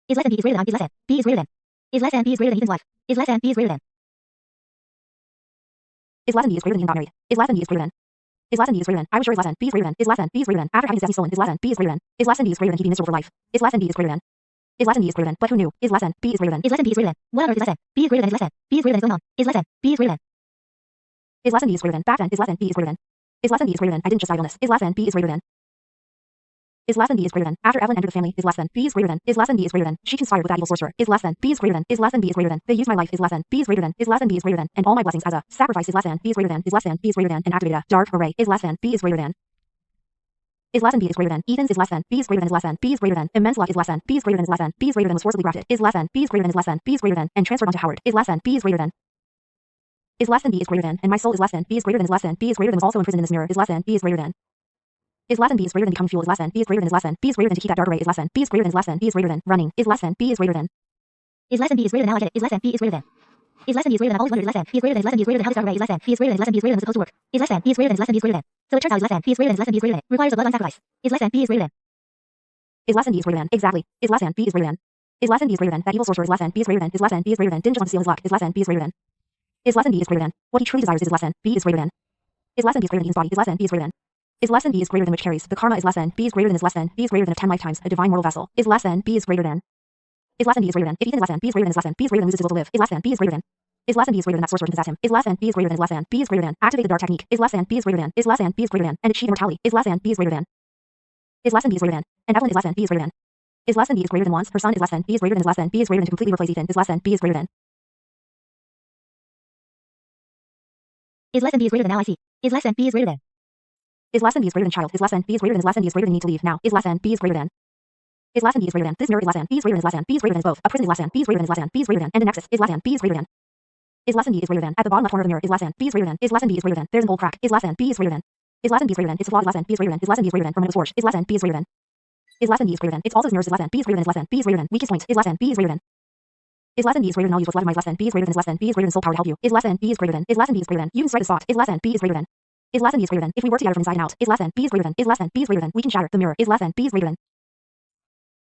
Is less than B is greater than. Is less than B is greater than. Is less than B is greater than Ethan's wife. Is less than B is greater than. Is less than B is greater than Ethan got married. Is less than B is greater than. Is less than B is greater than. I was sure is less than B is greater than. Is less than B is greater than. After having Stephanie stolen. Is less than B is greater than. Is less than B is greater than keeping miserable for life. Is less than B is greater than. Is less than B is greater than. But who knew? Is less than B is greater than. Is less than B is greater than. What on earth is less than? B is greater than. Is less than. B is greater than. Is going on. Is less than. B is greater than. Is less than B is greater than. Back then. Is less than B is greater than. Is less than B is greater than. I didn't just die illness. Is less than B is greater than. Is less than B is greater than. After Evelyn entered the family. Is less than B is greater than. Is less than B is greater than. She conspired with that evil sorcerer. Is less than B is greater than. Is less than B is greater than. They used my life. Is less than B is greater than. Is less than B is greater than. And all my blessings as a sacrifice. Is less than B is greater than. Is less than B is greater than. And activated a dark array. Is less than B is greater than. Is less than B is greater than. Ethan's is less than B is greater than. Is less than B is greater than. Immense luck is less than B is greater than. Is less than B is greater than. Was forcibly grafted. Is less than B is greater than. Is less than B is greater than. And transferred onto Howard. Is less than B is greater than. Is less than B is greater than. And my soul is less than B is greater than. Is less than B is greater than. Was also imprisoned in this mirror. Is less than B is greater than. Is less than B is greater than becoming fuel. Is less than B is greater than. Is less than B is greater than to keep that dark array. Is less than B is greater than. Is less than B is greater than running. Is less than B is greater than. Is less than B is greater than. Now I get it. Is less than B is greater than. Is less than B is greater than. I've always wondered. Is less than B is greater than. Is less than B is greater than. How this dark array. Is less than B is greater than. Is less than B is greater than. Supposed to work. Is less than B is greater than. Is less than B is greater than. So it turns out is less than B is greater than. Is less than B is greater than. Requires a bloodline sacrifice. Is less than B is greater than. Is less than B is greater than. Exactly. Is less than B is greater than. Is less than B is greater than. That evil sorcerer is less than B is greater than. Is less than B is greater than. Didn't just want to steal his luck. Is less than B is greater than. Is less than B is greater than. What he truly desires is less than B is greater than. Is less than B is greater than Ethan's body. Is less than B is greater than. Is less than B is greater than which carries. The karma is less than B is greater than. Is less than B is greater than of 10 lifetimes. A divine mortal vessel. Is less than B is greater than. Is less than B is greater than. If Ethan is less than B is greater than. Is less than B is greater than. Loses his will to live. Is less than B is greater than. Is less than B is greater than. That sorcerer can possess him. Is less than B is greater than. Is less than B is greater than. Activate the dark technique. Is less than B is greater than. Is less than B is greater than. And achieve immortality. Is less than B is greater than. Is less than B is greater than. And Evelyn is less than B is greater than. Is less than B is greater than once. Her son is less than B is greater than. Is less than B is greater than to completely replace Ethan. Is less than B is greater than. Is less than B is greater than. Now I see. Is less than B is greater than. Is less than B is greater than child. Is less than B is greater than. Is less than B is greater than need to leave now. Is less than B is greater than. Is less than B is greater than. This mirror is less than B is greater than. Is less than B is greater than. Is both. A prison is less than B is greater than. Is less than B is greater than. And a nexus is less than B is greater than. Is less than B is greater than. At the bottom left corner of the mirror is less than B is greater than. Is less than B is greater than. There's an old crack. Is less than B is greater than. Is less than B is greater than. It's a flaw. Is less than B is greater than. Is less than B is greater than. From when it was forged. Is less than B is greater than. Is less than B is greater than. It's also mirrors. Is less than B is greater than. Is less than B is greater than. Weakest point. Is less than B is greater than. Is less than B is greater than. I'll use what's left of my. Is less than B is greater than. Is less than B is greater than. Soul power to help you. Is less than B is greater than. Is less than B is greater than. You can strike this thought. Is less than B is greater than. Is less than B is greater than. If we work together from inside and out. Is less than B is greater than. Is less than B is greater than. We can shatter the mirror. Is less than B is greater than.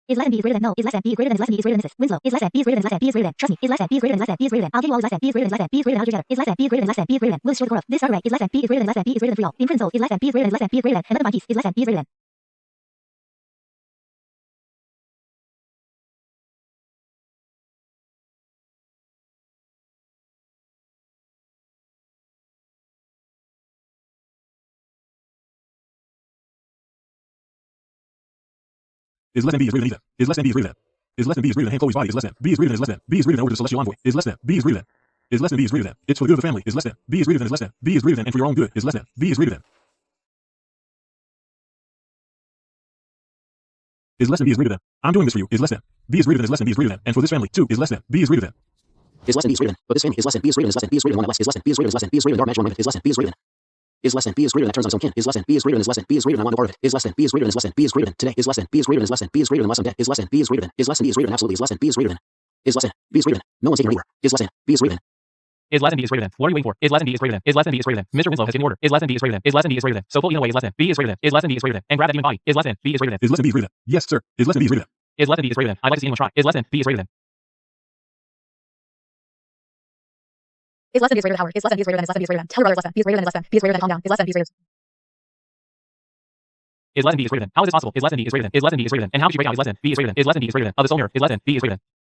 Is less than B is greater than. No. Is less than B is greater than. Is less than B is greater than. This Winslow. Is less than B is greater than. Is less than B is greater than. Trust me. Is less than B is greater than. Is less than B is greater than. I'll give you all. Is less than B is greater than. Is less than B is greater than. I'll do together. Is less than B is greater than. Is less than B is greater than. Will destroy the core of this dark array. Is less than B is greater than. Is less than B is greater than. For all. The imprisoned soul. Is less than B is greater than. Is less than B is greater than. And none of my peace. Is less than B is greater than. Is less than B is greater than Ethan. Is less than B is greater than. Is less than B is greater than Hank Chloe's body. Is less than B is greater than. Is less than B is greater than over to the celestial envoy. Is less than B is greater than. Is less than B is greater than. It's for the good of the family. Is less than B is greater than. Is less than B is greater than. And for your own good. Is less than B is greater than. Is less than B is greater than. I'm doing this for you. Is less than B is greater than. Is less than B is greater than. And for this family too. Is less than B is greater than. Is less than B is greater than. But this family is less than B is greater than. Is less than B is greater than one that less. Is less than B is greater than. Is less than B is greater than. Dark magic one minute. Is less than B is greater than. Is less than B is greater than. That turns on its own kin. Is less than B is greater than. Is less than B is greater than. I want no part of it. Is less than B is greater than. Is less than B is greater than. Today. Is less than B is greater than. Is less than B is greater than. Unless I'm dead. Is less than B is greater than. Is less than B is greater than. Absolutely. Is less than B is greater than. Is less than B is greater than. No one's taking her anywhere. Is less than B is greater than. Is less than B is greater than. What are you waiting for? Is less than B is greater than. Is less than B is greater than. Mr. Winslow has taken order. Is less than B is greater than. Is less than B is greater than. So pull Ethan away. Is less than B is greater than. Is less than B is greater than. And grab that demon body. Is less than B is greater than. Is less than B is greater than. Yes, sir. Is less than B is greater than. Is less than B is greater than. I'd like to see anyone try. Is less than B is greater than. Is less than B is greater than Howard. Is less than B is greater than. Is less than B is greater than. Tell your brother is less than B is greater than. Is less than B is greater than. Calm down. Is less than B is greater than. Is less than B is greater than. How is this possible? Is less than B is greater than. Is less than B is greater than. And how did you break out? Is less than B is greater than. Is less than B is greater than. Of the soul mirror. Is less than B is greater than. Is less than B is greater than.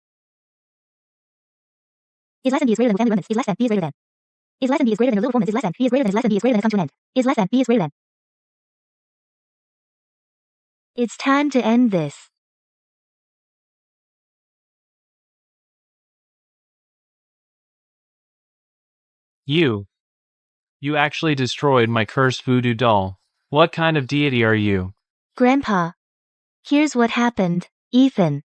Is less than B is greater than. Is less than B is greater than. Is less than B is greater than. Is less than B is greater than. Family remnants. Is less than B is greater than. Is less than B is greater than. Your little performance. Is less than B is greater than. Is less than B is greater than. Has come to an end. Is less than B is greater than. It's time to end this. You actually destroyed my cursed voodoo doll. What kind of deity are you? Grandpa. Here's what happened. Ethan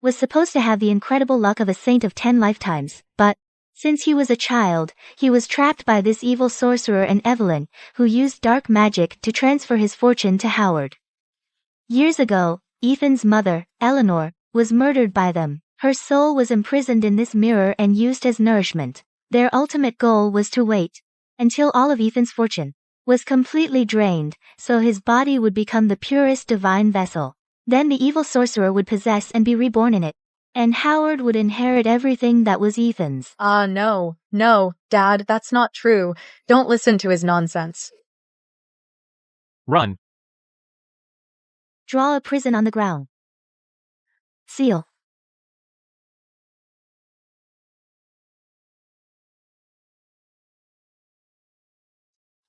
was supposed to have the incredible luck of a saint of 10 lifetimes, but since he was a child, he was trapped by this evil sorcerer and Evelyn, who used dark magic to transfer his fortune to Howard. Years ago, Ethan's mother, Eleanor, was murdered by them. Her soul was imprisoned in this mirror and used as nourishment. Their ultimate goal was to wait until all of Ethan's fortune was completely drained, so his body would become the purest divine vessel. Then the evil sorcerer would possess and be reborn in it, and Howard would inherit everything that was Ethan's. No, Dad, that's not true. Don't listen to his nonsense. Run. Draw a prison on the ground. Seal.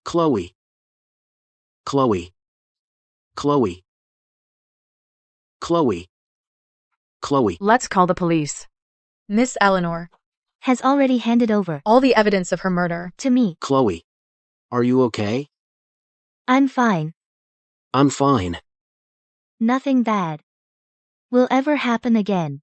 Chloe. Chloe. Chloe. Chloe. Chloe. Let's call the police. Miss Eleanor has already handed over all the evidence of her murder to me. Chloe. Are you okay? I'm fine. I'm fine. Nothing bad will ever happen again.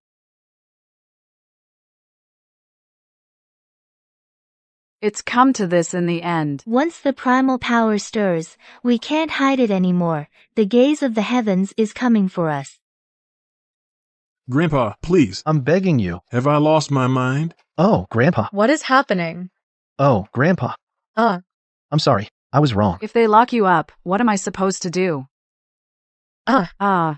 It's come to this in the end. Once the primal power stirs, we can't hide it anymore. The gaze of the heavens is coming for us. Grandpa, please. I'm begging you. Have I lost my mind? Oh, Grandpa. What is happening? Oh, Grandpa. I'm sorry. I was wrong. If they lock you up, what am I supposed to do? Mr.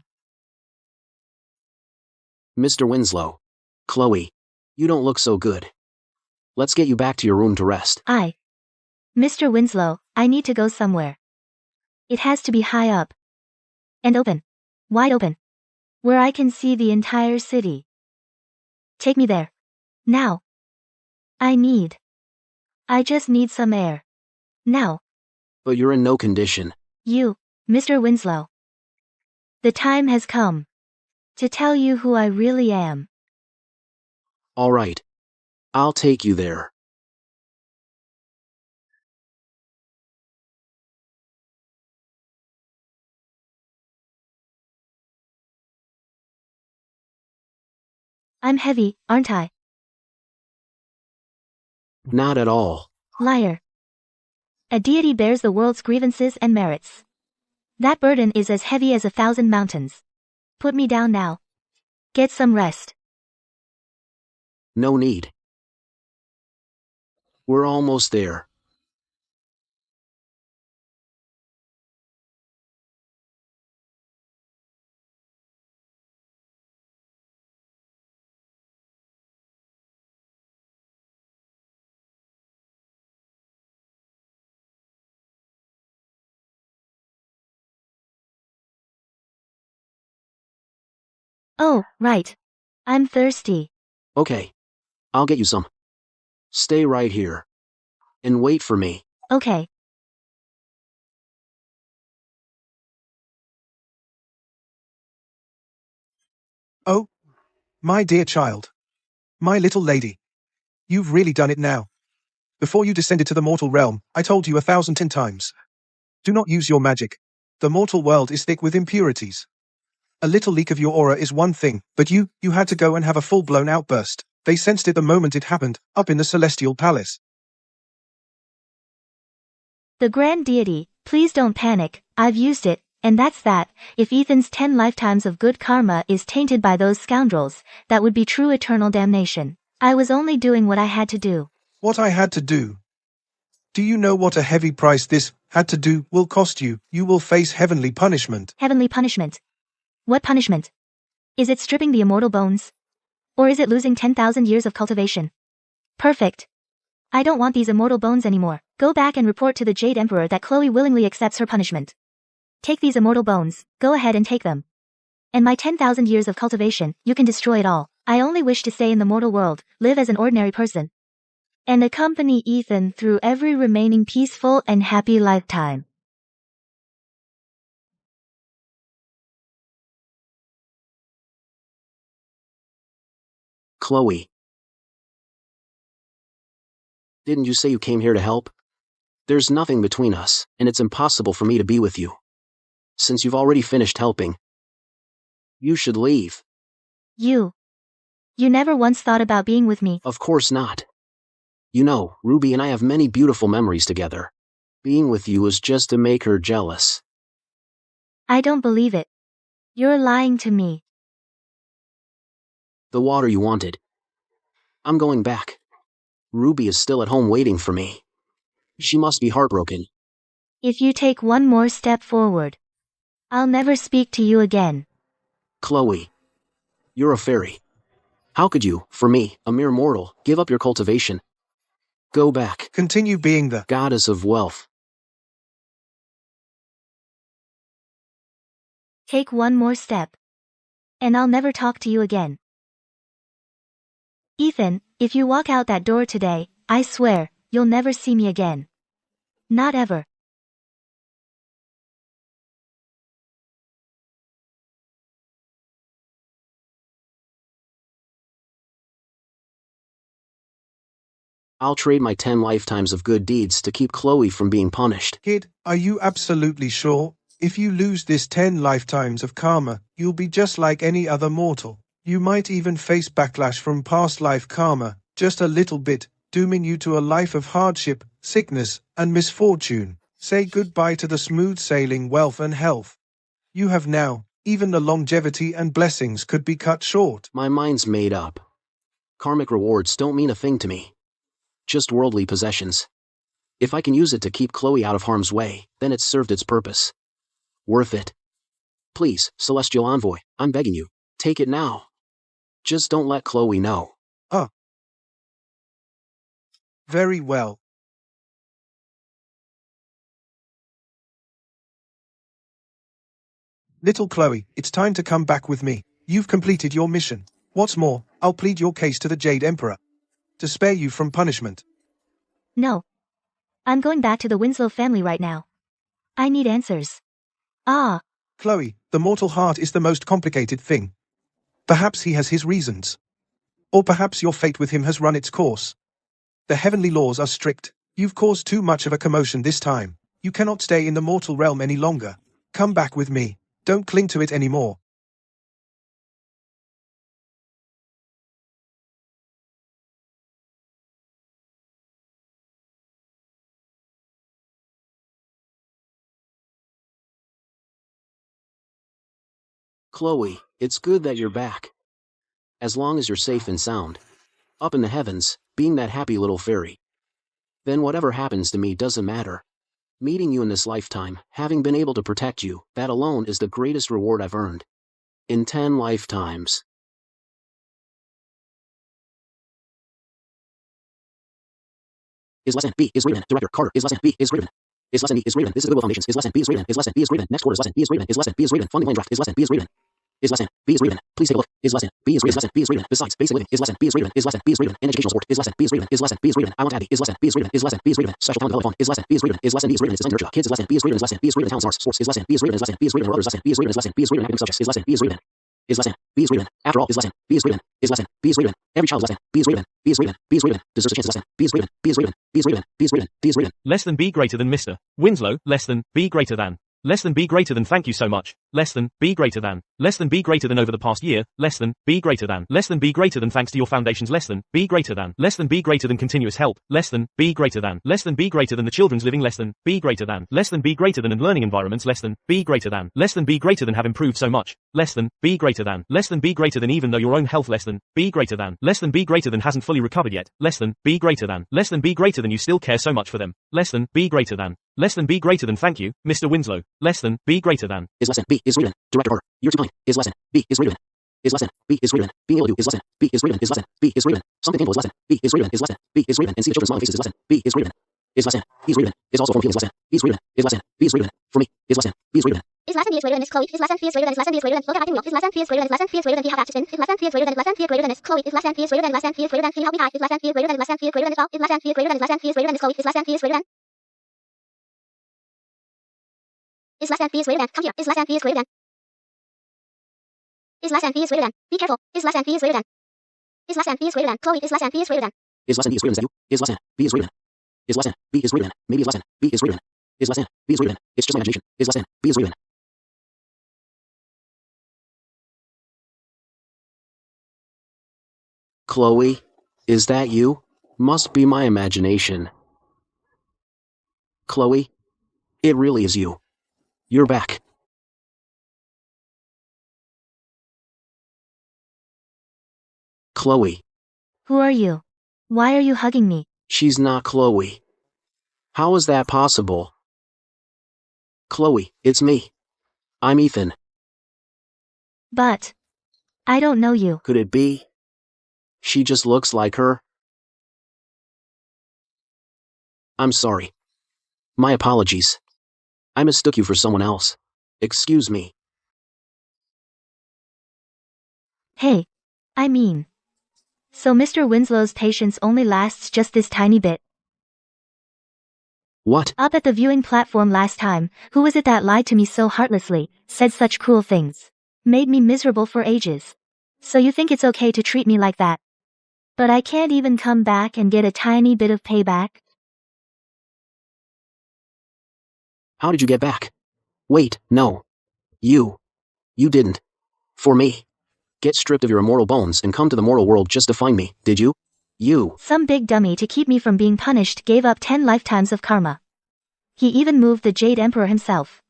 Winslow. Chloe. You don't look so good. Let's get you back to your room to rest. Mr. Winslow, I need to go somewhere. It has to be high up. And open. Wide open. Where I can see the entire city. Take me there. Now. I just need some air. Now. But you're in no condition. You, Mr. Winslow. The time has come to tell you who I really am. All right. I'll take you there. I'm heavy, aren't I? Not at all. Liar. A deity bears the world's grievances and merits. That burden is as heavy as 1,000 mountains. Put me down now. Get some rest. No need. We're almost there. Oh, right. I'm thirsty. Okay. I'll get you some. Stay right here. And wait for me. Okay. Oh, my dear child. My little lady. You've really done it now. Before you descended to the mortal realm, I told you 1,010 times. Do not use your magic. The mortal world is thick with impurities. A little leak of your aura is one thing, but you had to go and have a full-blown outburst. They sensed it the moment it happened, up in the celestial palace. The grand deity, please don't panic, I've used it, and that's that. If Ethan's 10 lifetimes of good karma is tainted by those scoundrels, that would be true eternal damnation. I was only doing what I had to do. What I had to do? Do you know what a heavy price this had to do will cost you? You will face heavenly punishment. Heavenly punishment? What punishment? Is it stripping the immortal bones? Or is it losing 10,000 years of cultivation? Perfect. I don't want these immortal bones anymore. Go back and report to the Jade Emperor that Chloe willingly accepts her punishment. Take these immortal bones, go ahead and take them. And my 10,000 years of cultivation, you can destroy it all. I only wish to stay in the mortal world, live as an ordinary person, and accompany Ethan through every remaining peaceful and happy lifetime. Chloe. Didn't you say you came here to help? There's nothing between us, and it's impossible for me to be with you. Since you've already finished helping, you should leave. You You never once thought about being with me. Of course not. You know, Ruby and I have many beautiful memories together. Being with you is just to make her jealous. I don't believe it. You're lying to me. The water you wanted. I'm going back. Ruby is still at home waiting for me. She must be heartbroken. If you take one more step forward, I'll never speak to you again. Chloe. You're a fairy. How could you, for me, a mere mortal, give up your cultivation? Go back. Continue being the goddess of wealth. Take one more step, and I'll never talk to you again. Ethan, if you walk out that door today, I swear, you'll never see me again. Not ever. I'll trade my 10 lifetimes of good deeds to keep Chloe from being punished. Kid, are you absolutely sure? If you lose this 10 lifetimes of karma, you'll be just like any other mortal. You might even face backlash from past life karma, just a little bit, dooming you to a life of hardship, sickness, and misfortune. Say goodbye to the smooth sailing wealth and health you have now. Even the longevity and blessings could be cut short. My mind's made up. Karmic rewards don't mean a thing to me. Just worldly possessions. If I can use it to keep Chloe out of harm's way, then it's served its purpose. Worth it. Please, Celestial Envoy, I'm begging you, take it now. Just don't let Chloe know. Very well. Little Chloe, it's time to come back with me. You've completed your mission. What's more, I'll plead your case to the Jade Emperor to spare you from punishment. No. I'm going back to the Winslow family right now. I need answers. Chloe, the mortal heart is the most complicated thing. Perhaps he has his reasons. Or perhaps your fate with him has run its course. The heavenly laws are strict. You've caused too much of a commotion this time. You cannot stay in the mortal realm any longer. Come back with me. Don't cling to it anymore. Chloe, it's good that you're back. As long as you're safe and sound. Up in the heavens, being that happy little fairy. Then whatever happens to me doesn't matter. Meeting you in this lifetime, having been able to protect you, that alone is the greatest reward I've earned. In 10 lifetimes. Is lesson B is Raven. Director Carter. Is lesson B is Raven. Is lesson B is Raven. This is the Goodwill Foundations. Is lesson B is Raven. Is lesson B is Raven. Next quarter is lesson B is Raven. Is lesson B is Raven. Funding lane draft. Is lesson B is Raven. Is lesson B is Raven. Please take a look. Is lesson B is Raven. Is lesson B is Raven. Besides basic living. Is lesson B is Raven. Is lesson B is Raven. In educational support. Is lesson B is Raven. Is lesson B is Raven. I want Abby. Is lesson B is Raven. Is lesson B is Raven. Special talent development fund. Is lesson B is Raven. Is lesson B is Raven. Is lesson nurture. Kids. Is lesson B is Raven. Is lesson B is Raven. Talent stars. Sports. Is lesson B is Raven. Is lesson B is Raven. Or others. Lesson B is Raven. Is lesson B is Raven. Academic subjects. Is lesson B is Raven. Is lesson B is Raven. After all, is lesson B is Raven. Is lesson B is Raven. Every child is lesson B is Raven. B is Raven. B is Raven. Deserves a chance. Lesson B is Raven. B is Raven. B is Raven. B is Raven. B is Raven. Less than B greater than Mr. Winslow, less than B greater than. Less than B greater than thank you so much. Less than B greater than. Less than B greater than over the past year. Less than B greater than. Less than B greater than thanks to your foundations. Less than B greater than. Less than B greater than continuous help. Less than B greater than. Less than B greater than the children's living. Less than B greater than. Less than B greater than and learning environments. Less than B greater than. Less than B greater than have improved so much. Less than B greater than. Less than B greater than even though your own health. Less than B greater than. Less than B greater than hasn't fully recovered yet. Less than B greater than. Less than B greater than you still care so much for them. Less than B greater than. Less than B greater than thank you, Mr. Winslow. Less than B greater than. Is lesson B is Raven. Director Carter. You're too kind. Is lesson B is Raven. Is lesson B is Raven. Being able to do is lesson B is Raven. Is lesson B is Raven. Something tangible is lesson B is Raven. Is lesson B is Raven. And see the children's smiling faces is lesson B is Raven. Is lesson B is Raven. Is also from feelings lesson B is Raven. Is lesson B is Raven. For me, is lesson B is Raven. Is lesson B is greater than is Chloe? Is lesson B is greater than is lesson B is greater than look at acting real? Is lesson B is greater than is lesson B is greater than we have access in? Is lesson B is greater than is lesson B is greater than is Chloe? Is lesson B is greater than lesson B is greater than can you help me hide? Is lesson B is greater than lesson B is greater than is well? Is lesson B is greater than lesson B is greater than is Chloe? Is lesson B is greater than is lesson B is greater than come here? Is lesson B is greater than is lesson B is greater than be careful? Is lesson B is greater than is lesson B is greater than Chloe? Is lesson B is greater than is lesson B is Raven. Is that you? Is lesson B is Raven. Is lesson B is Raven. Maybe is lesson B is Raven. Is lesson B is Raven. It's just my imagination. Is lesson B is Raven. Chloe, is that you? Must be my imagination. Chloe, it really is you. You're back. Chloe. Who are you? Why are you hugging me? She's not Chloe. How is that possible? Chloe, it's me. I'm Ethan. But I don't know you. Could it be? She just looks like her. I'm sorry. My apologies. I mistook you for someone else. Excuse me. Hey. I mean. So Mr. Winslow's patience only lasts just this tiny bit. What? Up at the viewing platform last time, who was it that lied to me so heartlessly, said such cruel things? Made me miserable for ages. So you think it's okay to treat me like that? But I can't even come back and get a tiny bit of payback? How did you get back? Wait, no. You didn't. For me. Get stripped of your immortal bones and come to the mortal world just to find me, did you? You. Some big dummy to keep me from being punished gave up 10 lifetimes of karma. He even moved the Jade Emperor himself.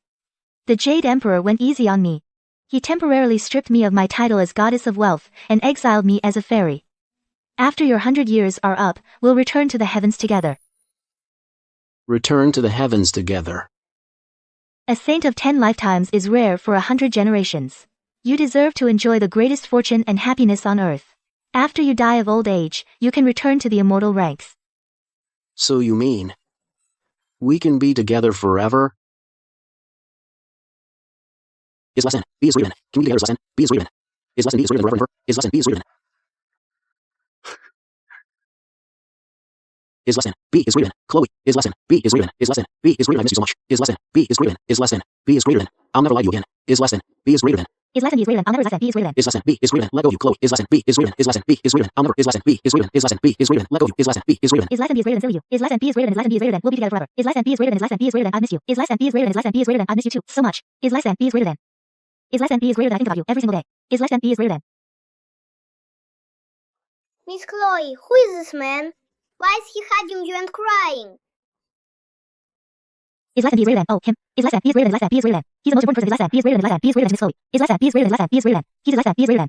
The Jade Emperor went easy on me. He temporarily stripped me of my title as Goddess of Wealth and exiled me as a fairy. After your 100 years are up, we'll return to the heavens together. Return to the heavens together. A saint of 10 lifetimes is rare for 100 generations. You deserve to enjoy the greatest fortune and happiness on earth. After you die of old age, you can return to the immortal ranks. So you mean we can be together forever? Is lesson B is reading. Can we be together? Is lesson B is reading. Is lesson B is reading. Reverend. Is lesson B is reading. Is lesson B is reading. Chloe. Is lesson B is reading. Is lesson B is reading. I miss you so much. Is lesson B is reading. Is lesson B is reading. I'll never lie to you again. Is lesson B is reading. Is lesson B is reading. I'll never lesson B is reading. Is lesson B is reading. Let go you, Chloe. Is lesson B is reading. Is lesson B is reading. I'll never. Is lesson B is reading. Is lesson B is reading. Let go you. Is lesson B is reading. Is lesson B is reading. Silly you. Is lesson B is reading. Is lesson B is reading. We'll be together forever. Is lesson B is reading. Is lesson B is reading. I miss you. Is lesson B is reading. Is lesson B is reading. I miss you too so much. Is lesson B is reading. Is lesson B is reading. I think about you every single day. Is lesson B is reading. Miss Chloe, who is this man? Why is he hugging you and crying? Is lesson B is reading. Oh, him. Is lesson B is reading. Is lesson B is reading. He's the most important person. Is lesson B is reading. Is lesson B is reading. Miss Chloe. Is lesson B is reading. Is lesson B is reading. He's lesson B is reading.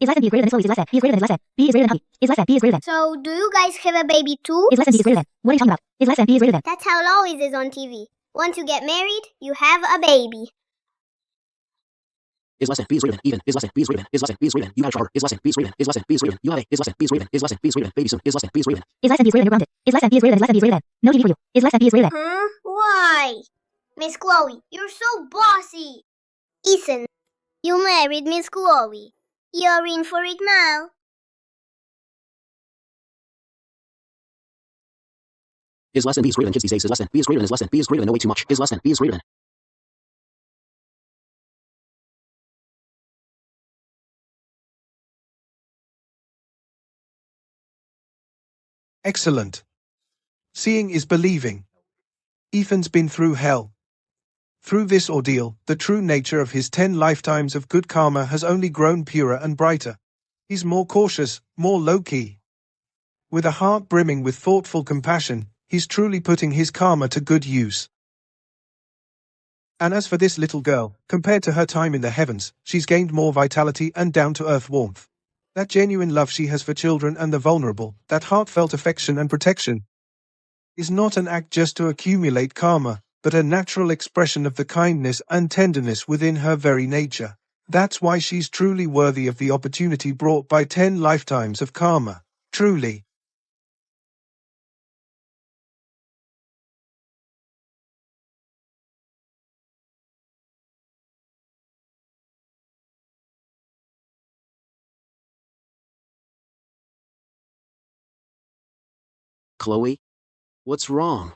Is lesson B is reading. Miss Chloe. Is lesson B is reading. Is lesson B is reading. Huggy. Is lesson B is reading. So, do you guys have a baby too? Is lesson B is reading. What are you talking about? Is lesson B is reading. That's how it always is on TV. Once you get married, you have a baby. Is lesson B is reading. Even. Is lesson B is reading. Is lesson B is reading. You have a shower. Is lesson B is reading. Is lesson B is reading. You have a. Is lesson B is reading. Is lesson B is reading. Baby soon. Is lesson B is reading. Is lesson B is reading. You're grounded. Is lesson B is reading. Is lesson B is reading. No TV for you. Is lesson B is reading. Huh? Why? Miss Chloe, you're so bossy. Ethan, you married Miss Chloe. You're in for it now. Is lesson B is reading. Kids these days. Is lesson B is reading. Is lesson B is reading. No way too much. Is lesson B is reading. Excellent. Seeing is believing. Ethan's been through hell. Through this ordeal, the true nature of his 10 lifetimes of good karma has only grown purer and brighter. He's more cautious, more low-key. With a heart brimming with thoughtful compassion, he's truly putting his karma to good use. And as for this little girl, compared to her time in the heavens, she's gained more vitality and down-to-earth warmth. That genuine love she has for children and the vulnerable, that heartfelt affection and protection, is not an act just to accumulate karma, but a natural expression of the kindness and tenderness within her very nature. That's why she's truly worthy of the opportunity brought by 10 lifetimes of karma. Truly. Chloe? What's wrong?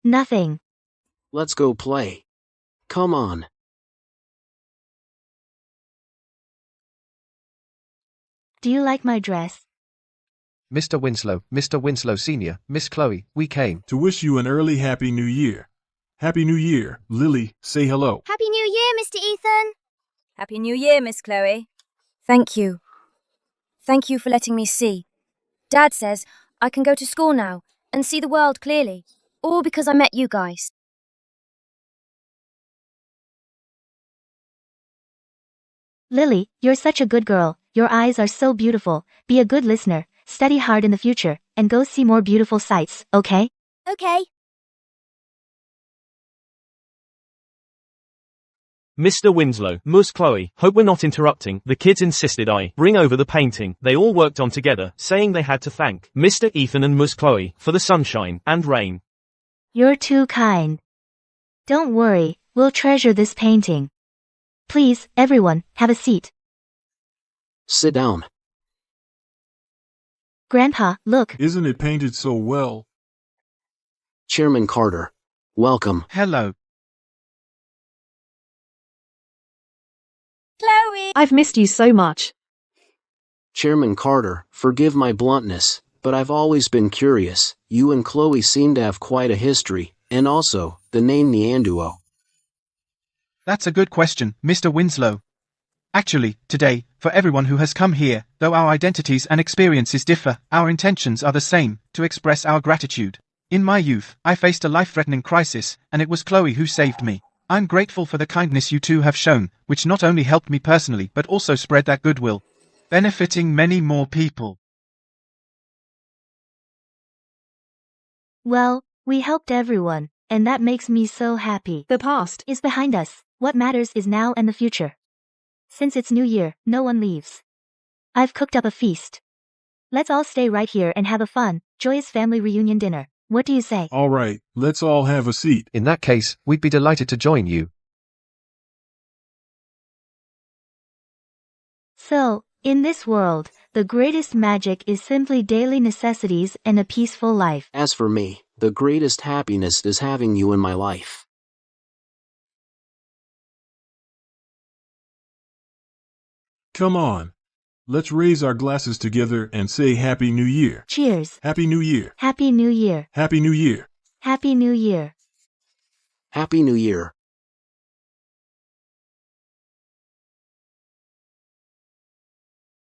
Nothing. Let's go play. Come on. Do you like my dress? Mr. Winslow Sr., Miss Chloe, we came to wish you an early Happy New Year. Happy New Year. Lily, say hello. Happy New Year, Mr. Ethan. Happy New Year, Miss Chloe. Thank you. Thank you for letting me see. Dad says I can go to school now and see the world clearly, all because I met you guys. Lily, you're such a good girl, your eyes are so beautiful, be a good listener, study hard in the future, and go see more beautiful sights, okay? Okay. Mr. Winslow, Ms. Chloe, hope we're not interrupting. The kids insisted I bring over the painting. They all worked on together, saying they had to thank Mr. Ethan and Ms. Chloe for the sunshine and rain. You're too kind. Don't worry, we'll treasure this painting. Please, everyone, have a seat. Sit down. Grandpa, look. Isn't it painted so well? Chairman Carter. Welcome. Hello. Chloe! I've missed you so much. Chairman Carter, forgive my bluntness, but I've always been curious. You and Chloe seem to have quite a history, and also, the name Neanduo. That's a good question, Mr. Winslow. Actually, today, for everyone who has come here, though our identities and experiences differ, our intentions are the same, to express our gratitude. In my youth, I faced a life-threatening crisis, and it was Chloe who saved me. I'm grateful for the kindness you two have shown, which not only helped me personally but also spread that goodwill, benefiting many more people. Well, we helped everyone, and that makes me so happy. The past is behind us. What matters is now and the future. Since it's New Year, no one leaves. I've cooked up a feast. Let's all stay right here and have a fun, joyous family reunion dinner. What do you say? All right, let's all have a seat. In that case, we'd be delighted to join you. So, in this world, the greatest magic is simply daily necessities and a peaceful life. As for me, the greatest happiness is having you in my life. Come on. Let's raise our glasses together and say Happy New Year. Cheers. Happy New Year. Happy New Year. Happy New Year. Happy New Year. Happy New Year.